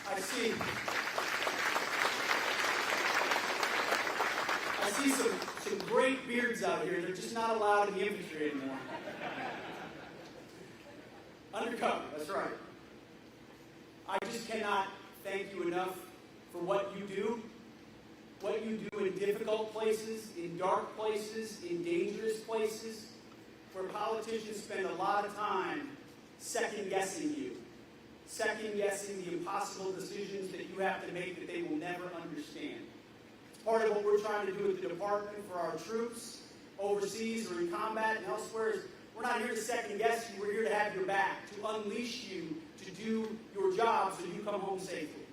I see some great beards out here. They're just not allowed in the infantry anymore. Undercover, that's right. I just cannot thank you enough for what you do in difficult places, in dark places, in dangerous places, where politicians spend a lot of time second-guessing you, second-guessing the impossible decisions that you have to make that they will never understand. It's part of what we're trying to do at the department for our troops overseas or in combat and elsewhere. Is we're not here to second-guess you. We're here to have your back, to unleash you, to do your job so you come home safely.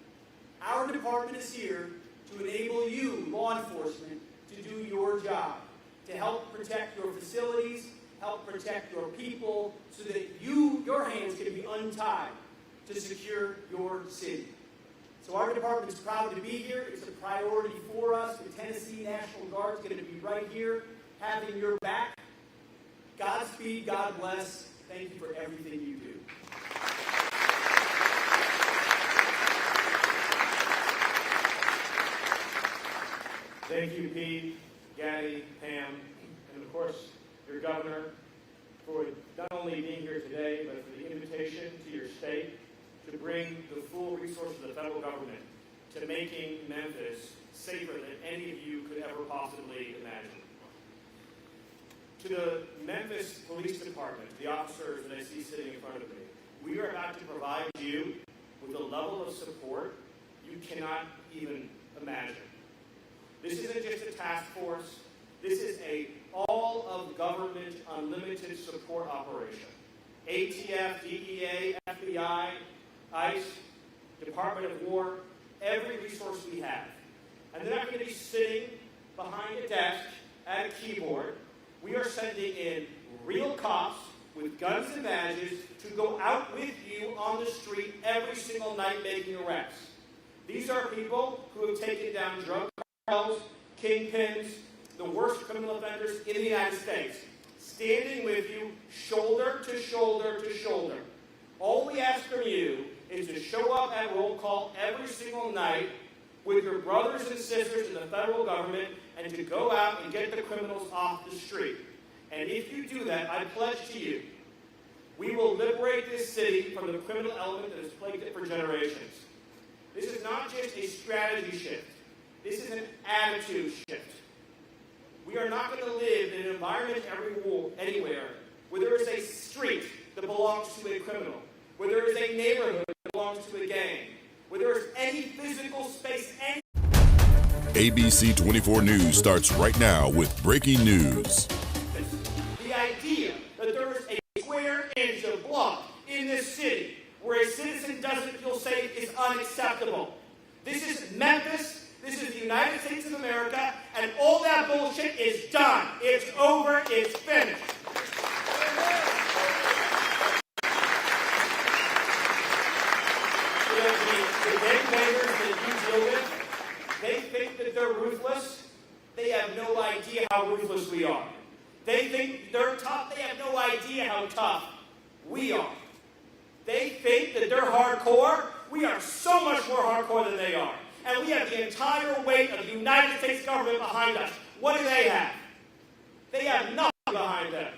Our department is here to enable you, law enforcement, to do your job, to help protect your facilities, help protect your people, so that your hands can be untied to secure your city. So our department is proud to be here. It's a priority for us. The Tennessee National Guard is going to be right here, having your back. Godspeed, God bless. Thank you for everything you do. Thank you, Pete, Gaddy, Pam, and of course, your governor, for not only being here today, but for the invitation to your state to bring the full resources of the federal government to making Memphis safer than any of you could ever possibly imagine. To the Memphis Police Department, the officers that I see sitting in front of me, we are about to provide you with a level of support you cannot even imagine. This isn't just a task force. This is a all-of-government unlimited support operation. ATF, DEA, FBI, ICE, Department of War, every resource we have. And they're not going to be sitting behind a desk at a keyboard. We are sending in real cops with guns and badges to go out with you on the street every single night making arrests. These are people who have taken down drug cartels, kingpins, the worst criminal offenders in the United States, standing with you shoulder to shoulder to shoulder. All we ask from you is to show up at roll call every single night with your brothers and sisters in the federal government and to go out and get the criminals off the street. And if you do that, I pledge to you, we will liberate this city from the criminal element that has plagued it for generations. This is not just a strategy shift. This is an attitude shift. We are not going to live in an environment anywhere where there is a street that belongs to a criminal, where there is a neighborhood that belongs to a gang, where there is any physical space ABC 24 News starts right now with breaking news. The idea that there is a square inch of block in this city where a citizen doesn't feel safe is unacceptable. This is Memphis. This is the United States of America, and all that bullshit is done. It's over. It's finished. The gangbangers that you deal with, they think that they're ruthless. They have no idea how ruthless we are. They think they're tough. They have no idea how tough we are. They think that they're hardcore. We are so much more hardcore than they are. And we have the entire weight of the United States government behind us. What do they have? They have nothing behind them.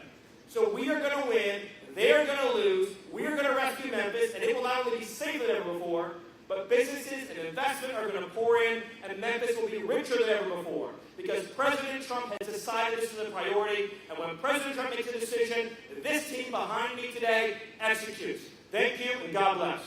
So we are going to win. They're going to lose. We are going to rescue Memphis, and it will not only be safer than ever before, but businesses and investment are going to pour in, and Memphis will be richer than ever before. Because President Trump has decided this is a priority, and when President Trump makes a decision, this team behind me today executes. Thank you, and God bless.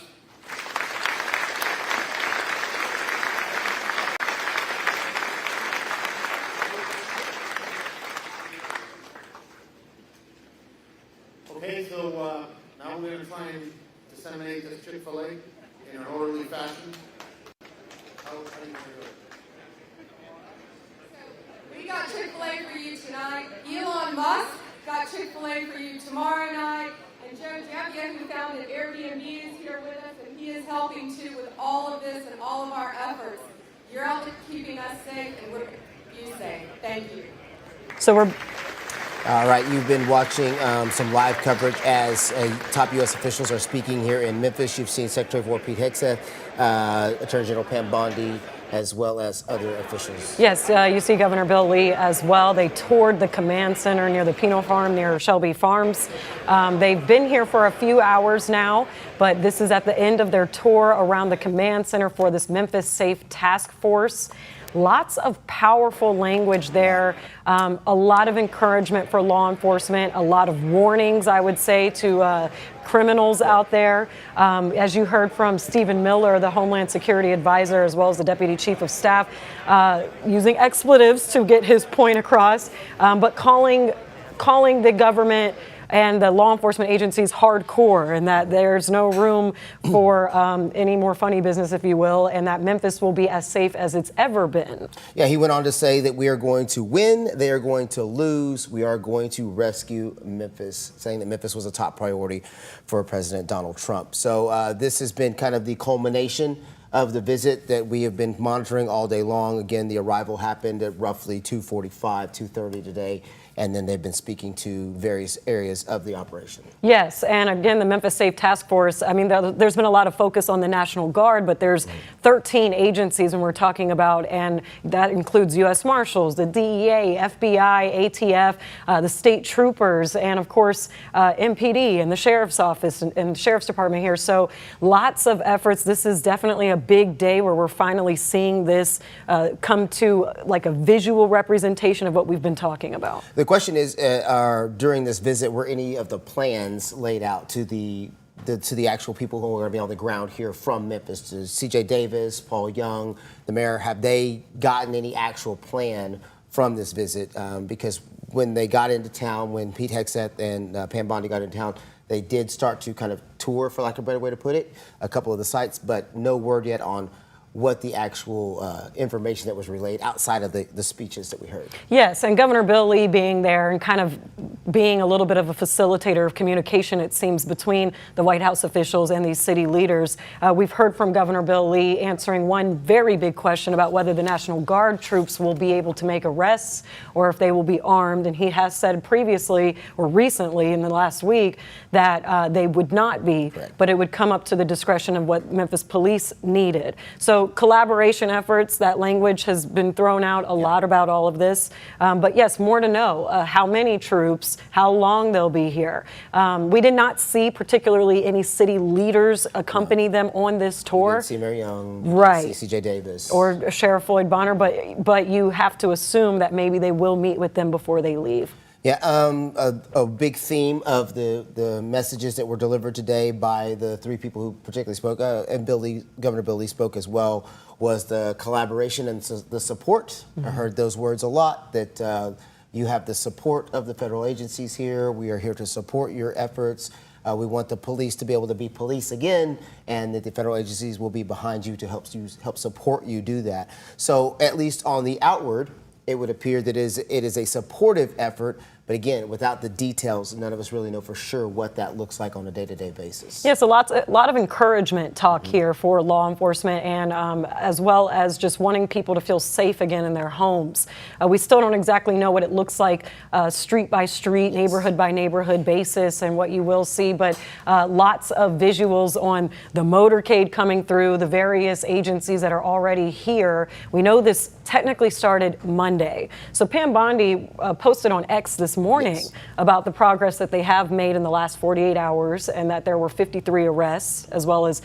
Okay, so now we're going to try and disseminate this Chick-fil-A in an orderly fashion. How do you want to do it? We got Chick-fil-A for you tonight. Elon Musk got Chick-fil-A for you tomorrow night. And Joe Javier, who founded Airbnb, is here with us, and he is helping too with all of this and all of our efforts. You're out there keeping us safe, and we're keeping you safe. Thank you. So we're All right, you've been watching some live coverage as top U.S. officials are speaking here in Memphis. You've seen Secretary of War Pete Hegseth, Attorney General Pam Bondi, as well as other officials. Yes, you see Governor Bill Lee as well. They toured the command center near the Penal Farm near Shelby Farms. They've been here for a few hours now, but this is at the end of their tour around the command center for this Memphis Safe Task Force. Lots of powerful language there, a lot of encouragement for law enforcement, a lot of warnings, I would say, to criminals out there. As you heard from Stephen Miller, the Homeland Security Advisor, as well as the Deputy Chief of Staff, using expletives to get his point across, but calling the government and the law enforcement agencies hardcore, and that there's no room for any more funny business, if you will, and that Memphis will be as safe as it's ever been. Yeah, he went on to say that we are going to win, they are going to lose, we are going to rescue Memphis, saying that Memphis was a top priority for President Donald Trump. So this has been kind of the culmination of the visit that we have been monitoring all day long. Again, the arrival happened at roughly 2:45, 2:30 today. And then they've been speaking to various areas of the operation. Yes, and again, the Memphis Safe Task Force, I mean, there's been a lot of focus on the National Guard, but there's 13 agencies when we're talking about, and that includes U.S. Marshals, the DEA, FBI, ATF, the state troopers, and of course, MPD and the Sheriff's Office and the Sheriff's Department here. So lots of efforts. This is definitely a big day where we're finally seeing this come to like a visual representation of what we've been talking about. The question is, during this visit, were any of the plans laid out to the actual people who are going to be on the ground here from Memphis, to C.J. Davis, Paul Young, the mayor? Have they gotten any actual plan from this visit? Because when they got into town, when Pete Hegseth and Pam Bondi got into town, they did start to kind of tour, for lack of a better way to put it, a couple of the sites, but no word yet on what the actual information that was relayed outside of the speeches that we heard. Yes, and Governor Bill Lee being there and kind of being a little bit of a facilitator of communication, it seems, between the White House officials and these city leaders. We've heard from Governor Bill Lee answering one very big question about whether the National Guard troops will be able to make arrests or if they will be armed. And he has said previously or recently in the last week that they would not be, correct, but it would come up to the discretion of what Memphis police needed. So collaboration efforts, that language has been thrown out a lot about all of this. But yes, more to know. How many troops, how long they'll be here. We did not see particularly any city leaders accompany them on this tour. We didn't see Mary Young, right, see C.J. Davis. Or Sheriff Floyd Bonner, but you have to assume that maybe they will meet with them before they leave. Yeah, a big theme of the messages that were delivered today by the three people who particularly spoke, and Governor Bill Lee spoke as well, was the collaboration and the support. I heard those words a lot, that you have the support of the federal agencies here. We are here to support your efforts. We want the police to be able to be police again, and that the federal agencies will be behind you to help support you do that. So at least on the outward, it would appear that it is a supportive effort. But again, without the details, none of us really know for sure what that looks like on a day-to-day basis. Yes, a lot of encouragement talk here for law enforcement, and as well as just wanting people to feel safe again in their homes. We still don't exactly know what it looks like street by street, neighborhood by neighborhood basis, and what you will see, but lots of visuals on the motorcade coming through, the various agencies that are already here. We know this technically started Monday. So Pam Bondi posted on X this morning about the progress that they have made in the last 48 hours, and that there were 53 arrests as well as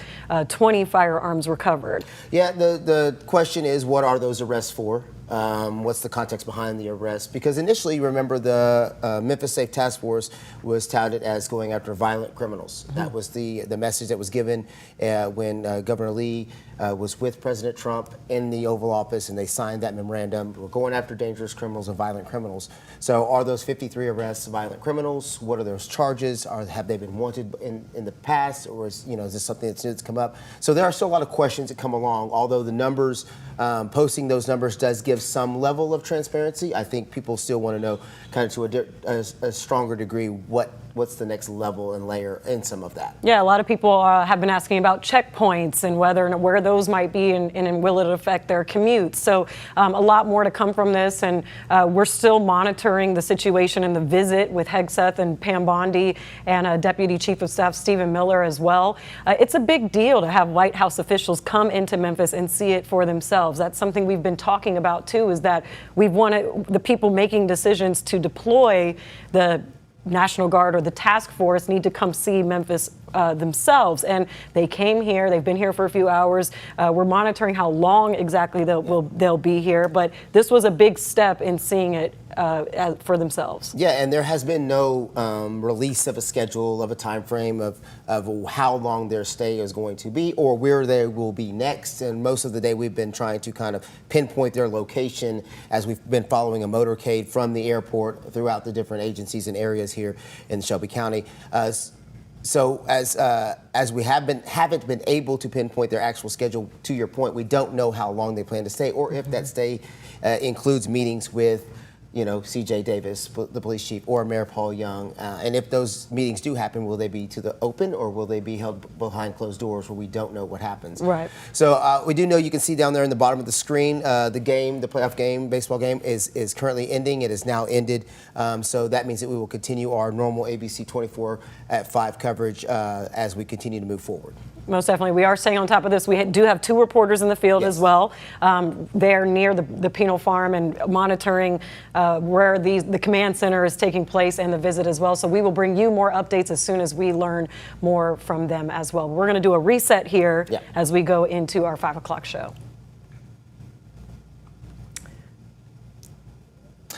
20 firearms recovered. Yeah, the question is, what are those arrests for? What's the context behind the arrest? Because initially, remember, the Memphis Safe Task Force was touted as going after violent criminals. That was the message that was given when Governor Lee was with President Trump in the Oval Office, and they signed that memorandum. We're going after dangerous criminals and violent criminals. So are those 53 arrests violent criminals? What are those charges? Have they been wanted in the past, or is this something that's come up? So there are still a lot of questions that come along, although the numbers, posting those numbers does give some level of transparency. I think people still want to know, kind of to a stronger degree, what's the next level and layer in some of that. Yeah, a lot of people have been asking about checkpoints and where those might be, and will it affect their commutes. So a lot more to come from this, and we're still monitoring the situation and the visit with Hegseth and Pam Bondi and Deputy Chief of Staff Stephen Miller as well. It's a big deal to have White House officials come into Memphis and see it for themselves. That's something we've been talking about too, is that we've wanted the people making decisions to deploy the National Guard or the task force need to come see Memphis themselves. And they came here. They've been here for a few hours. We're monitoring how long exactly they'll be here. But this was a big step in seeing it for themselves. Yeah, and there has been no release of a schedule, of a time frame of how long their stay is going to be or where they will be next. And most of the day we've been trying to kind of pinpoint their location as we've been following a motorcade from the airport throughout the different agencies and areas here in Shelby County. So as we haven't been able to pinpoint their actual schedule, to your point, we don't know how long they plan to stay, or if that stay includes meetings with C.J. Davis, the police chief, or Mayor Paul Young. And if those meetings do happen, will they be to the open, or will they be held behind closed doors where we don't know what happens? Right. So we do know, you can see down there in the bottom of the screen, the playoff game, baseball game is currently ending. It is now ended. So that means that we will continue our normal ABC 24 at 5 coverage as we continue to move forward. Most definitely. We are staying on top of this. We do have 2 reporters in the field as well. They're near the penal farm and monitoring where the command center is taking place and the visit as well. So we will bring you more updates as soon as we learn more from them as well. We're going to do a reset here as we go into our 5 o'clock show.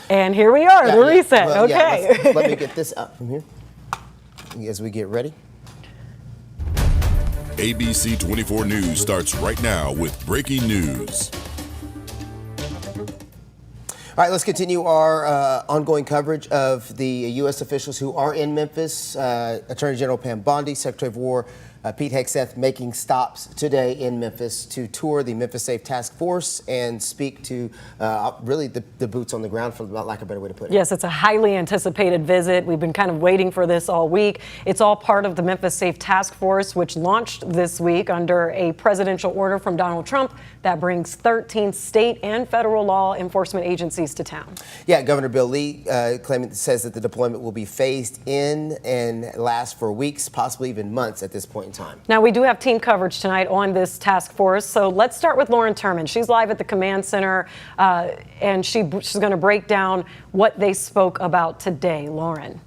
And here we are, the reset. Well, okay. Let me get this up from here as we get ready. ABC 24 News starts right now with breaking news. All right, let's continue our ongoing coverage of the U.S. officials who are in Memphis. Attorney General Pam Bondi, Secretary of War Pete Hegseth making stops today in Memphis to tour the Memphis Safe Task Force and speak to really the boots on the ground, for lack of a better way to put it. Yes, it's a highly anticipated visit. We've been kind of waiting for this all week. It's all part of the Memphis Safe Task Force, which launched this week under a presidential order from Donald Trump that brings 13 state and federal law enforcement agencies to town. Yeah, Governor Bill Lee says that the deployment will be phased in and last for weeks, possibly even months at this point in time. Now, we do have team coverage tonight on this task force. So let's start with Lauren Turman. She's live at the command center, and she's going to break down what they spoke about today. Lauren.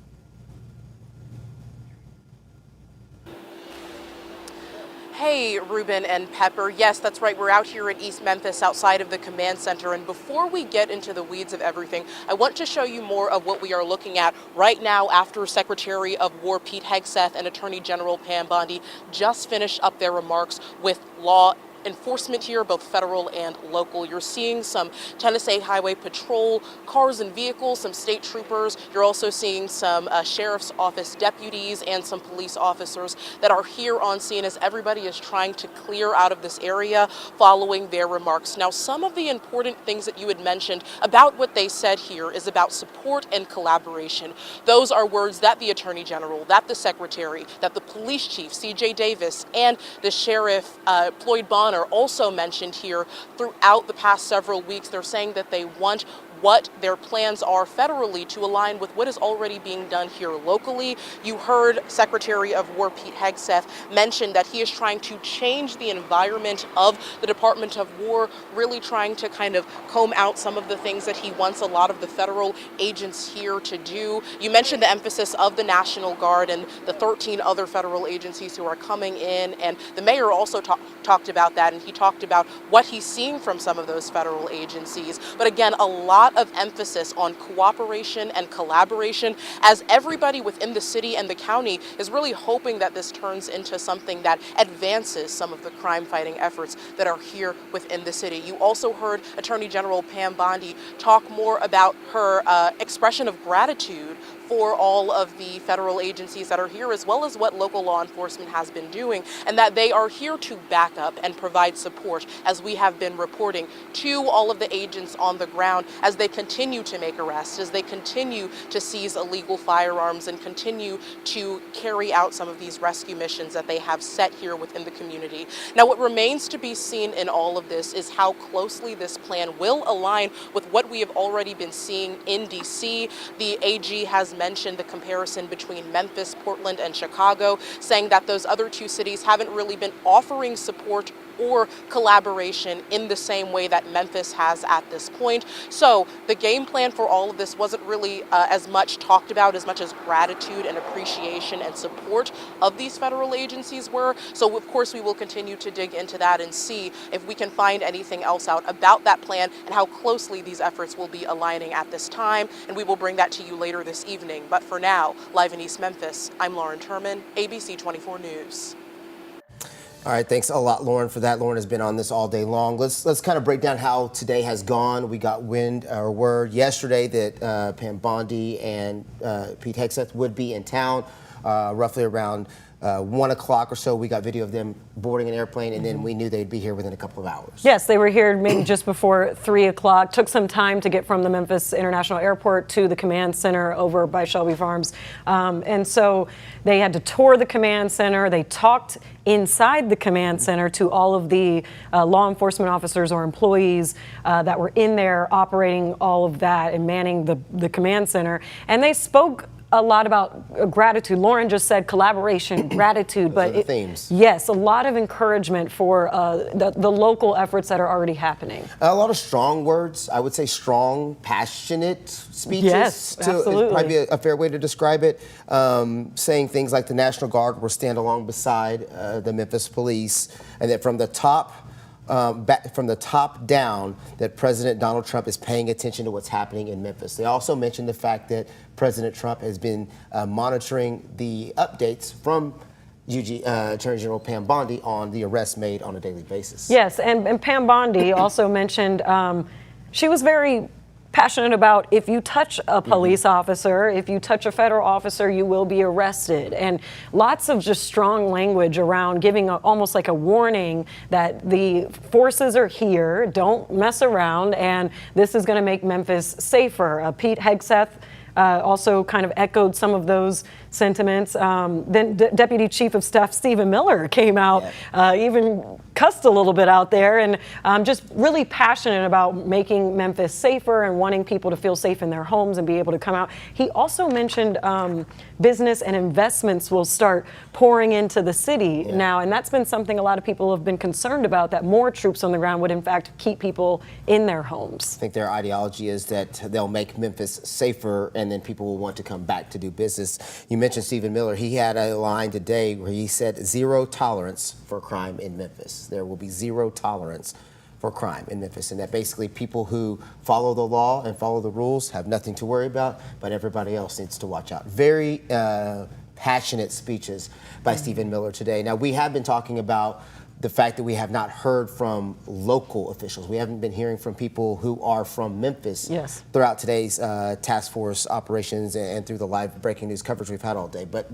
Hey, Ruben and Pepper. Yes, that's right. We're out here in East Memphis outside of the command center. And before we get into the weeds of everything, I want to show you more of what we are looking at right now after Secretary of War Pete Hegseth and Attorney General Pam Bondi just finished up their remarks with law enforcement here, both federal and local. You're seeing some Tennessee Highway Patrol cars and vehicles, some state troopers. You're also seeing some sheriff's office deputies and some police officers that are here on scene as everybody is trying to clear out of this area following their remarks. Now, some of the important things that you had mentioned about what they said here is about support and collaboration. Those are words that the Attorney General, that the Secretary, that the Police Chief, C.J. Davis, and the Sheriff, Floyd Bonner, also mentioned here throughout the past several weeks. They're saying that they want what their plans are federally to align with what is already being done here locally. You heard Secretary of War Pete Hegseth mention that he is trying to change the environment of the Department of War, really trying to kind of comb out some of the things that he wants a lot of the federal agents here to do. You mentioned the emphasis of the National Guard and the 13 other federal agencies who are coming in, and the mayor also talked about that, and he talked about what he's seeing from some of those federal agencies. But again, a lot of emphasis on cooperation and collaboration as everybody within the city and the county is really hoping that this turns into something that advances some of the crime fighting efforts that are here within the city. You also heard Attorney General Pam Bondi talk more about her expression of gratitude for all of the federal agencies that are here, as well as what local law enforcement has been doing, and that they are here to back up and provide support, as we have been reporting, to all of the agents on the ground as they continue to make arrests, as they continue to seize illegal firearms and continue to carry out some of these rescue missions that they have set here within the community. Now, what remains to be seen in all of this is how closely this plan will align with what we have already been seeing in D.C. The AG has mentioned the comparison between Memphis, Portland, and Chicago, saying that those other two cities haven't really been offering support or collaboration in the same way that Memphis has at this point. So the game plan for all of this wasn't really as much talked about as much as gratitude and appreciation and support of these federal agencies were. So of course we will continue to dig into that and see if we can find anything else out about that plan and how closely these efforts will be aligning at this time. And we will bring that to you later this evening. But for now, live in East Memphis, I'm Lauren Turman, ABC 24 News. All right, thanks a lot, Lauren, for that. Lauren has been on this all day long. Let's kind of break down how today has gone. We got word yesterday that Pam Bondi and Pete Hegseth would be in town roughly around 1 o'clock or so. We got video of them boarding an airplane, and then we knew they'd be here within a couple of hours. Yes, they were here maybe just before 3 o'clock. Took some time to get from the Memphis International Airport to the command center over by Shelby Farms. And so they had to tour the command center. They talked inside the command center to all of the law enforcement officers or employees that were in there operating all of that and manning the command center. And they spoke a lot about gratitude. Lauren just said collaboration, gratitude, but themes. Yes, a lot of encouragement for the local efforts that are already happening. A lot of strong words. I would say strong, passionate speeches. Yes, absolutely. Might be a fair way to describe it. Saying things like the National Guard will stand along beside the Memphis police, and that from the top down, that President Donald Trump is paying attention to what's happening in Memphis. They also mentioned the fact that President Trump has been monitoring the updates from Attorney General Pam Bondi on the arrests made on a daily basis. Yes, and Pam Bondi also mentioned she was very passionate about if you touch a police officer, if you touch a federal officer, you will be arrested. And lots of just strong language around giving almost like a warning that the forces are here, don't mess around, and this is going to make Memphis safer. Pete Hegseth also kind of echoed some of those sentiments. Then Deputy Chief of Staff Stephen Miller came out, even cussed a little bit out there, and just really passionate about making Memphis safer and wanting people to feel safe in their homes and be able to come out. He also mentioned business and investments will start pouring into the city now, and that's been something a lot of people have been concerned about, that more troops on the ground would in fact keep people in their homes. I think their ideology is that they'll make Memphis safer and then people will want to come back to do business. You mentioned Stephen Miller. He had a line today where he said 0 tolerance for crime in Memphis. There will be 0 tolerance for crime in Memphis, and that basically people who follow the law and follow the rules have nothing to worry about, but everybody else needs to watch out. Very passionate speeches by Stephen Miller today. Now, we have been talking about the fact that we have not heard from local officials. We haven't been hearing from people who are from Memphis throughout today's task force operations and through the live breaking news coverage we've had all day. But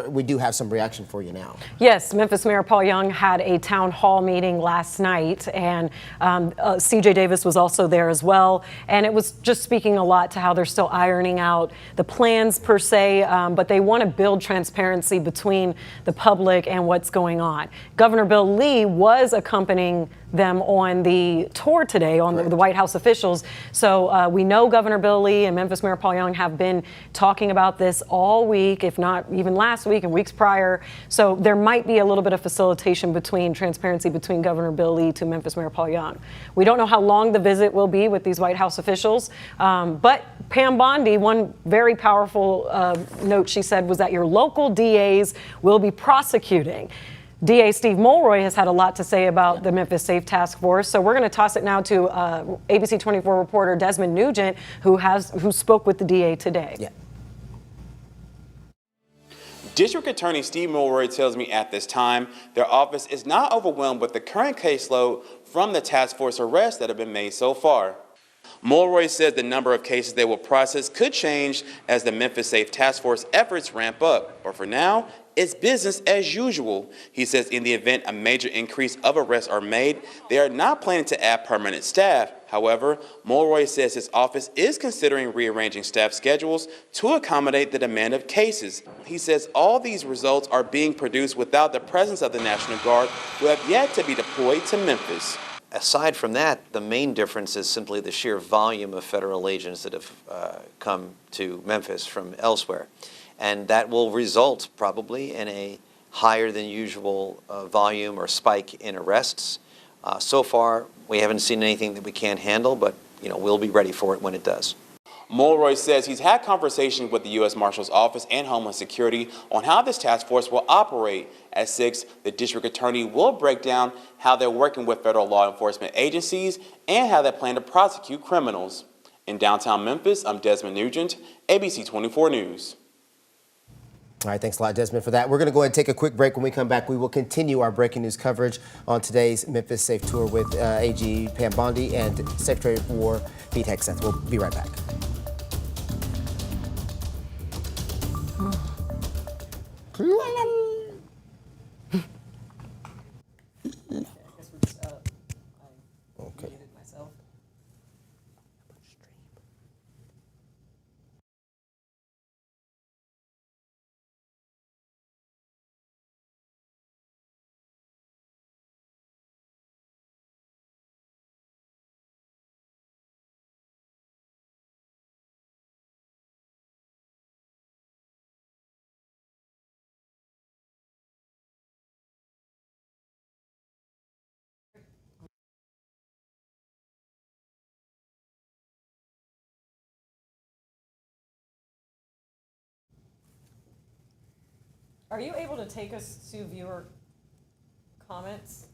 we do have some reaction for you now. Yes, Memphis Mayor Paul Young had a town hall meeting last night, and CJ Davis was also there as well. And it was just speaking a lot to how they're still ironing out the plans per se, but they want to build transparency between the public and what's going on. Governor Bill Lee was accompanying them on the tour today, on the White House officials. So we know Governor Bill Lee and Memphis Mayor Paul Young have been talking about this all week, if not even last week and weeks prior. So there might be a little bit of facilitation transparency between Governor Bill Lee to Memphis Mayor Paul Young. We don't know how long the visit will be with these White House officials, but Pam Bondi, one very powerful note she said was that your local DAs will be prosecuting. DA Steve Mulroy has had a lot to say about the Memphis Safe Task Force, so we're going to toss it now to ABC 24 reporter Desmond Nugent, who spoke with the DA today. Yeah. District Attorney Steve Mulroy tells me at this time their office is not overwhelmed with the current caseload from the task force arrests that have been made so far. Mulroy says the number of cases they will process could change as the Memphis Safe Task Force efforts ramp up, but for now, it's business as usual. He says in the event a major increase of arrests are made, they are not planning to add permanent staff. However, Mulroy says his office is considering rearranging staff schedules to accommodate the demand of cases. He says all these results are being produced without the presence of the National Guard, who have yet to be deployed to Memphis. Aside from that, the main difference is simply the sheer volume of federal agents that have come to Memphis from elsewhere. And that will result probably in a higher than usual volume or spike in arrests. So far, we haven't seen anything that we can't handle, but we'll be ready for it when it does. Mulroy says he's had conversations with the U.S. Marshal's Office and Homeland Security on how this task force will operate. At 6, the district attorney will break down how they're working with federal law enforcement agencies and how they plan to prosecute criminals. In downtown Memphis, I'm Desmond Nugent, ABC 24 News. All right, thanks a lot, Desmond, for that. We're going to go ahead and take a quick break. When we come back, we will continue our breaking news coverage on today's Memphis Safe Tour with AG Pam Bondi and Secretary of War Pete Hegseth. We'll be right back. Are you able to take us to viewer comments?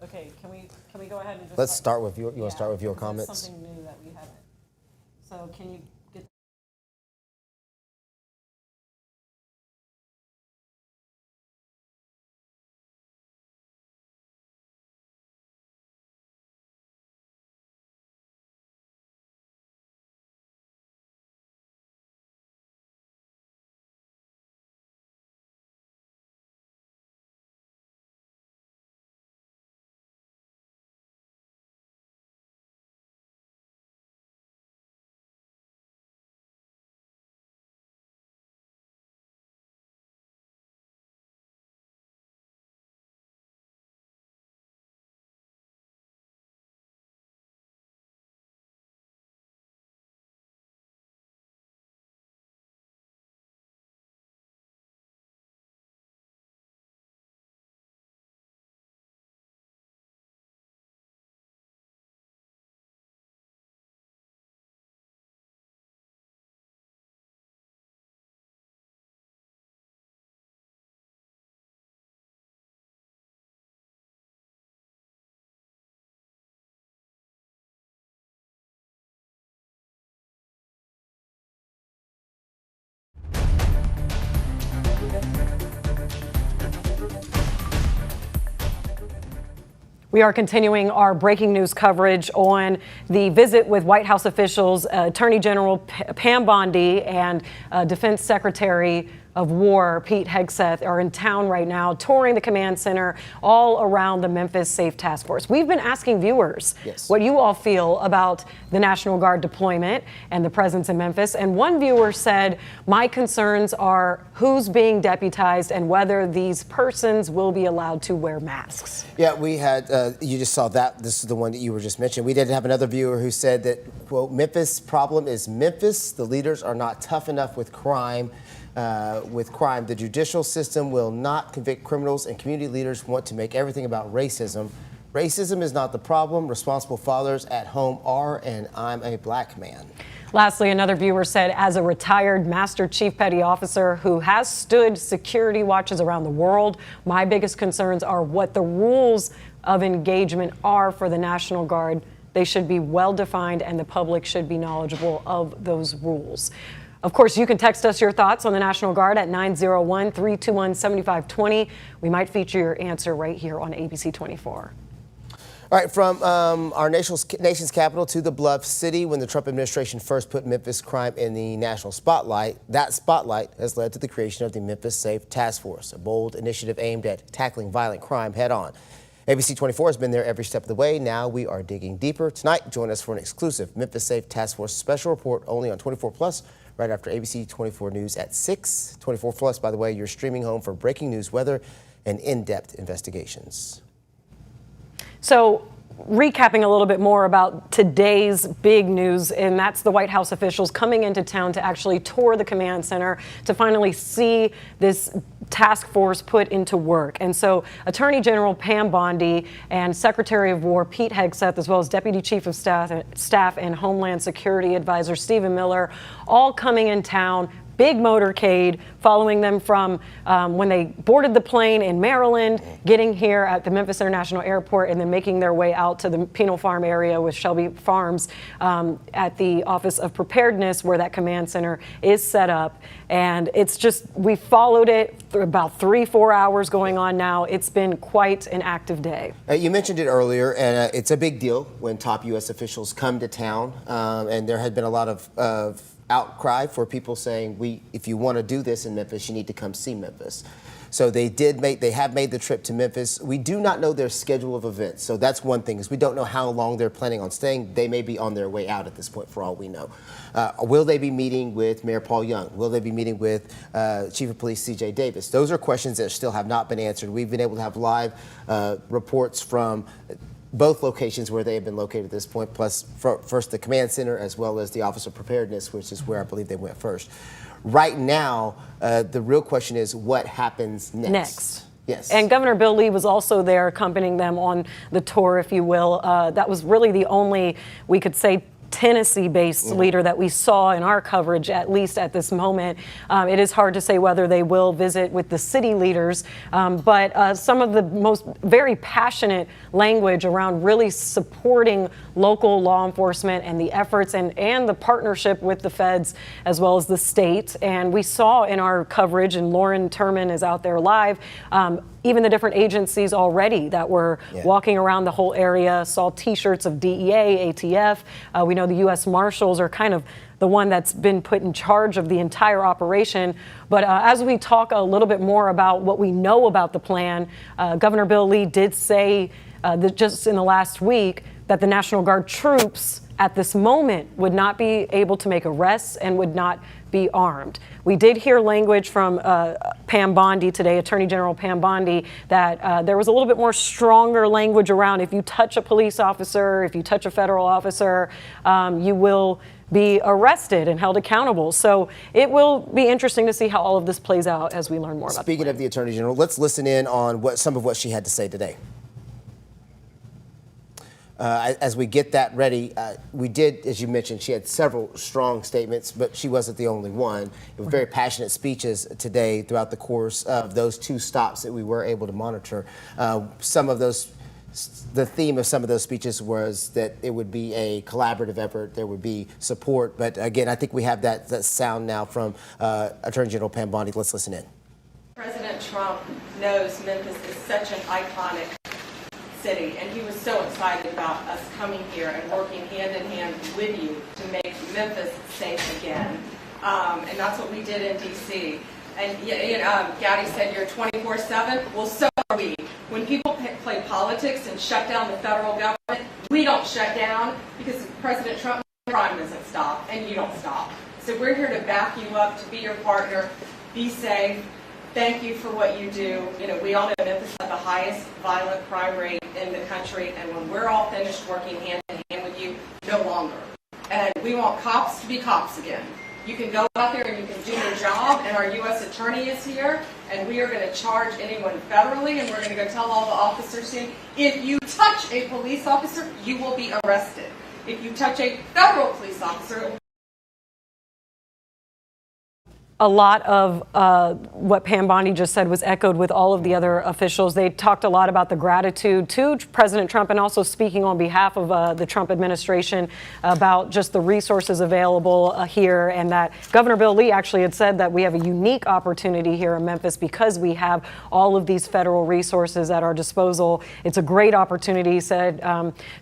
Okay, can we go ahead and just... Let's start with you want to start with viewer comments? It's something new that we haven't. So can you get... We are continuing our breaking news coverage on the visit with White House officials. Attorney General Pam Bondi and Defense Secretary of War Pete Hegseth are in town right now, touring the command center all around the Memphis Safe Task Force. We've been asking viewers what you all feel about the National Guard deployment and the presence in Memphis. And one viewer said, my concerns are who's being deputized and whether these persons will be allowed to wear masks. Yeah, we had, you just saw that. This is the one that you were just mentioning. We did have another viewer who said that, quote, Memphis problem is Memphis. The leaders are not tough enough with crime. The judicial system will not convict criminals, and community leaders want to make everything about racism. Racism is not the problem. Responsible fathers at home are, and I'm a black man. Lastly, another viewer said, as a retired Master Chief Petty Officer who has stood security watches around the world, my biggest concerns are what the rules of engagement are for the National Guard. They should be well defined, and the public should be knowledgeable of those rules. Of course, you can text us your thoughts on the National Guard at 901-321-7520. We might feature your answer right here on ABC 24. All right, from our nation's capital to the Bluff City, when the Trump administration first put Memphis crime in the national spotlight, that spotlight has led to the creation of the Memphis Safe Task Force, a bold initiative aimed at tackling violent crime head on. ABC 24 has been there every step of the way. Now we are digging deeper. Tonight, join us for an exclusive Memphis Safe Task Force special report only on 24 Plus. Right after ABC 24 News at 6. 24 Plus, by the way, your streaming home for breaking news, weather, and in-depth investigations. So, recapping a little bit more about today's big news, and that's the White House officials coming into town to actually tour the command center to finally see this task force put into work. And so Attorney General Pam Bondi and Secretary of War Pete Hegseth, as well as Deputy Chief of Staff and Homeland Security Advisor Stephen Miller, all coming in town. Big motorcade following them from when they boarded the plane in Maryland, getting here at the Memphis International Airport, and then making their way out to the Penal Farm area with Shelby Farms at the Office of Preparedness, where that command center is set up. And it's just, we followed it for about 3-4 hours going on now. It's been quite an active day. You mentioned it earlier, and it's a big deal when top U.S. officials come to town. And there had been a lot of outcry for people saying, if you want to do this in Memphis, you need to come see Memphis. So they have made the trip to Memphis. We do not know their schedule of events. So that's one thing, is we don't know how long they're planning on staying. They may be on their way out at this point, for all we know. Will they be meeting with Mayor Paul Young? Will they be meeting with Chief of Police C.J. Davis? Those are questions that still have not been answered. We've been able to have live reports from both locations where they have been located at this point, plus first the command center as well as the Office of Preparedness, which is where I believe they went first. Right now, the real question is what happens next? Yes. And Governor Bill Lee was also there accompanying them on the tour, if you will. That was really the only, we could say, Tennessee-based leader that we saw in our coverage, at least at this moment. It is hard to say whether they will visit with the city leaders, but some of the most very passionate language around really supporting local law enforcement and the efforts and the partnership with the feds as well as the state. And we saw in our coverage, and Lauren Turman is out there live, even the different agencies already that were walking around the whole area, saw T-shirts of DEA, ATF. We know the U.S. Marshals are kind of the one that's been put in charge of the entire operation. But as we talk a little bit more about what we know about the plan, Governor Bill Lee did say that just in the last week that the National Guard troops at this moment would not be able to make arrests and would not be armed. We did hear language from Pam Bondi today, Attorney General Pam Bondi, that there was a little bit more stronger language around if you touch a police officer, if you touch a federal officer, you will be arrested and held accountable. So it will be interesting to see how all of this plays out as we learn more about it. Speaking of the Attorney General, let's listen in on some of what she had to say today. As we get that ready, we did, as you mentioned, she had several strong statements, but she wasn't the only one. It was very passionate speeches today throughout the course of those two stops that we were able to monitor. Some of those, the theme of some of those speeches was that it would be a collaborative effort, there would be support. But again, I think we have that sound now from Attorney General Pam Bondi. Let's listen in. President Trump knows Memphis is such an iconic city, and he was so excited about us coming here and working hand in hand with you to make Memphis safe again. And that's what we did in D.C. And Gaddy said you're 24/7. Well, so are we. When people play politics and shut down the federal government, we don't shut down because President Trump, crime doesn't stop, and you don't stop. So we're here to back you up, to be your partner. Be safe. Thank you for what you do. You know, we all know Memphis has the highest violent crime rate in the country, and when we're all finished working hand in hand with you, no longer. And we want cops to be cops again. You can go out there and you can do your job, and our U.S. Attorney is here, and we are going to charge anyone federally, and we're going to go tell all the officers soon, if you touch a police officer, you will be arrested. If you touch a federal police officer, A lot of what Pam Bondi just said was echoed with all of the other officials. They talked a lot about the gratitude to President Trump and also speaking on behalf of the Trump administration about just the resources available here, and that Governor Bill Lee actually had said that we have a unique opportunity here in Memphis because we have all of these federal resources at our disposal. It's a great opportunity, he said.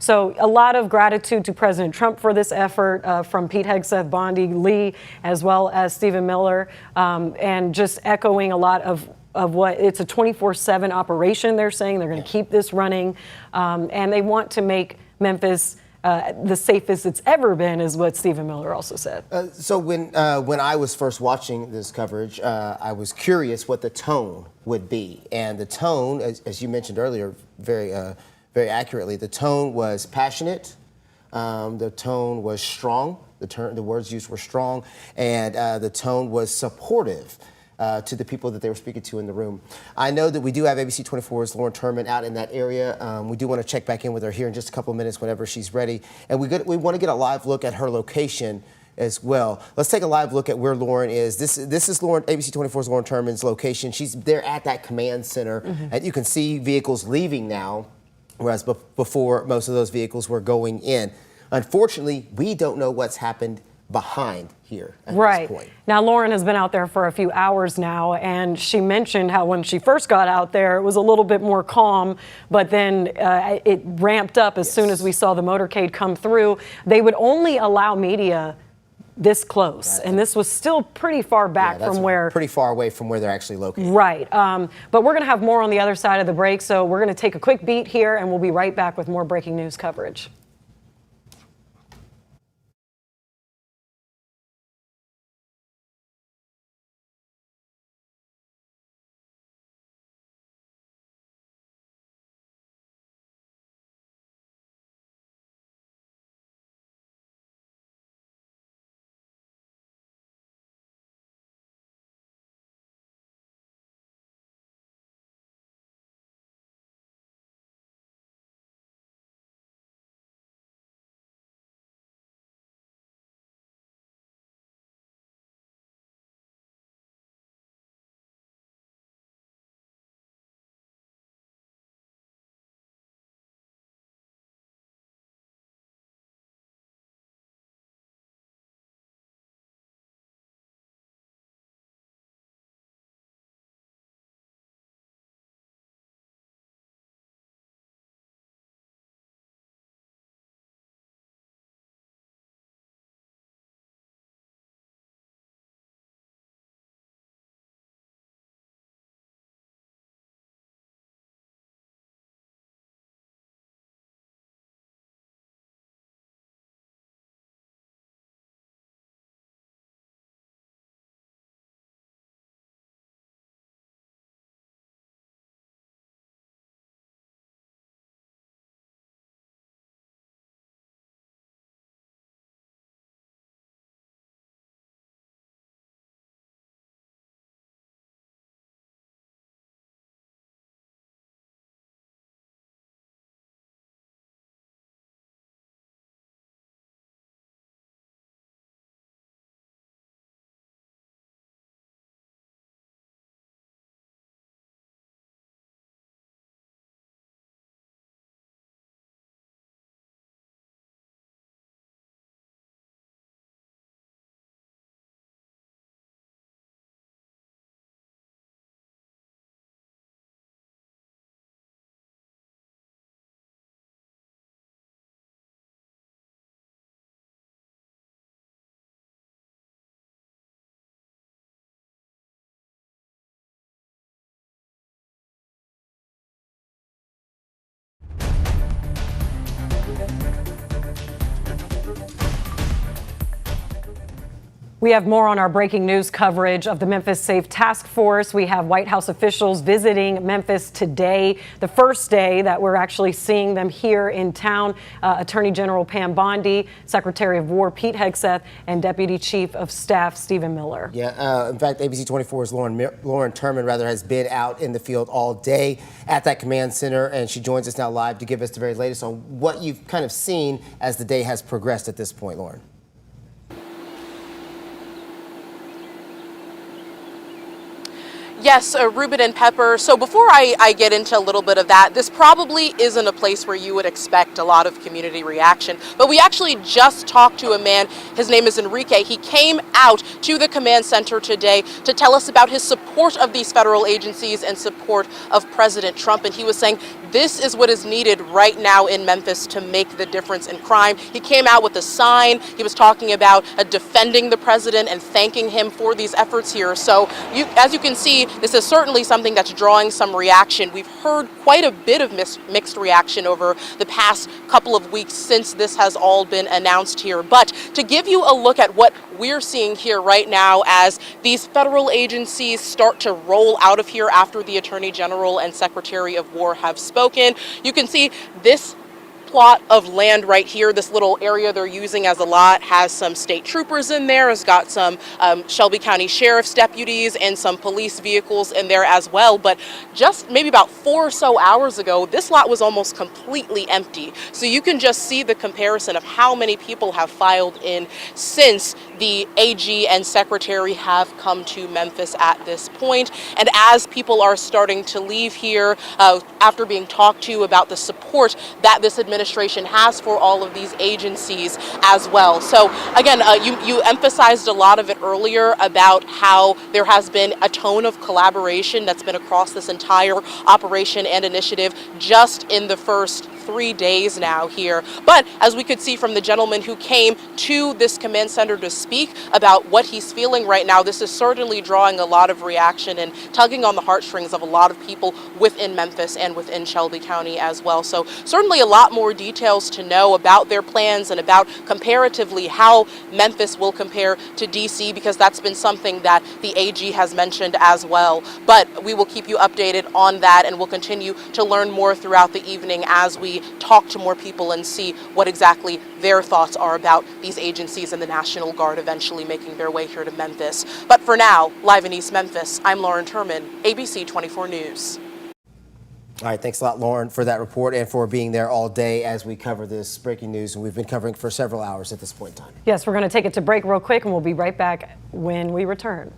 So a lot of gratitude to President Trump for this effort from Pete Hegseth, Bondi, Lee, as well as Stephen Miller. And just echoing a lot of what it's a 24/7 operation. They're saying they're going to keep this running, and they want to make Memphis the safest it's ever been, is what Stephen Miller also said. So when I was first watching this coverage, I was curious what the tone would be, and the tone, as you mentioned earlier, very accurately, the tone was passionate. The tone was strong. The words used were strong, and the tone was supportive to the people that they were speaking to in the room. I know that we do have ABC 24's Lauren Turman out in that area. We do want to check back in with her here in just a couple of minutes whenever she's ready. And we want to get a live look at her location as well. Let's take a live look at where Lauren is. This is ABC 24's Lauren Turman's location. She's there at that command center, and you can see vehicles leaving now, whereas before most of those vehicles were going in. Unfortunately, we don't know what's happened behind here at this point. Now, Lauren has been out there for a few hours now, and she mentioned how when she first got out there, it was a little bit more calm, but then it ramped up as soon as we saw the motorcade come through. They would only allow media this close, and this was still pretty far back from where... Pretty far away from where they're actually located. Right. But we're going to have more on the other side of the break, so we're going to take a quick beat here, and we'll be right back with more breaking news coverage. We have more on our breaking news coverage of the Memphis Safe Task Force. We have White House officials visiting Memphis today, the first day that we're actually seeing them here in town. Attorney General Pam Bondi, Secretary of War Pete Hegseth, and Deputy Chief of Staff Stephen Miller. Yeah, in fact, ABC 24's Lauren Turman has been out in the field all day at that command center, and she joins us now live to give us the very latest on what you've kind of seen as the day has progressed at this point, Lauren. Yes, Ruben and Pepper. So before I get into a little bit of that, this probably isn't a place where you would expect a lot of community reaction. But we actually just talked to a man. His name is Enrique. He came out to the command center today to tell us about his support of these federal agencies and support of President Trump. And he was saying this is what is needed right now in Memphis to make the difference in crime. He came out with a sign. He was talking about defending the president and thanking him for these efforts here. So as you can see, this is certainly something that's drawing some reaction. We've heard quite a bit of mixed reaction over the past couple of weeks since this has all been announced here. But to give you a look at what we're seeing here right now as these federal agencies start to roll out of here after the Attorney General and Secretary of War have spoken, you can see this plot of land right here. This little area they're using as a lot has some state troopers in there. It's got some Shelby County Sheriff's deputies and some police vehicles in there as well. But just maybe about 4 or so hours ago, this lot was almost completely empty. So you can just see the comparison of how many people have filed in since the AG and Secretary have come to Memphis at this point. And as people are starting to leave here after being talked to about the support that this administration has for all of these agencies as well. So again, you emphasized a lot of it earlier about how there has been a tone of collaboration that's been across this entire operation and initiative just in the first 3 days now here. But as we could see from the gentleman who came to this command center to speak about what he's feeling right now, this is certainly drawing a lot of reaction and tugging on the heartstrings of a lot of people within Memphis and within Shelby County as well. So certainly a lot more details to know about their plans and about comparatively how Memphis will compare to DC, because that's been something that the AG has mentioned as well. But we will keep you updated on that, and we'll continue to learn more throughout the evening as we talk to more people and see what exactly their thoughts are about these agencies and the National Guard eventually making their way here to Memphis. But for now, live in East Memphis, I'm Lauren Turman, ABC 24 News. All right, thanks a lot, Lauren, for that report and for being there all day as we cover this breaking news, and we've been covering for several hours at this point in time. Yes, we're going to take it to break real quick, and we'll be right back when we return.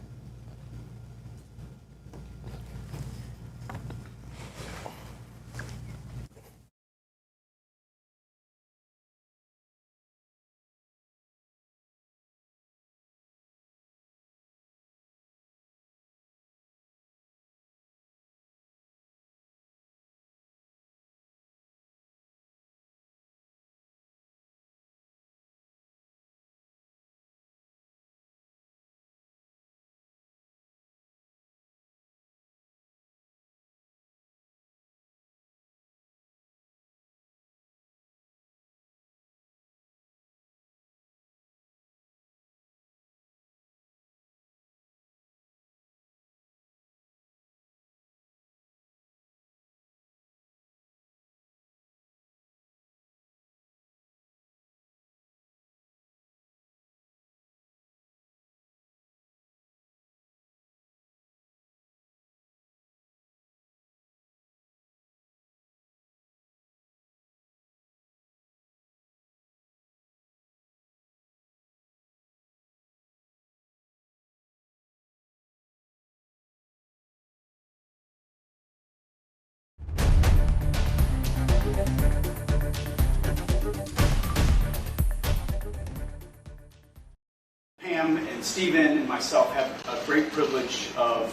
Pam and Stephen and myself have a great privilege of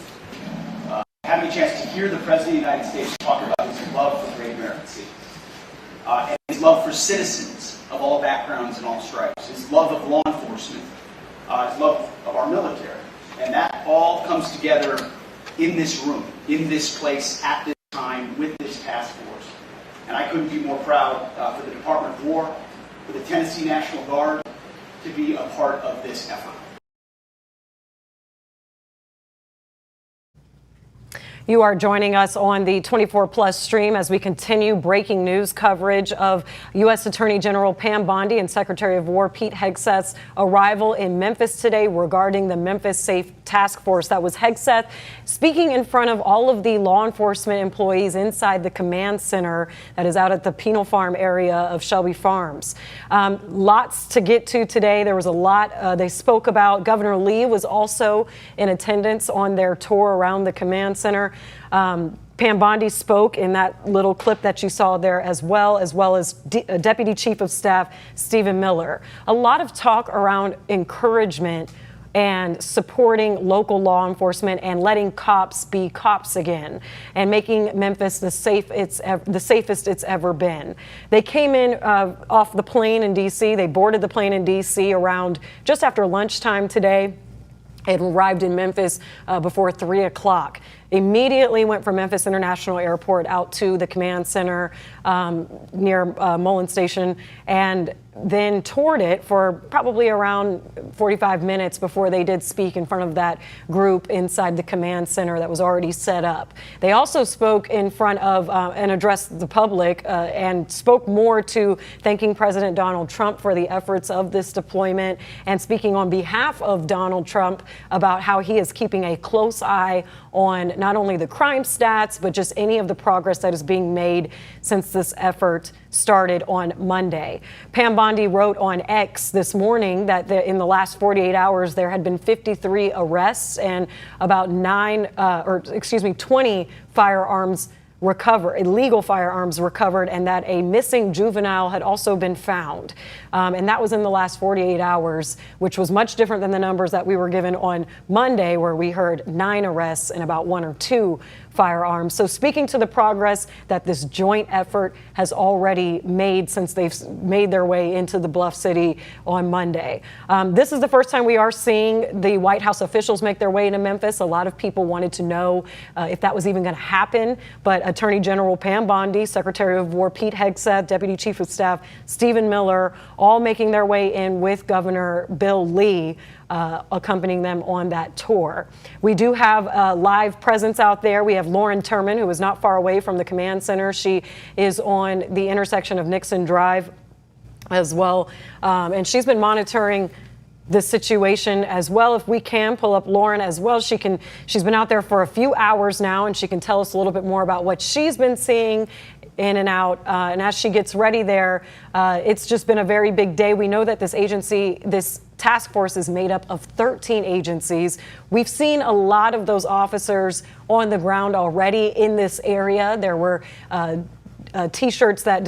having a chance to hear the President of the United States talk about his love for great American cities, and his love for citizens of all backgrounds and all stripes, his love of law enforcement, his love of our military. And that all comes together in this room, in this place, at this time, with this task force. And I couldn't be more proud for the Department of War, for the Tennessee National Guard, to be a part of this effort. You are joining us on the 24 Plus stream as we continue breaking news coverage of U.S. Attorney General Pam Bondi and Secretary of War Pete Hegseth's arrival in Memphis today regarding the Memphis Safe Task Force. That was Hegseth speaking in front of all of the law enforcement employees inside the command center that is out at the Penal Farm area of Shelby Farms. Lots to get to today. There was a lot they spoke about. Governor Lee was also in attendance on their tour around the command center. Pam Bondi spoke in that little clip that you saw there as well as Deputy Chief of Staff Stephen Miller. A lot of talk around encouragement and supporting local law enforcement and letting cops be cops again and making Memphis the safest it's ever been. They came in off the plane in D.C. They boarded the plane in D.C. around just after lunchtime today and arrived in Memphis before 3 o'clock. Immediately went from Memphis International Airport out to the command center near Mullen Station and then toured it for probably around 45 minutes before they did speak in front of that group inside the command center that was already set up. They also spoke in front of and addressed the public and spoke more to thanking President Donald Trump for the efforts of this deployment and speaking on behalf of Donald Trump about how he is keeping a close eye on not only the crime stats, but just any of the progress that is being made since this effort started on Monday. Pam Bondi wrote on X this morning that in the last 48 hours, there had been 53 arrests and about 20 firearms recovered, illegal firearms recovered, and that a missing juvenile had also been found. And that was in the last 48 hours, which was much different than the numbers that we were given on Monday, where we heard 9 arrests and about 1 or 2 firearms. So speaking to the progress that this joint effort has already made since they've made their way into the Bluff City on Monday. This is the first time we are seeing the White House officials make their way into Memphis. A lot of people wanted to know if that was even going to happen, but Attorney General Pam Bondi, Secretary of War Pete Hegseth, Deputy Chief of Staff Stephen Miller, all making their way in with Governor Bill Lee accompanying them on that tour. We do have a live presence out there. We have Lauren Turman, who is not far away from the command center. She is on the intersection of Nixon Drive as well, and she's been monitoring the situation as well. If we can pull up Lauren as well, she's been out there for a few hours now, and she can tell us a little bit more about what she's been seeing in and out. And as she gets ready there, it's just been a very big day. We know that this task force is made up of 13 agencies. We've seen a lot of those officers on the ground already in this area. There were T-shirts that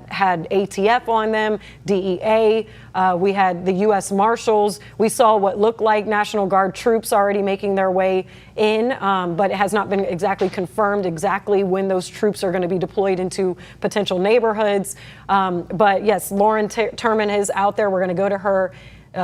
had ATF on them, DEA. We had the U.S. Marshals. We saw what looked like National Guard troops already making their way in, but it has not been exactly confirmed exactly when those troops are going to be deployed into potential neighborhoods. But yes, Lauren Turman is out there. We're going to go to her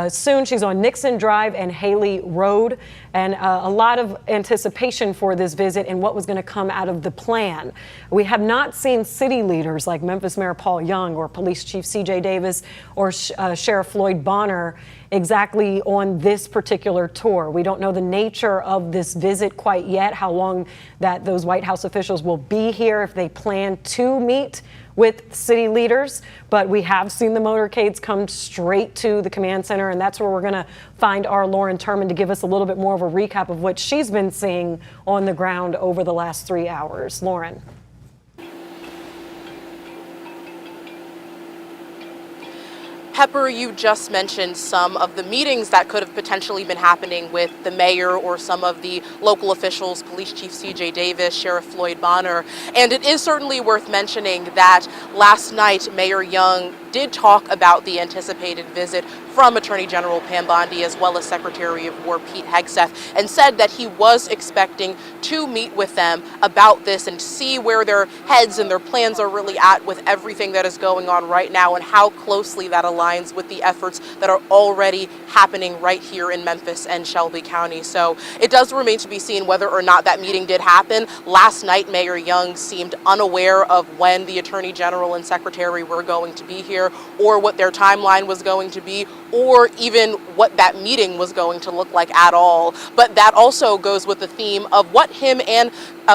soon. She's on Nixon Drive and Haley Road, and a lot of anticipation for this visit and what was going to come out of the plan. We have not seen city leaders like Memphis Mayor Paul Young or Police Chief C.J. Davis or Sheriff Floyd Bonner exactly on this particular tour. We don't know the nature of this visit quite yet, how long that those White House officials will be here, if they plan to meet with city leaders, but we have seen the motorcades come straight to the command center, and that's where we're going to find our Lauren Turman to give us a little bit more of a recap of what she's been seeing on the ground over the last 3 hours. Lauren. Pepper, you just mentioned some of the meetings that could have potentially been happening with the mayor or some of the local officials, Police Chief C.J. Davis, Sheriff Floyd Bonner. And it is certainly worth mentioning that last night, Mayor Young did talk about the anticipated visit from Attorney General Pam Bondi as well as Secretary of War Pete Hegseth, and said that he was expecting to meet with them about this and see where their heads and their plans are really at with everything that is going on right now and how closely that aligns with the efforts that are already happening right here in Memphis and Shelby County. So it does remain to be seen whether or not that meeting did happen. Last night, Mayor Young seemed unaware of when the Attorney General and Secretary were going to be here. here, or what their timeline was going to be, or even what that meeting was going to look like at all. But that also goes with the theme of what him and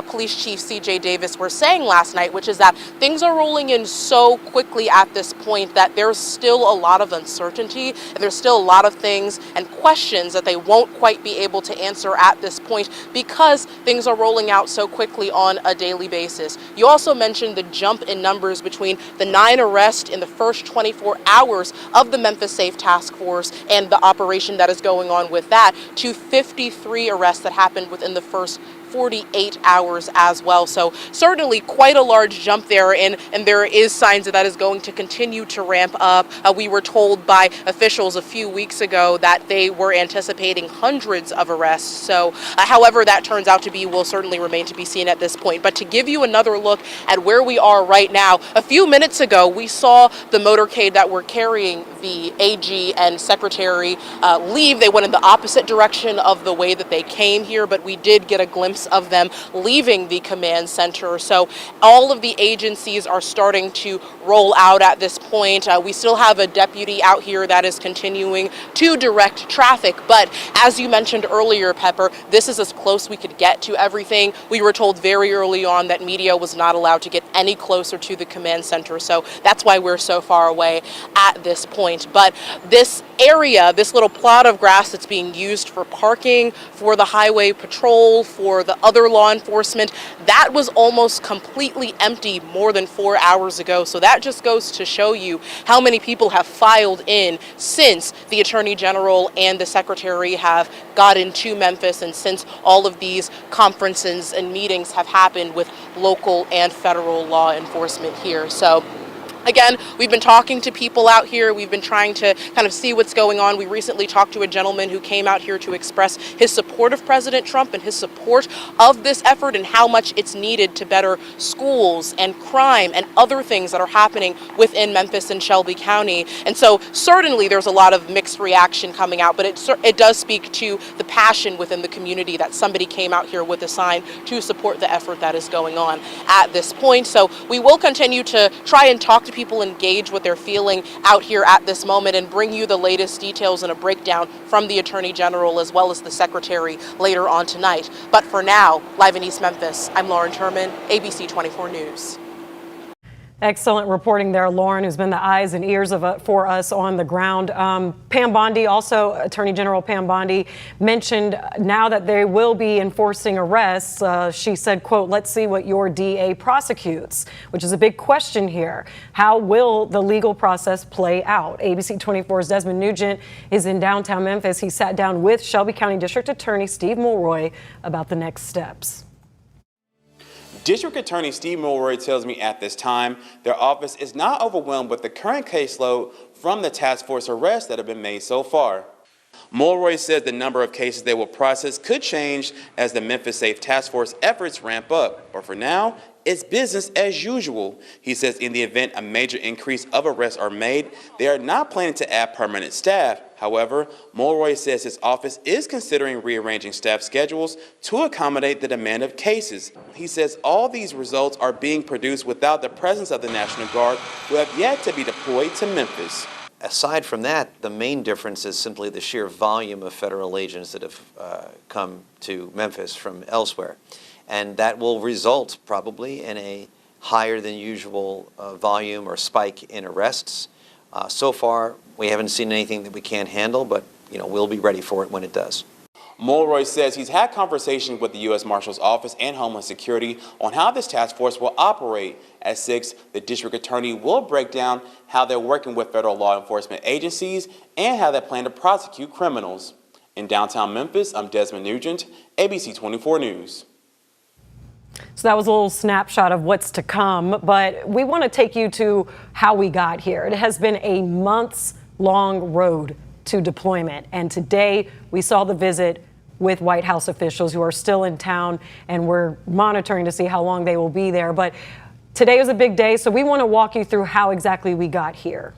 Police Chief C.J. Davis were saying last night, which is that things are rolling in so quickly at this point that there's still a lot of uncertainty, and there's still a lot of things and questions that they won't quite be able to answer at this point because things are rolling out so quickly on a daily basis. You also mentioned the jump in numbers between the 9 arrests in the first 24 hours of the Memphis Safe Task Force and the operation that is going on with that to 53 arrests that happened within the first 48 hours as well. So certainly quite a large jump there, and there is signs that that is going to continue to ramp up. We were told by officials a few weeks ago that they were anticipating hundreds of arrests. So however that turns out to be will certainly remain to be seen at this point. But to give you another look at where we are right now, a few minutes ago we saw the motorcade that were carrying the AG and Secretary leave. They went in the opposite direction of the way that they came here, but we did get a glimpse of them leaving the command center. So all of the agencies are starting to roll out at this point. We still have a deputy out here that is continuing to direct traffic, but as you mentioned earlier, Pepper, this is as close we could get to everything. We were told very early on that media was not allowed to get any closer to the command center, so that's why we're so far away at this point. But this area, this little plot of grass that's being used for parking, for the highway patrol, for the other law enforcement, that was almost completely empty more than 4 hours ago. So that just goes to show you how many people have filed in since the Attorney General and the Secretary have got into Memphis, and since all of these conferences and meetings have happened with local and federal law enforcement here. So again, we've been talking to people out here. We've been trying to kind of see what's going on. We recently talked to a gentleman who came out here to express his support of President Trump and his support of this effort and how much it's needed to better schools and crime and other things that are happening within Memphis and Shelby County. And so certainly there's a lot of mixed reaction coming out, but it does speak to the passion within the community that somebody came out here with a sign to support the effort that is going on at this point. So we will continue to try and talk to people, engage what they're feeling out here at this moment, and bring you the latest details and a breakdown from the Attorney General as well as the Secretary later on tonight. But for now, live in East Memphis, I'm Lauren Turman, ABC 24 News. Excellent reporting there, Lauren, who's been the eyes and ears for us on the ground. Pam Bondi, also Attorney General Pam Bondi, mentioned now that they will be enforcing arrests. She said, quote, "Let's see what your DA prosecutes," which is a big question here. How will the legal process play out? ABC 24's Desmond Nugent is in downtown Memphis. He sat down with Shelby County District Attorney Steve Mulroy about the next steps. District Attorney Steve Mulroy tells me at this time their office is not overwhelmed with the current caseload from the task force arrests that have been made so far. Mulroy says the number of cases they will process could change as the Memphis Safe Task Force efforts ramp up, but for now, it's business as usual. He says in the event a major increase of arrests are made, they are not planning to add permanent staff. However, Mulroy says his office is considering rearranging staff schedules to accommodate the demand of cases. He says all these results are being produced without the presence of the National Guard, who have yet to be deployed to Memphis. Aside from that, the main difference is simply the sheer volume of federal agents that have come to Memphis from elsewhere. And that will result probably in a higher than usual volume or spike in arrests. So far, we haven't seen anything that we can't handle, but we'll be ready for it when it does. Mulroy says he's had conversations with the U.S. Marshal's Office and Homeland Security on how this task force will operate. At 6, the district attorney will break down how they're working with federal law enforcement agencies and how they plan to prosecute criminals. In downtown Memphis, I'm Desmond Nugent, ABC 24 News. So that was a little snapshot of what's to come, but we want to take you to how we got here. It has been a months-long road to deployment, and today we saw the visit with White House officials who are still in town, and we're monitoring to see how long they will be there. But today is a big day, so we want to walk you through how exactly we got here.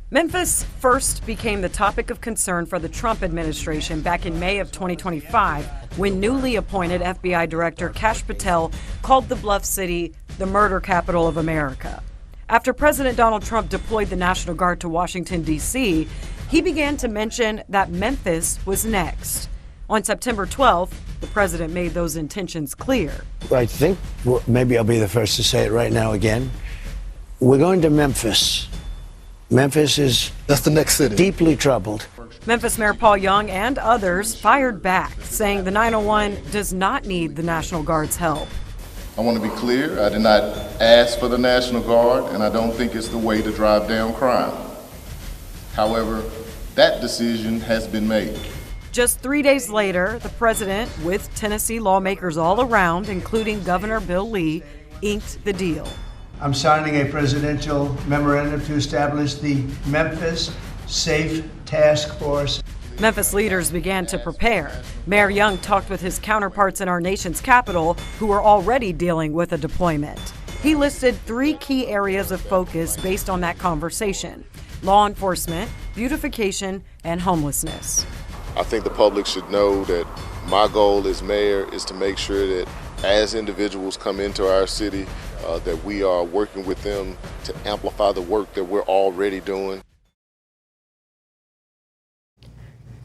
Memphis first became the topic of concern for the Trump administration back in May of 2025 when newly appointed FBI Director Kash Patel called the Bluff City the murder capital of America. After President Donald Trump deployed the National Guard to Washington, D.C., he began to mention that Memphis was next. On September 12th, the president made those intentions clear. I think maybe I'll be the first to say it right now again. We're going to Memphis. Memphis is That's the next city. Deeply troubled. Memphis Mayor Paul Young and others fired back, saying the 901 does not need the National Guard's help. I want to be clear, I did not ask for the National Guard, and I don't think it's the way to drive down crime. However, that decision has been made. Just 3 days later, the president, with Tennessee lawmakers all around, including Governor Bill Lee, inked the deal. I'm signing a presidential memorandum to establish the Memphis Safe Task Force. Memphis leaders began to prepare. Mayor Young talked with his counterparts in our nation's capital who are already dealing with a deployment. He listed 3 key areas of focus based on that conversation: law enforcement, beautification, and homelessness. I think the public should know that my goal as mayor is to make sure that as individuals come into our city, that we are working with them to amplify the work that we're already doing.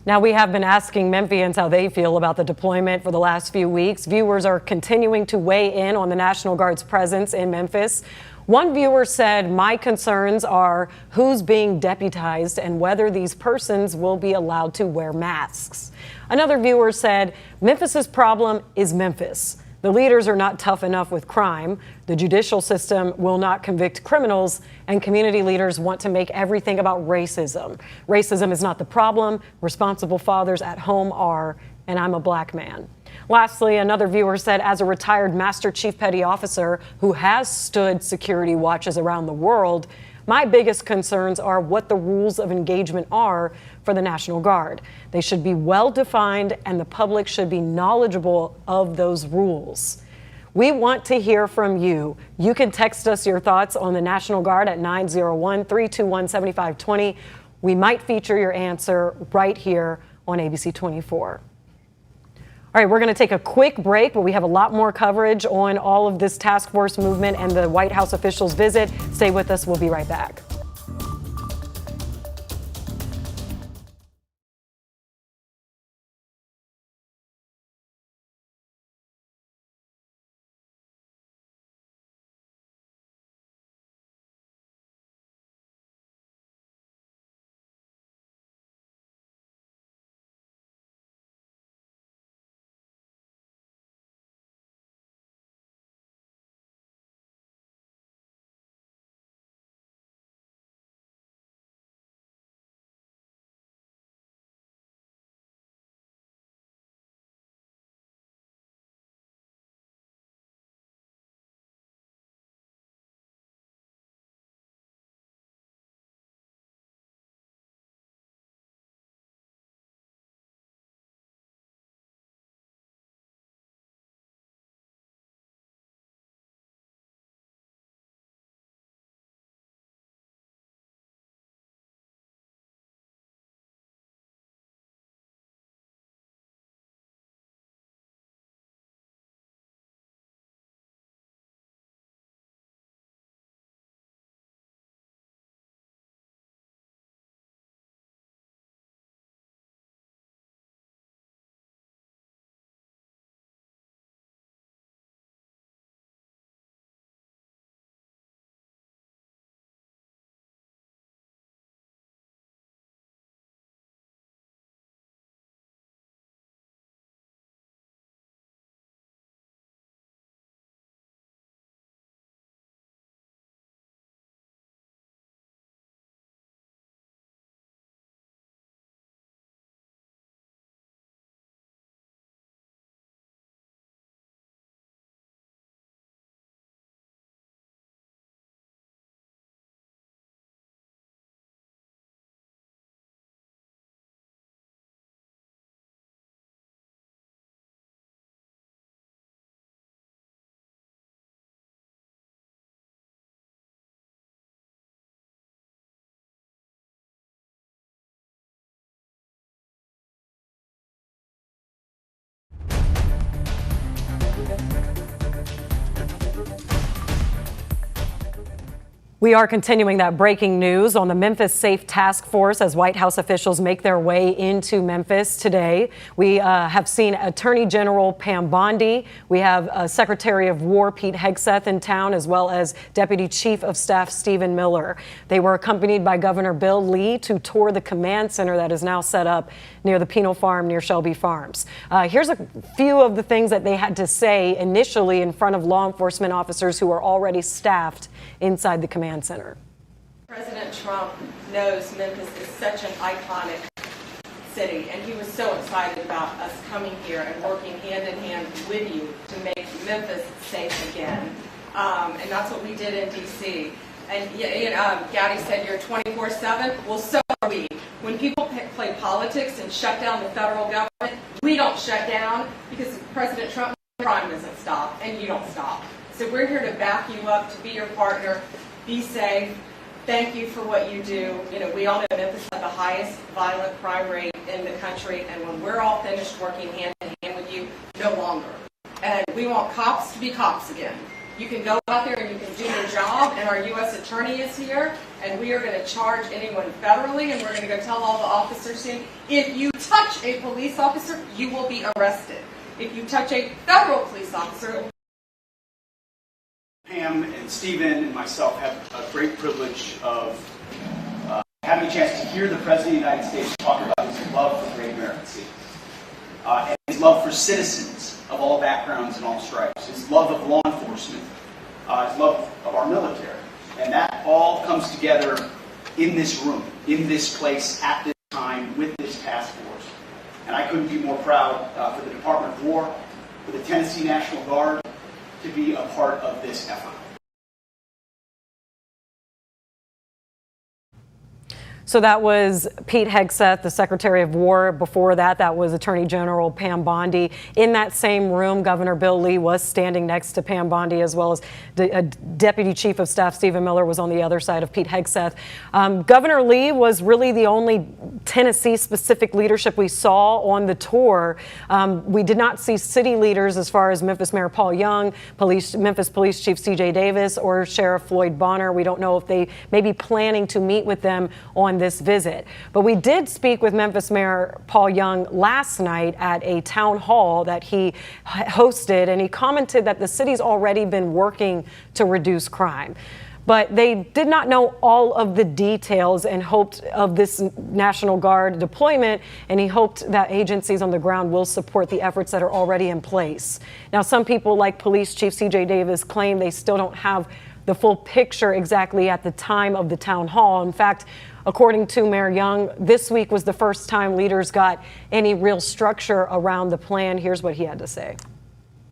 Now, we have been asking Memphians how they feel about the deployment for the last few weeks. Viewers are continuing to weigh in on the National Guard's presence in Memphis. One viewer said, "My concerns are who's being deputized and whether these persons will be allowed to wear masks." Another viewer said, "Memphis's problem is Memphis. The leaders are not tough enough with crime. The judicial system will not convict criminals, and community leaders want to make everything about racism. Racism is not the problem. Responsible fathers at home are, and I'm a black man." Lastly, another viewer said, "As a retired Master Chief Petty Officer who has stood security watches around the world, my biggest concerns are what the rules of engagement are for the National Guard. They should be well defined, and the public should be knowledgeable of those rules." We want to hear from you. You can text us your thoughts on the National Guard at 901-321-7520. We might feature your answer right here on ABC 24. All right, we're going to take a quick break, but we have a lot more coverage on all of this task force movement and the White House officials' visit. Stay with us. We'll be right back. We are continuing that breaking news on the Memphis Safe Task Force as White House officials make their way into Memphis today. We have seen Attorney General Pam Bondi. We have Secretary of War Pete Hegseth in town, as well as Deputy Chief of Staff Stephen Miller. They were accompanied by Governor Bill Lee to tour the command center that is now set up near the Penal Farm near Shelby Farms. Here's a few of the things that they had to say initially in front of law enforcement officers who are already staffed inside the command center. President Trump knows Memphis is such an iconic city, and he was so excited about us coming here and working hand in hand with you to make Memphis safe again. And that's what we did in D.C. And Gaddy said you're 24/7. Well, so are we. When people play politics and shut down the federal government, we don't shut down because President Trump, crime doesn't stop, and you don't stop. So we're here to back you up, to be your partner. Be safe. Thank you for what you do. You know, we all know Memphis has the highest violent crime rate in the country, and when we're all finished working hand in hand with you, no longer. And we want cops to be cops again. You can go out there and you can do your job, and our U.S. Attorney is here, and we are going to charge anyone federally, and we're going to go tell all the officers soon, if you touch a police officer, you will be arrested. If you touch a federal police officer, Pam and Stephen and myself have a great privilege of having a chance to hear the President of the United States talk about his love for great American cities, and his love for citizens of all backgrounds and all stripes, his love of law enforcement, his love of our military. And that all comes together in this room, in this place, at this time, with this task force. And I couldn't be more proud for the Department of War, for the Tennessee National Guard, to be a part of this effort. So that was Pete Hegseth, the Secretary of War. Before that, that was Attorney General Pam Bondi. In that same room, Governor Bill Lee was standing next to Pam Bondi, as well as Deputy Chief of Staff Stephen Miller was on the other side of Pete Hegseth. Governor Lee was really the only Tennessee-specific leadership we saw on the tour. We did not see city leaders as far as Memphis Mayor Paul Young, Memphis Police Chief C.J. Davis, or Sheriff Floyd Bonner. We don't know if they may be planning to meet with them on this visit. But we did speak with Memphis Mayor Paul Young last night at a town hall that he hosted, and he commented that the city's already been working to reduce crime. But they did not know all of the details and hoped of this National Guard deployment, and he hoped that agencies on the ground will support the efforts that are already in place. Now, some people like Police Chief C.J. Davis claim they still don't have the full picture exactly at the time of the town hall. In fact, according to Mayor Young, this week was the first time leaders got any real structure around the plan. Here's what he had to say.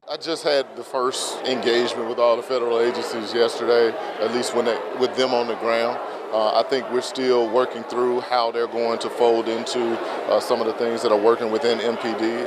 I just had the first engagement with all the federal agencies yesterday, at least with them on the ground. I think we're still working through how they're going to fold into some of the things that are working within MPD.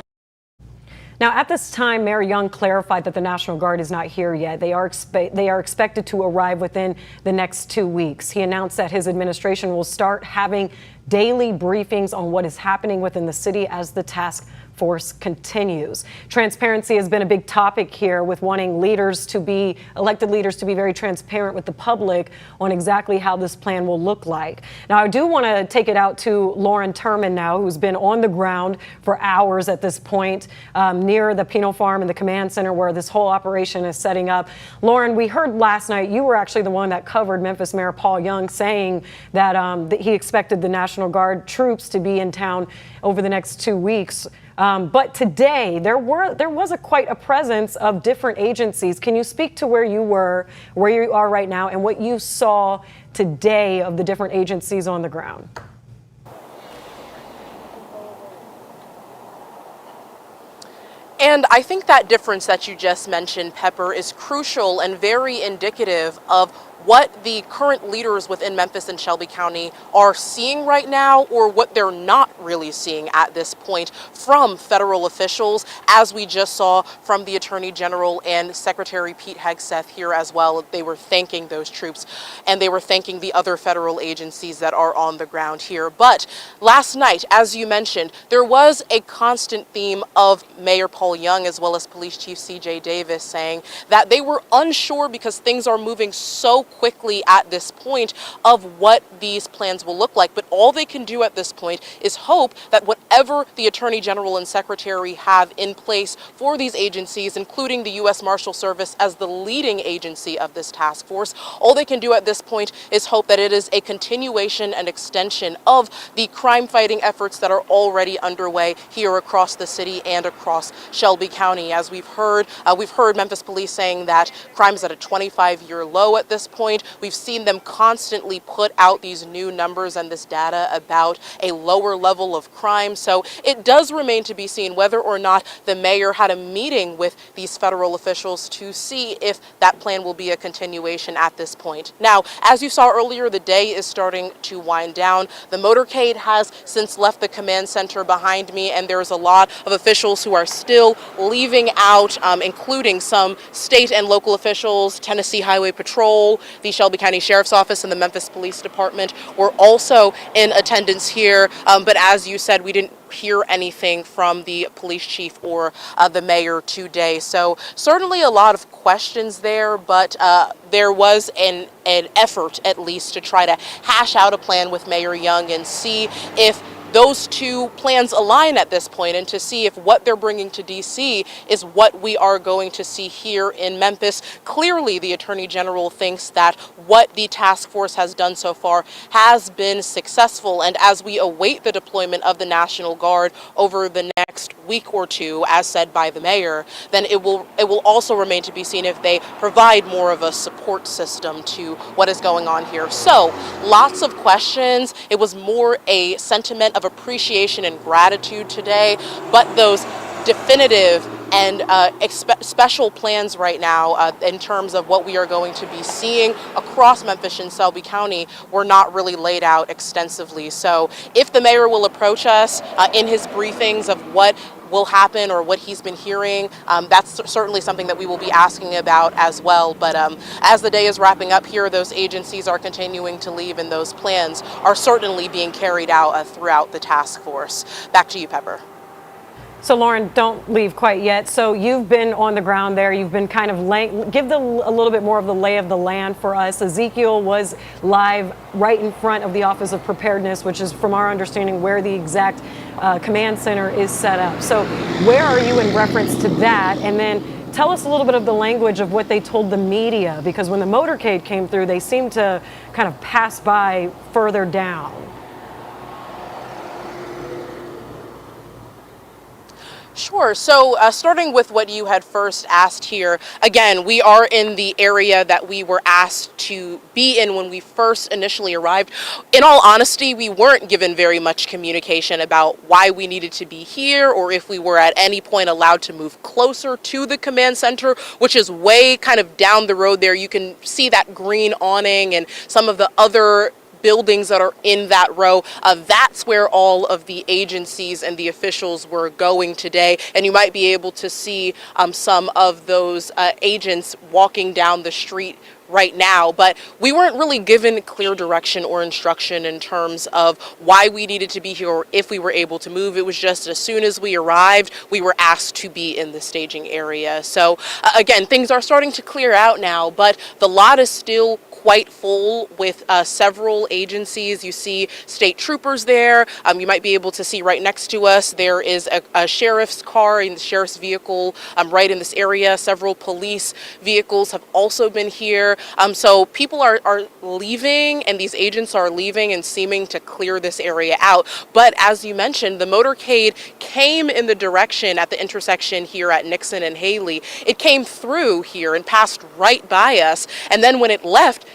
Now, at this time, Mayor Young clarified that the National Guard is not here yet. They are expected to arrive within the next 2 weeks. He announced that his administration will start having daily briefings on what is happening within the city as the task force continues. Transparency has been a big topic here, with wanting elected leaders to be very transparent with the public on exactly how this plan will look like. Now, I do want to take it out to Lauren Turman now, who's been on the ground for hours at this point near the Penal Farm and the command center where this whole operation is setting up. Lauren, we heard last night, you were actually the one that covered Memphis Mayor Paul Young saying that, that he expected the National Guard troops to be in town over the next 2 weeks. But today, there was quite a presence of different agencies. Can you speak to where you are right now, and what you saw today of the different agencies on the ground? And I think that difference that you just mentioned, Pepper, is crucial and very indicative of what the current leaders within Memphis and Shelby County are seeing right now, or what they're not really seeing at this point from federal officials, as we just saw from the Attorney General and Secretary Pete Hegseth here as well. They were thanking those troops, and they were thanking the other federal agencies that are on the ground here. But last night, as you mentioned, there was a constant theme of Mayor Paul Young as well as Police Chief C.J. Davis saying that they were unsure because things are moving so quickly at this point of what these plans will look like. But all they can do at this point is hope that whatever the Attorney General and Secretary have in place for these agencies, including the U.S. Marshal Service as the leading agency of this task force, all they can do at this point is hope that it is a continuation and extension of the crime-fighting efforts that are already underway here across the city and across Shelby County. As we've heard Memphis police saying that crime is at a 25-year low at this point. We've seen them constantly put out these new numbers and this data about a lower level of crime. So it does remain to be seen whether or not the mayor had a meeting with these federal officials to see if that plan will be a continuation at this point. Now, as you saw earlier, the day is starting to wind down. The motorcade has since left the command center behind me, and there's a lot of officials who are still leaving out, including some state and local officials. Tennessee Highway Patrol, the Shelby County Sheriff's Office, and the Memphis Police Department were also in attendance here. But as you said, we didn't hear anything from the police chief or the mayor today. So certainly a lot of questions there, but there was an effort at least to try to hash out a plan with Mayor Young and see if those two plans align at this point, and to see if what they're bringing to D.C. is what we are going to see here in Memphis. Clearly, the Attorney General thinks that what the task force has done so far has been successful, and as we await the deployment of the National Guard over the next week or two, as said by the mayor, then it will also remain to be seen if they provide more of a support system to what is going on here. So, lots of questions. It was more a sentiment of appreciation and gratitude today, but those definitive and special plans right now in terms of what we are going to be seeing across Memphis and Shelby County were not really laid out extensively. So if the mayor will approach us in his briefings of what will happen or what he's been hearing, that's certainly something that we will be asking about as well. But as the day is wrapping up here, those agencies are continuing to leave, and those plans are certainly being carried out throughout the task force. Back to you, Pepper. So, Lauren, don't leave quite yet. So you've been on the ground there. You've been kind of give a little bit more of the lay of the land for us. Ezekiel was live right in front of the Office of Preparedness, which is, from our understanding, where the exact command center is set up. So where are you in reference to that? And then tell us a little bit of the language of what they told the media, because when the motorcade came through, they seemed to kind of pass by further down. Sure. So starting with what you had first asked here, again, we are in the area that we were asked to be in when we first initially arrived. In all honesty, we weren't given very much communication about why we needed to be here or if we were at any point allowed to move closer to the command center, which is way kind of down the road there. You can see that green awning and some of the other buildings that are in that row. That's where all of the agencies and the officials were going today. And you might be able to see some of those agents walking down the street right now, but we weren't really given clear direction or instruction in terms of why we needed to be here or if we were able to move. It was just as soon as we arrived, we were asked to be in the staging area. So again, things are starting to clear out now, but the lot is still quite full with several agencies. You see state troopers there. You might be able to see right next to us, there is a sheriff's car and the sheriff's vehicle right in this area. Several police vehicles have also been here. So people are leaving, and these agents are leaving and seeming to clear this area out. But as you mentioned, the motorcade came in the direction at the intersection here at Nixon and Haley. It came through here and passed right by us. And then when it left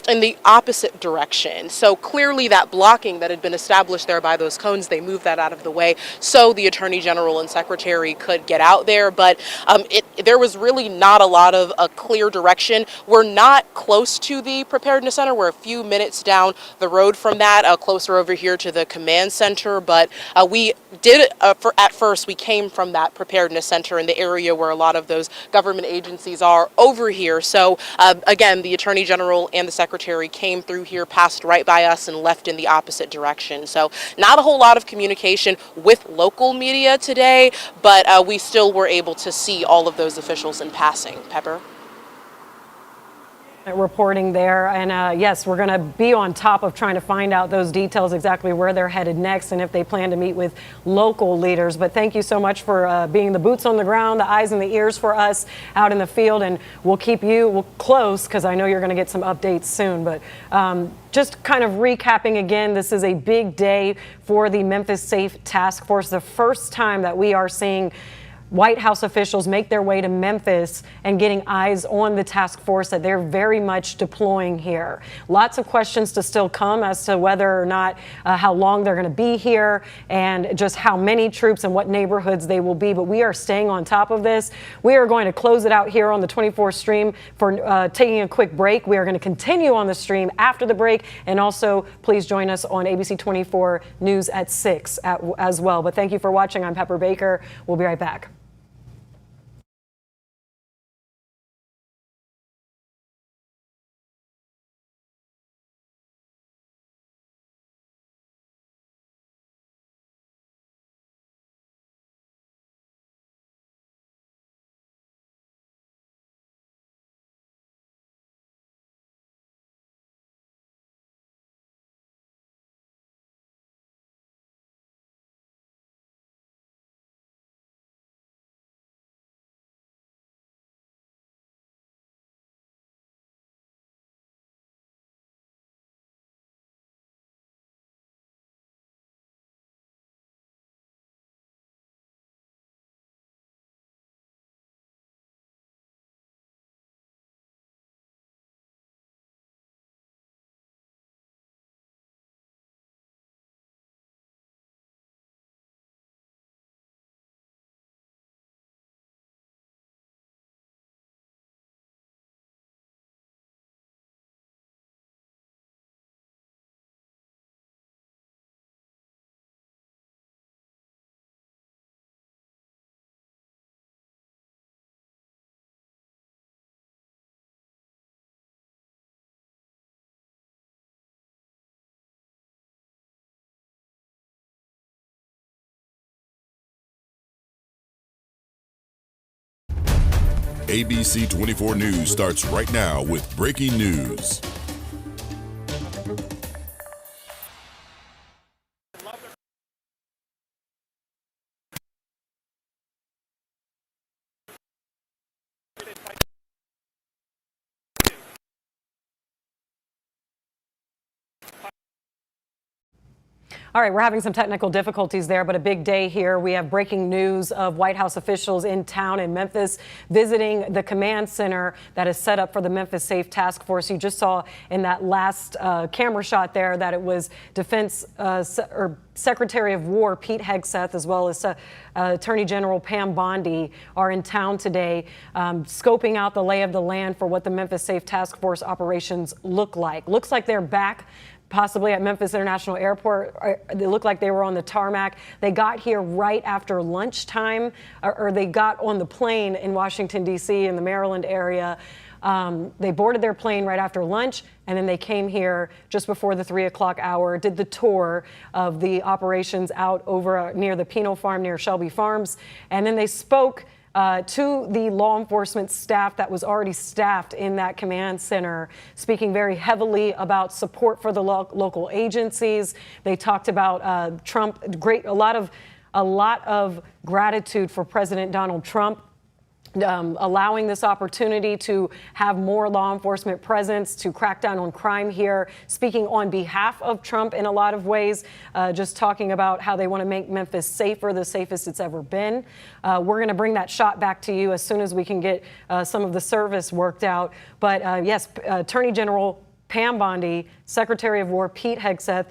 in the opposite direction. So clearly that blocking that had been established there by those cones, they moved that out of the way so the Attorney General and Secretary could get out there. But there was really not a lot of a clear direction. We're not close to the Preparedness Center. We're a few minutes down the road from that, closer over here to the command center. But we did, at first, we came from that Preparedness Center in the area where a lot of those government agencies are over here. So again, the Attorney General and the Secretary came through here, passed right by us, and left in the opposite direction. So not a whole lot of communication with local media today, but we still were able to see all of those officials in passing. Pepper? Reporting there. And yes, we're going to be on top of trying to find out those details, exactly where they're headed next and if they plan to meet with local leaders. But thank you so much for being the boots on the ground, the eyes and the ears for us out in the field. And we'll keep you close because I know you're going to get some updates soon. But just kind of recapping again, this is a big day for the Memphis Safe Task Force. The first time that we are seeing White House officials make their way to Memphis and getting eyes on the task force that they're very much deploying here. Lots of questions to still come as to whether or not how long they're going to be here and just how many troops and what neighborhoods they will be. But we are staying on top of this. We are going to close it out here on the 24 stream for taking a quick break. We are going to continue on the stream after the break. And also, please join us on ABC 24 News at 6 as well. But thank you for watching. I'm Pepper Baker. We'll be right back. ABC 24 News starts right now with breaking news. All right, we're having some technical difficulties there, but a big day here. We have breaking news of White House officials in town in Memphis visiting the command center that is set up for the Memphis Safe Task Force. You just saw in that last camera shot there that it was Defense or Secretary of War Pete Hegseth, as well as Attorney General Pam Bondi, are in town today, scoping out the lay of the land for what the Memphis Safe Task Force operations look like. Looks like they're back possibly at Memphis International Airport. They look like they were on the tarmac. They got here right after lunchtime, or they got on the plane in Washington, D.C. in the Maryland area. They boarded their plane right after lunch, and then they came here just before the 3 o'clock hour, did the tour of the operations out over near the Penal Farm near Shelby Farms, and then they spoke to the law enforcement staff that was already staffed in that command center, speaking very heavily about support for the local agencies. They talked about Trump, a lot of gratitude for President Donald Trump, allowing this opportunity to have more law enforcement presence to crack down on crime here, speaking on behalf of Trump in a lot of ways, just talking about how they want to make Memphis safer, the safest it's ever been. We're going to bring that shot back to you as soon as we can get some of the service worked out. But yes, Attorney General Pam Bondi, Secretary of War Pete Hegseth,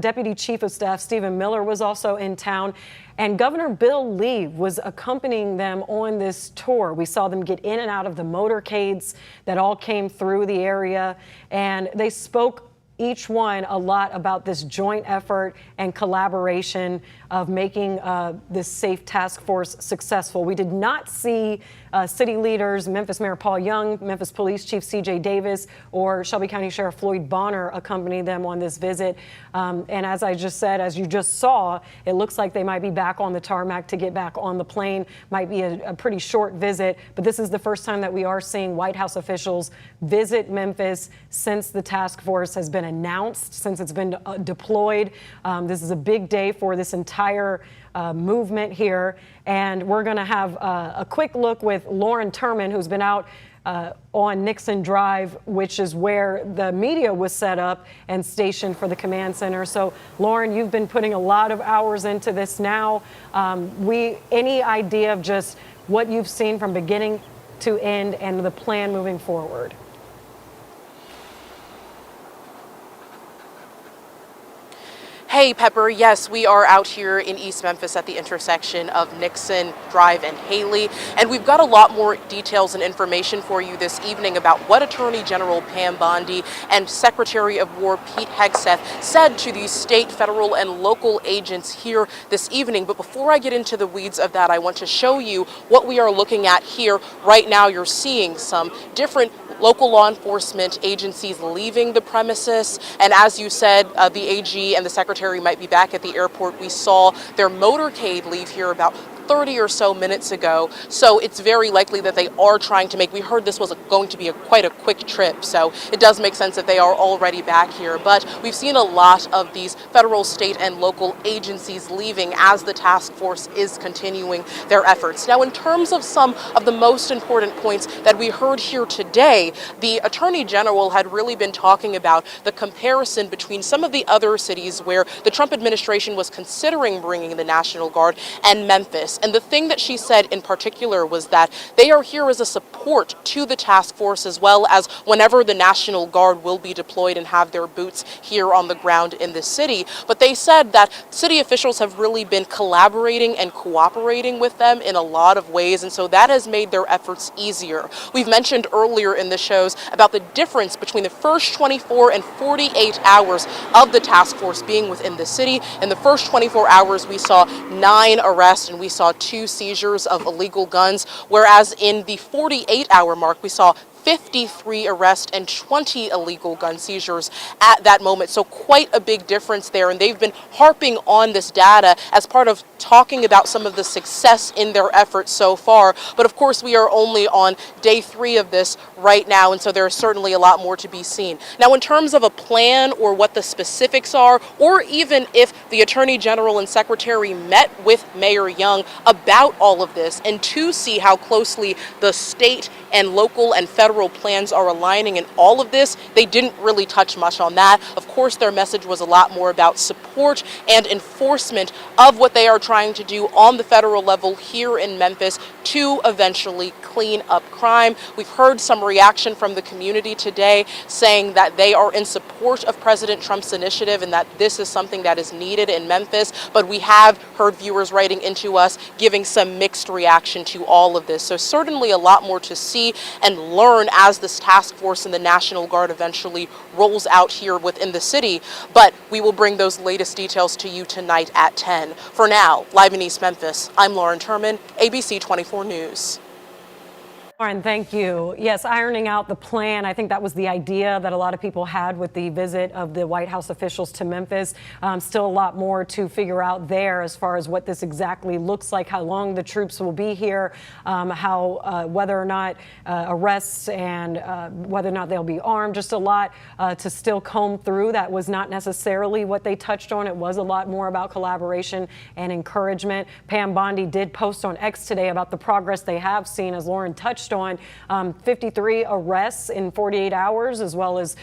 Deputy Chief of Staff Stephen Miller was also in town, and Governor Bill Lee was accompanying them on this tour. We saw them get in and out of the motorcades that all came through the area, and they spoke each one a lot about this joint effort and collaboration of making this safe task force successful. We did not see city leaders, Memphis Mayor Paul Young, Memphis Police Chief C.J. Davis, or Shelby County Sheriff Floyd Bonner accompany them on this visit. And as I just said, as you just saw, it looks like they might be back on the tarmac to get back on the plane. Might be a pretty short visit, but this is the first time that we are seeing White House officials visit Memphis since the task force has been announced, since it's been deployed. This is a big day for this entire movement here. And we're going to have a quick look with Lauren Turman, who's been out on Nixon Drive, which is where the media was set up and stationed for the command center. So, Lauren, you've been putting a lot of hours into this now. Any idea of just what you've seen from beginning to end and the plan moving forward? Hey, Pepper. Yes, we are out here in East Memphis at the intersection of Nixon Drive and Haley, and we've got a lot more details and information for you this evening about what Attorney General Pam Bondi and Secretary of War Pete Hegseth said to these state, federal, and local agents here this evening. But before I get into the weeds of that, I want to show you what we are looking at here right now. You're seeing some different local law enforcement agencies leaving the premises. And as you said, the AG and the Secretary might be back at the airport. We saw their motorcade leave here about 30 or so minutes ago. So it's very likely that they are trying to we heard this was going to be quite a quick trip. So it does make sense that they are already back here. But we've seen a lot of these federal, state, and local agencies leaving as the task force is continuing their efforts. Now, in terms of some of the most important points that we heard here today, the Attorney General had really been talking about the comparison between some of the other cities where the Trump administration was considering bringing the National Guard and Memphis. And the thing that she said in particular was that they are here as a support to the task force, as well as whenever the National Guard will be deployed and have their boots here on the ground in the city. But they said that city officials have really been collaborating and cooperating with them in a lot of ways, and so that has made their efforts easier. We've mentioned earlier in the shows about the difference between the first 24 and 48 hours of the task force being within the city. In the first 24 hours, we saw 9 arrests and we saw 2 seizures of illegal guns, whereas in the 48-hour mark, we saw 53 arrests and 20 illegal gun seizures at that moment. So quite a big difference there. And they've been harping on this data as part of talking about some of the success in their efforts so far. But of course, we are only on day 3 of this right now. And so there's certainly a lot more to be seen. Now, in terms of a plan or what the specifics are, or even if the Attorney General and Secretary met with Mayor Young about all of this and to see how closely the state and local and federal plans are aligning in all of this, they didn't really touch much on that. Of course, their message was a lot more about support and enforcement of what they are trying to do on the federal level here in Memphis to eventually clean up crime. We've heard some reaction from the community today saying that they are in support of President Trump's initiative and that this is something that is needed in Memphis, but we have heard viewers writing into us giving some mixed reaction to all of this. So certainly a lot more to see and learn as this task force and the National Guard eventually rolls out here within the city. But we will bring those latest details to you tonight at 10. For now, live in East Memphis, I'm Lauren Turman, ABC 24 News. Lauren, thank you. Yes, ironing out the plan. I think that was the idea that a lot of people had with the visit of the White House officials to Memphis. Still a lot more to figure out there as far as what this exactly looks like, how long the troops will be here, whether or not arrests and whether or not they'll be armed. Just a lot to still comb through. That was not necessarily what they touched on. It was a lot more about collaboration and encouragement. Pam Bondi did post on X today about the progress they have seen, as Lauren touched on, 53 arrests in 48 hours, as well as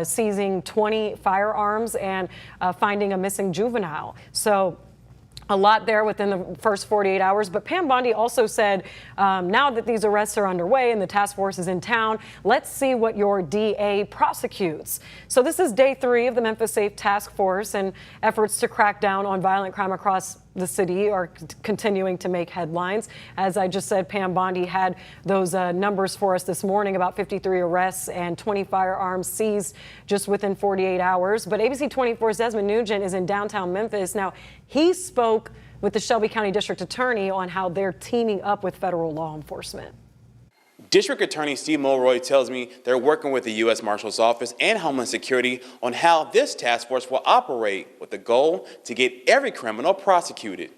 seizing 20 firearms and finding a missing juvenile. So A lot there within the first 48 hours. But Pam Bondi also said, now that these arrests are underway and the task force is in town, let's see what your DA prosecutes. So this is day 3 of the Memphis Safe Task Force, and efforts to crack down on violent crime across the city are continuing to make headlines. As I just said, Pam Bondi had those numbers for us this morning, about 53 arrests and 20 firearms seized just within 48 hours. But ABC 24's Desmond Nugent is in downtown Memphis. Now, he spoke with the Shelby County District Attorney on how they're teaming up with federal law enforcement. District Attorney Steve Mulroy tells me they're working with the U.S. Marshal's Office and Homeland Security on how this task force will operate, with the goal to get every criminal prosecuted.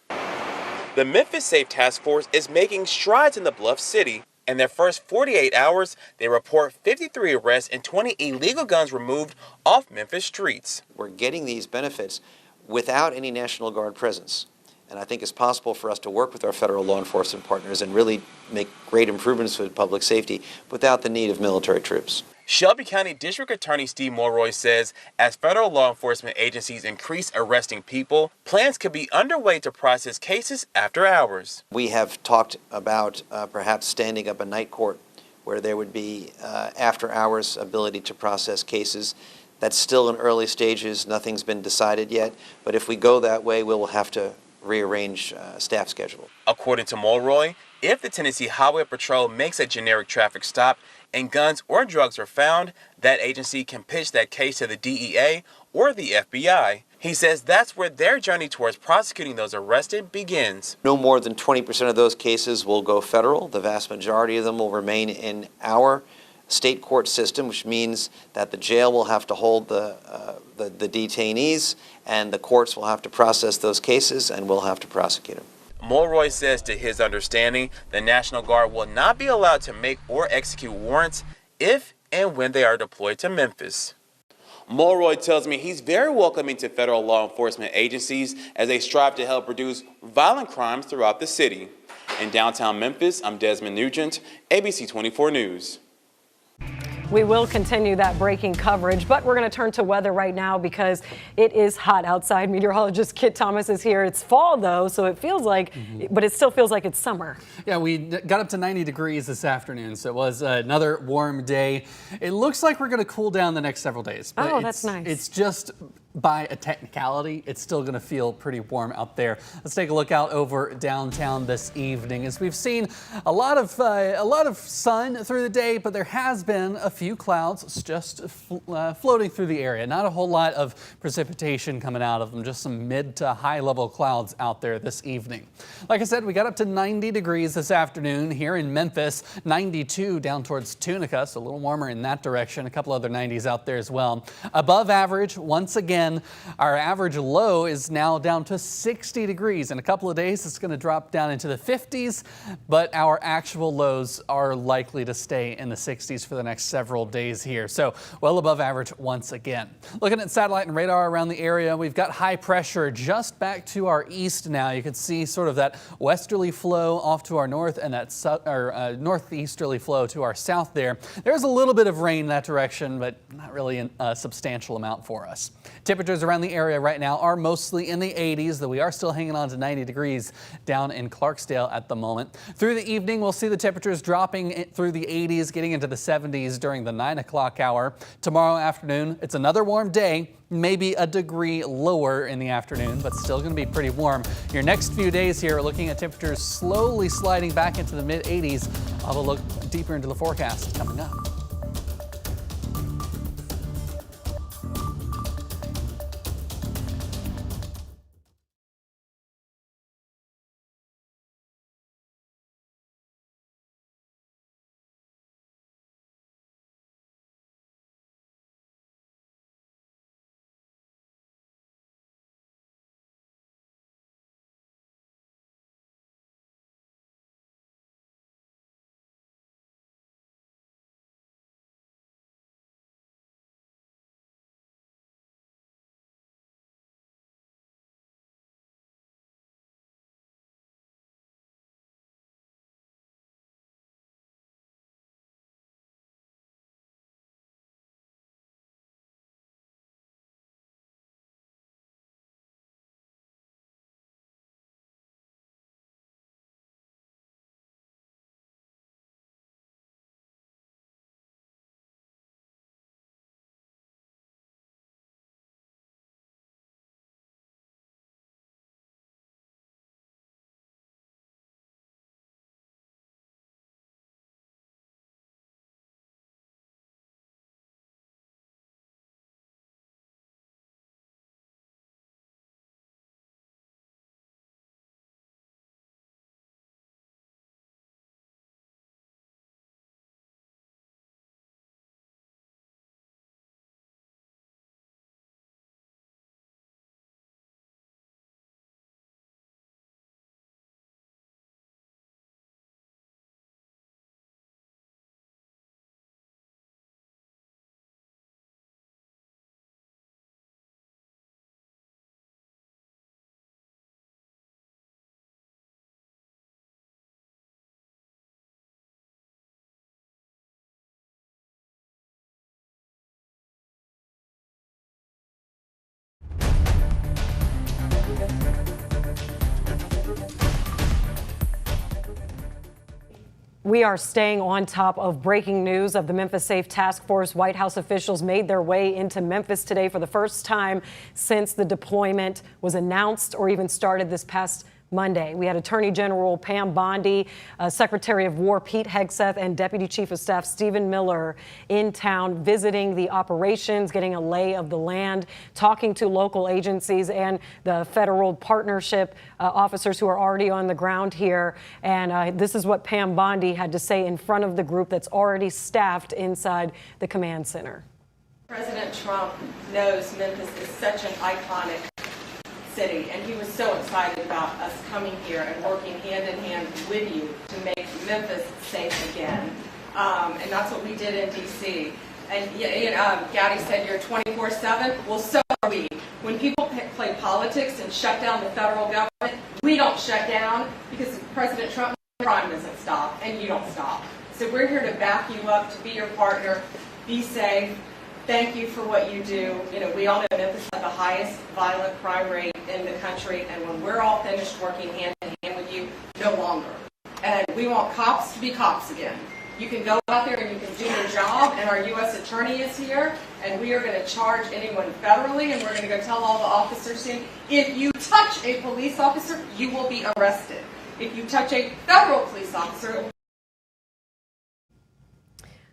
The Memphis Safe Task Force is making strides in the Bluff City. In their first 48 hours, they report 53 arrests and 20 illegal guns removed off Memphis streets. We're getting these benefits without any National Guard presence. And I think it's possible for us to work with our federal law enforcement partners and really make great improvements with public safety without the need of military troops. Shelby County District Attorney Steve Mulroy says as federal law enforcement agencies increase arresting people, plans could be underway to process cases after hours. We have talked about perhaps standing up a night court where there would be after hours ability to process cases. That's still in early stages. Nothing's been decided yet. But if we go that way, we will have to rearrange staff schedule. According to Mulroy, if the Tennessee Highway Patrol makes a generic traffic stop and guns or drugs are found, that agency can pitch that case to the DEA or the FBI. He says that's where their journey towards prosecuting those arrested begins. No more than 20% of those cases will go federal. The vast majority of them will remain in our state court system, which means that the jail will have to hold the detainees, and the courts will have to process those cases, and we'll have to prosecute them. Mulroy says to his understanding, the National Guard will not be allowed to make or execute warrants if and when they are deployed to Memphis. Mulroy tells me he's very welcoming to federal law enforcement agencies as they strive to help reduce violent crimes throughout the city. In downtown Memphis, I'm Desmond Nugent, ABC 24 News. We will continue that breaking coverage, but we're going to turn to weather right now because it is hot outside. Meteorologist Kit Thomas is here. It's fall, though, so it feels like, but it still feels like it's summer. Yeah, we got up to 90 degrees this afternoon, so it was another warm day. It looks like we're going to cool down the next several days. But oh, that's nice. It's just by a technicality, it's still going to feel pretty warm out there. Let's take a look out over downtown this evening, as we've seen a lot of sun through the day, but there has been a few clouds just floating through the area. Not a whole lot of precipitation coming out of them, just some mid to high level clouds out there this evening. Like I said, we got up to 90 degrees this afternoon here in Memphis, 92 down towards Tunica, so a little warmer in that direction. A couple other 90s out there as well. Above average once again. Our average low is now down to 60 degrees. In a couple of days, it's going to drop down into the 50s, but our actual lows are likely to stay in the 60s for the next several days here. So well above average once again. Looking at satellite and radar around the area, we've got high pressure just back to our east now. You can see sort of that westerly flow off to our north and that northeasterly flow to our south there. There's a little bit of rain in that direction, but not really a substantial amount for us. Temperatures around the area right now are mostly in the 80s, though we are still hanging on to 90 degrees down in Clarksdale at the moment. Through the evening, we'll see the temperatures dropping through the 80s, getting into the 70s during the 9 o'clock hour. Tomorrow afternoon, it's another warm day, maybe a degree lower in the afternoon, but still going to be pretty warm. Your next few days here are looking at temperatures slowly sliding back into the mid 80s. I'll have a look deeper into the forecast coming up. We are staying on top of breaking news of the Memphis Safe Task Force. White House officials made their way into Memphis today for the first time since the deployment was announced or even started this past Monday. We had Attorney General Pam Bondi, Secretary of War Pete Hegseth, and Deputy Chief of Staff Stephen Miller in town visiting the operations, getting a lay of the land, talking to local agencies and the federal partnership officers who are already on the ground here. And this is what Pam Bondi had to say in front of the group that's already staffed inside the command center. President Trump knows Memphis is such an iconic city, and he was so excited about us coming here and working hand in hand with you to make Memphis safe again. And that's what we did in D.C. And Gaddy said you're 24/7. Well, so are we. When people play politics and shut down the federal government, we don't shut down because President Trump, crime doesn't stop, and you don't stop. So we're here to back you up, to be your partner, be safe. Thank you for what you do. You know, we all know Memphis has the highest violent crime rate in the country, and when we're all finished working hand in hand with you, no longer. And we want cops to be cops again. You can go out there and you can do your job, and our U.S. Attorney is here, and we are going to charge anyone federally, and we're going to go tell all the officers soon, if you touch a police officer, you will be arrested. If you touch a federal police officer,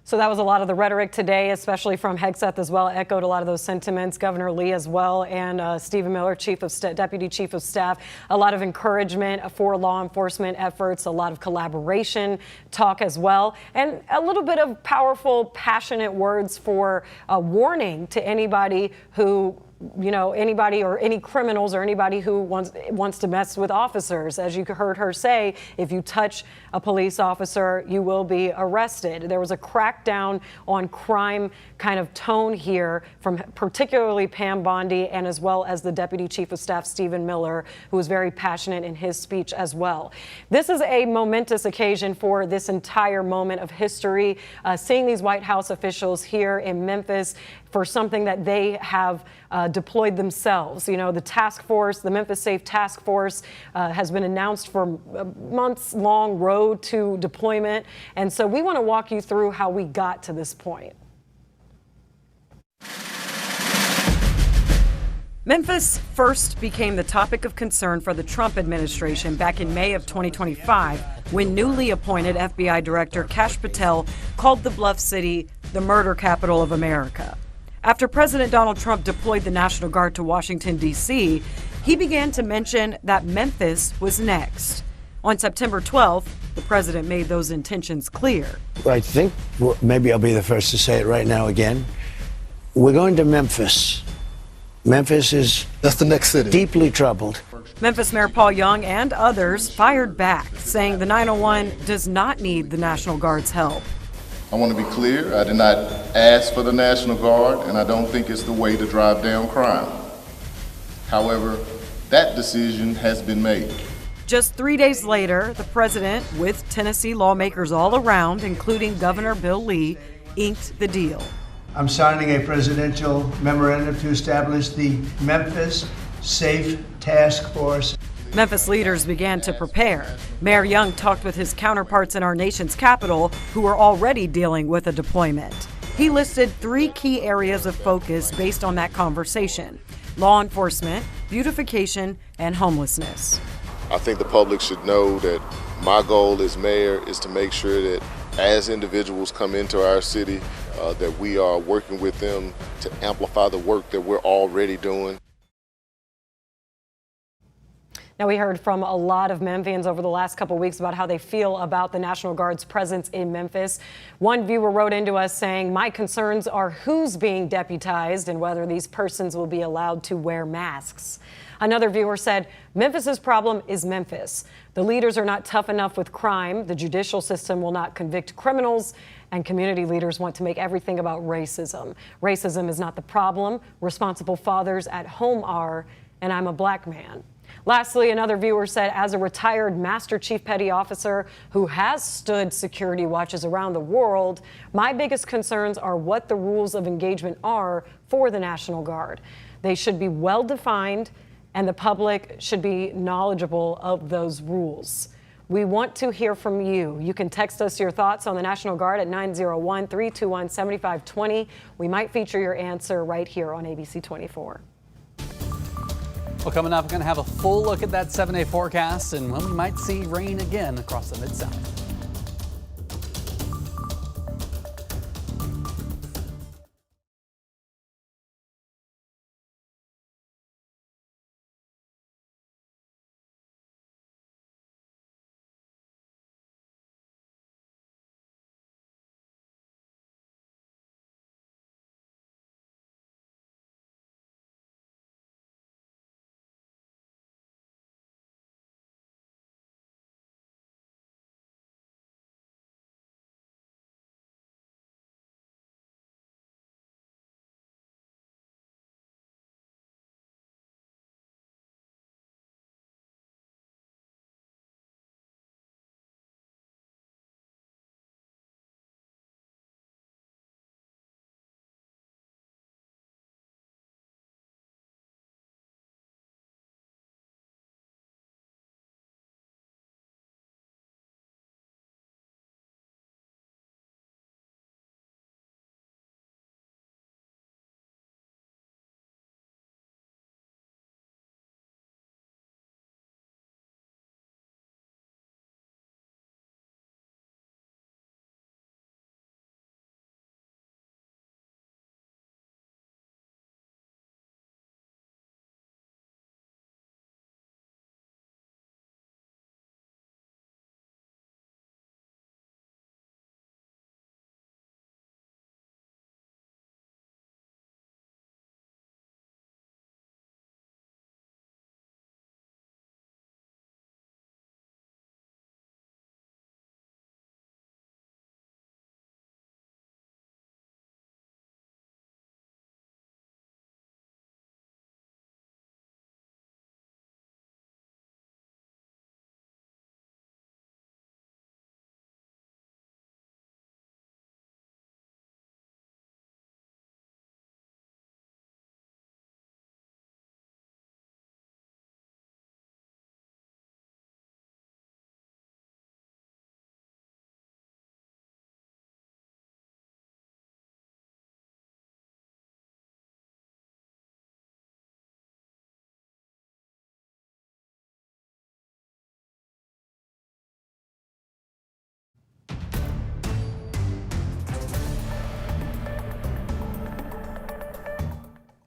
So that was a lot of the rhetoric today, especially from Hegseth as well, echoed a lot of those sentiments. Governor Lee as well, and Stephen Miller, Deputy Chief of Staff. A lot of encouragement for law enforcement efforts, a lot of collaboration talk as well, and a little bit of powerful, passionate words for a warning to anybody who, you know, anybody or any criminals or anybody who wants to mess with officers. As you heard her say, if you touch a police officer, you will be arrested. There was a crackdown on crime kind of tone here from particularly Pam Bondi and as well as the Deputy Chief of Staff, Stephen Miller, who was very passionate in his speech as well. This is a momentous occasion for this entire moment of history, seeing these White House officials here in Memphis for something that they have deployed themselves. You know, the task force, the Memphis Safe Task Force has been announced for a months-long road to deployment. And so we want to walk you through how we got to this point. Memphis first became the topic of concern for the Trump administration back in May of 2025 when newly appointed FBI Director Kash Patel called the Bluff City the murder capital of America. After President Donald Trump deployed the National Guard to Washington, D.C., he began to mention that Memphis was next. On September 12th, the president made those intentions clear. I think maybe I'll be the first to say it right now again. We're going to Memphis. Memphis is that's the next city. Deeply troubled. Memphis Mayor Paul Young and others fired back, saying the 901 does not need the National Guard's help. I want to be clear, I did not ask for the National Guard, and I don't think it's the way to drive down crime. However, that decision has been made. Just 3 days later, the president, with Tennessee lawmakers all around, including Governor Bill Lee, inked the deal. I'm signing a presidential memorandum to establish the Memphis Safe Task Force. Memphis leaders began to prepare. Mayor Young talked with his counterparts in our nation's capital who are already dealing with a deployment. He listed 3 key areas of focus based on that conversation: law enforcement, beautification, and homelessness. I think the public should know that my goal as mayor is to make sure that as individuals come into our city, that we are working with them to amplify the work that we're already doing. Now, we heard from a lot of Memphians over the last couple of weeks about how they feel about the National Guard's presence in Memphis. One viewer wrote into us saying, "My concerns are who's being deputized and whether these persons will be allowed to wear masks." Another viewer said, "Memphis's problem is Memphis. The leaders are not tough enough with crime. The judicial system will not convict criminals, and community leaders want to make everything about racism. Racism is not the problem. Responsible fathers at home are, and I'm a black man." Lastly, another viewer said, "As a retired Master Chief Petty Officer who has stood security watches around the world, my biggest concerns are what the rules of engagement are for the National Guard. They should be well defined, and the public should be knowledgeable of those rules." We want to hear from you. You can text us your thoughts on the National Guard at 901-321-7520. We might feature your answer right here on ABC 24. Well, coming up, we're going to have a full look at that 7-day forecast and when we might see rain again across the Mid-South.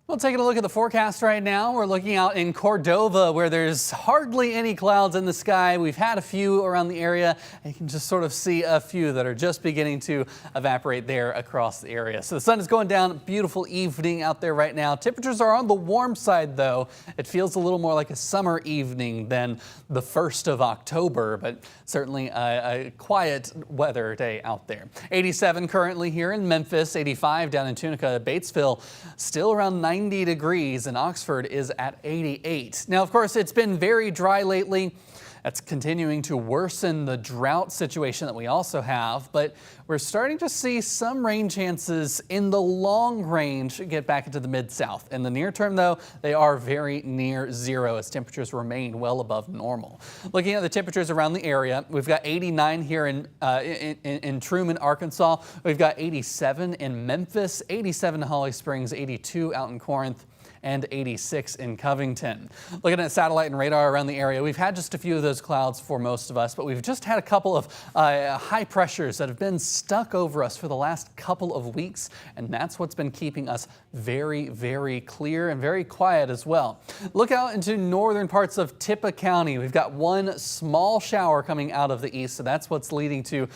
Well, taking a look at the forecast right now, we're looking out in Cordova where there's hardly any clouds in the sky. We've had a few around the area, and you can just sort of see a few that are just beginning to evaporate there across the area. So the sun is going down. Beautiful evening out there right now. Temperatures are on the warm side, though. It feels a little more like a summer evening than the 1st of October, but certainly a quiet weather day out there. 87 currently here in Memphis, 85 down in Tunica, Batesville, still around 90 degrees, and Oxford is at 88. Now, of course, it's been very dry lately. That's continuing to worsen the drought situation that we also have, but we're starting to see some rain chances in the long range get back into the Mid-South. In the near term, though, they are very near zero as temperatures remain well above normal. Looking at the temperatures around the area, we've got 89 here in Truman, Arkansas. We've got 87 in Memphis, 87 in Holly Springs, 82 out in Corinth, and 86 in Covington. Looking at satellite and radar around the area, we've had just a few of those clouds for most of us, but we've just had a couple of high pressures that have been stuck over us for the last couple of weeks, and that's what's been keeping us very, very clear and very quiet as well. Look out into northern parts of Tippah County. We've got one small shower coming out of the east, so that's what's leading to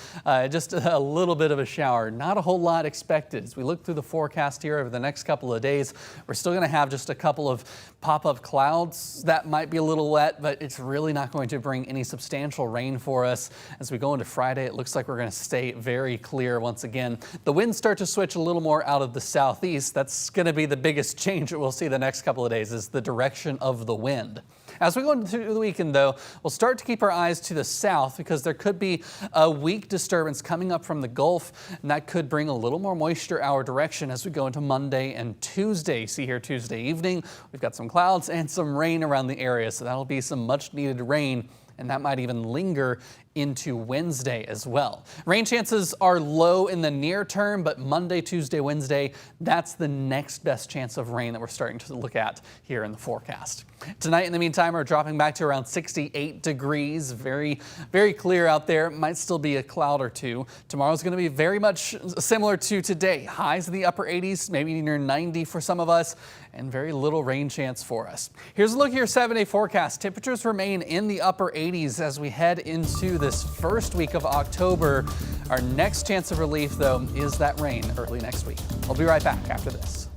just a little bit of a shower. Not a whole lot expected. As we look through the forecast here over the next couple of days, we're still going to have just a couple of pop-up clouds that might be a little wet, but it's really not going to bring any substantial rain for us. As we go into Friday, it looks like we're going to stay very clear once again. The winds start to switch a little more out of the southeast. That's going to be the biggest change that we'll see the next couple of days, is the direction of the wind. As we go into the weekend, though, we'll start to keep our eyes to the south because there could be a weak disturbance coming up from the Gulf, and that could bring a little more moisture our direction as we go into Monday and Tuesday. See here Tuesday evening, we've got some clouds and some rain around the area, so that'll be some much needed rain and that might even linger into Wednesday as well. Rain chances are low in the near term, but Monday, Tuesday, Wednesday, that's the next best chance of rain that we're starting to look at here in the forecast. Tonight, in the meantime, we're dropping back to around 68 degrees. Very, very clear out there. Might still be a cloud or two. Tomorrow's going to be very much similar to today. Highs in the upper 80s, maybe near 90 for some of us, and very little rain chance for us. Here's a look at your 7-day forecast. Temperatures remain in the upper 80s as we head into this first week of October. Our next chance of relief, though, is that rain early next week. I'll be right back after this.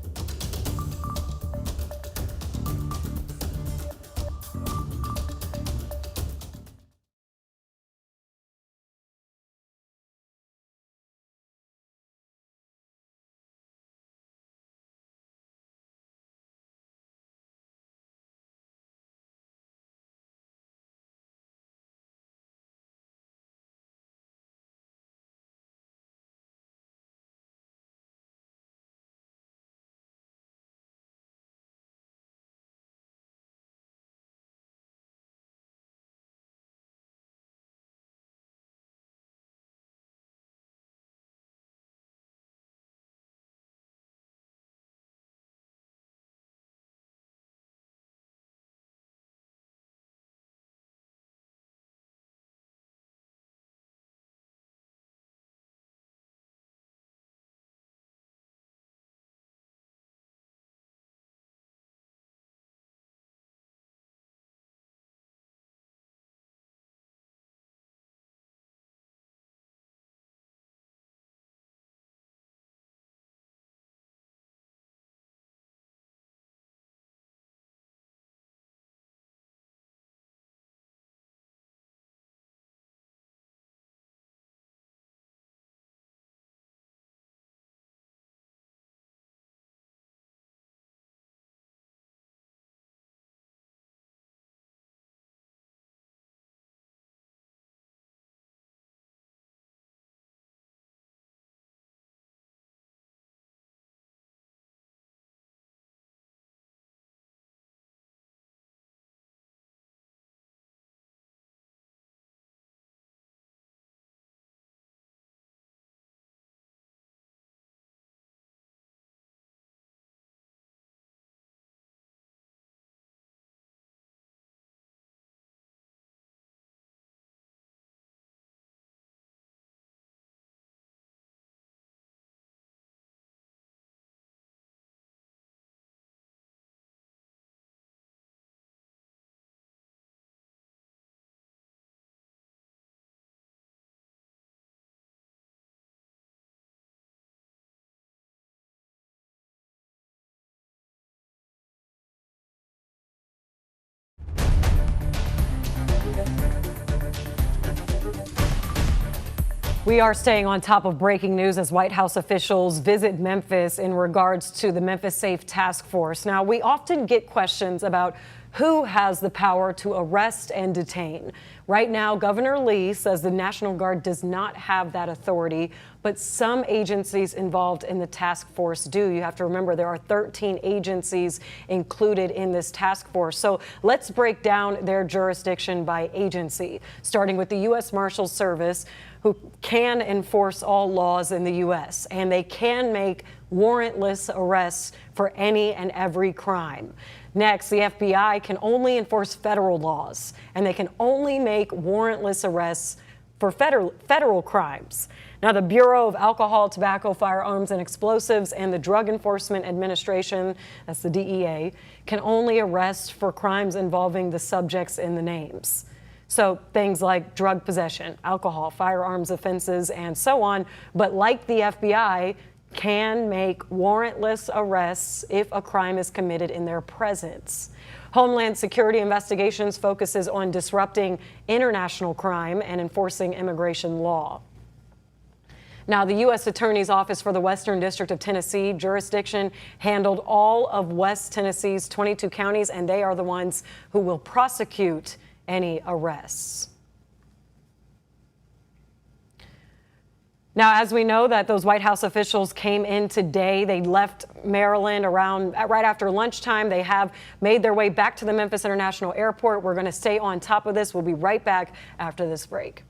We are staying on top of breaking news as White House officials visit Memphis in regards to the Memphis Safe Task Force. Now, we often get questions about who has the power to arrest and detain. Right now, Governor Lee says the National Guard does not have that authority, but some agencies involved in the task force do. You have to remember there are 13 agencies included in this task force. So let's break down their jurisdiction by agency, starting with the U.S. Marshals Service, who can enforce all laws in the U.S., and they can make warrantless arrests for any and every crime. Next, the FBI can only enforce federal laws, and they can only make warrantless arrests for federal crimes. Now, the Bureau of Alcohol, Tobacco, Firearms, and Explosives and the Drug Enforcement Administration, that's the DEA, can only arrest for crimes involving the subjects in the names. So things like drug possession, alcohol, firearms offenses, and so on. But like the FBI, can make warrantless arrests if a crime is committed in their presence. Homeland Security Investigations focuses on disrupting international crime and enforcing immigration law. Now, the U.S. Attorney's Office for the Western District of Tennessee jurisdiction handled all of West Tennessee's 22 counties, and they are the ones who will prosecute any arrests. Now, as we know that those White House officials came in today, they left Maryland around right after lunchtime. They have made their way back to the Memphis International Airport. We're going to stay on top of this. We'll be right back after this break.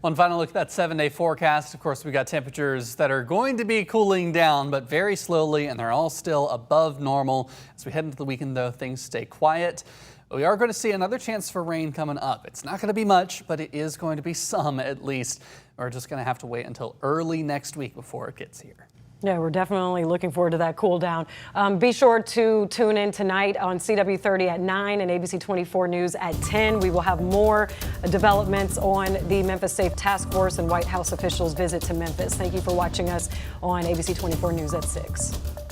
One final look at that 7-day forecast. Of course, we got temperatures that are going to be cooling down, but very slowly, and they're all still above normal. As we head into the weekend, though, things stay quiet. We are going to see another chance for rain coming up. It's not going to be much, but it is going to be some at least. We're just going to have to wait until early next week before it gets here. Yeah, we're definitely looking forward to that cool down. Be sure to tune in tonight on CW30 at 9 and ABC 24 News at 10. We will have more developments on the Memphis Safe Task Force and White House officials' visit to Memphis. Thank you for watching us on ABC 24 News at 6.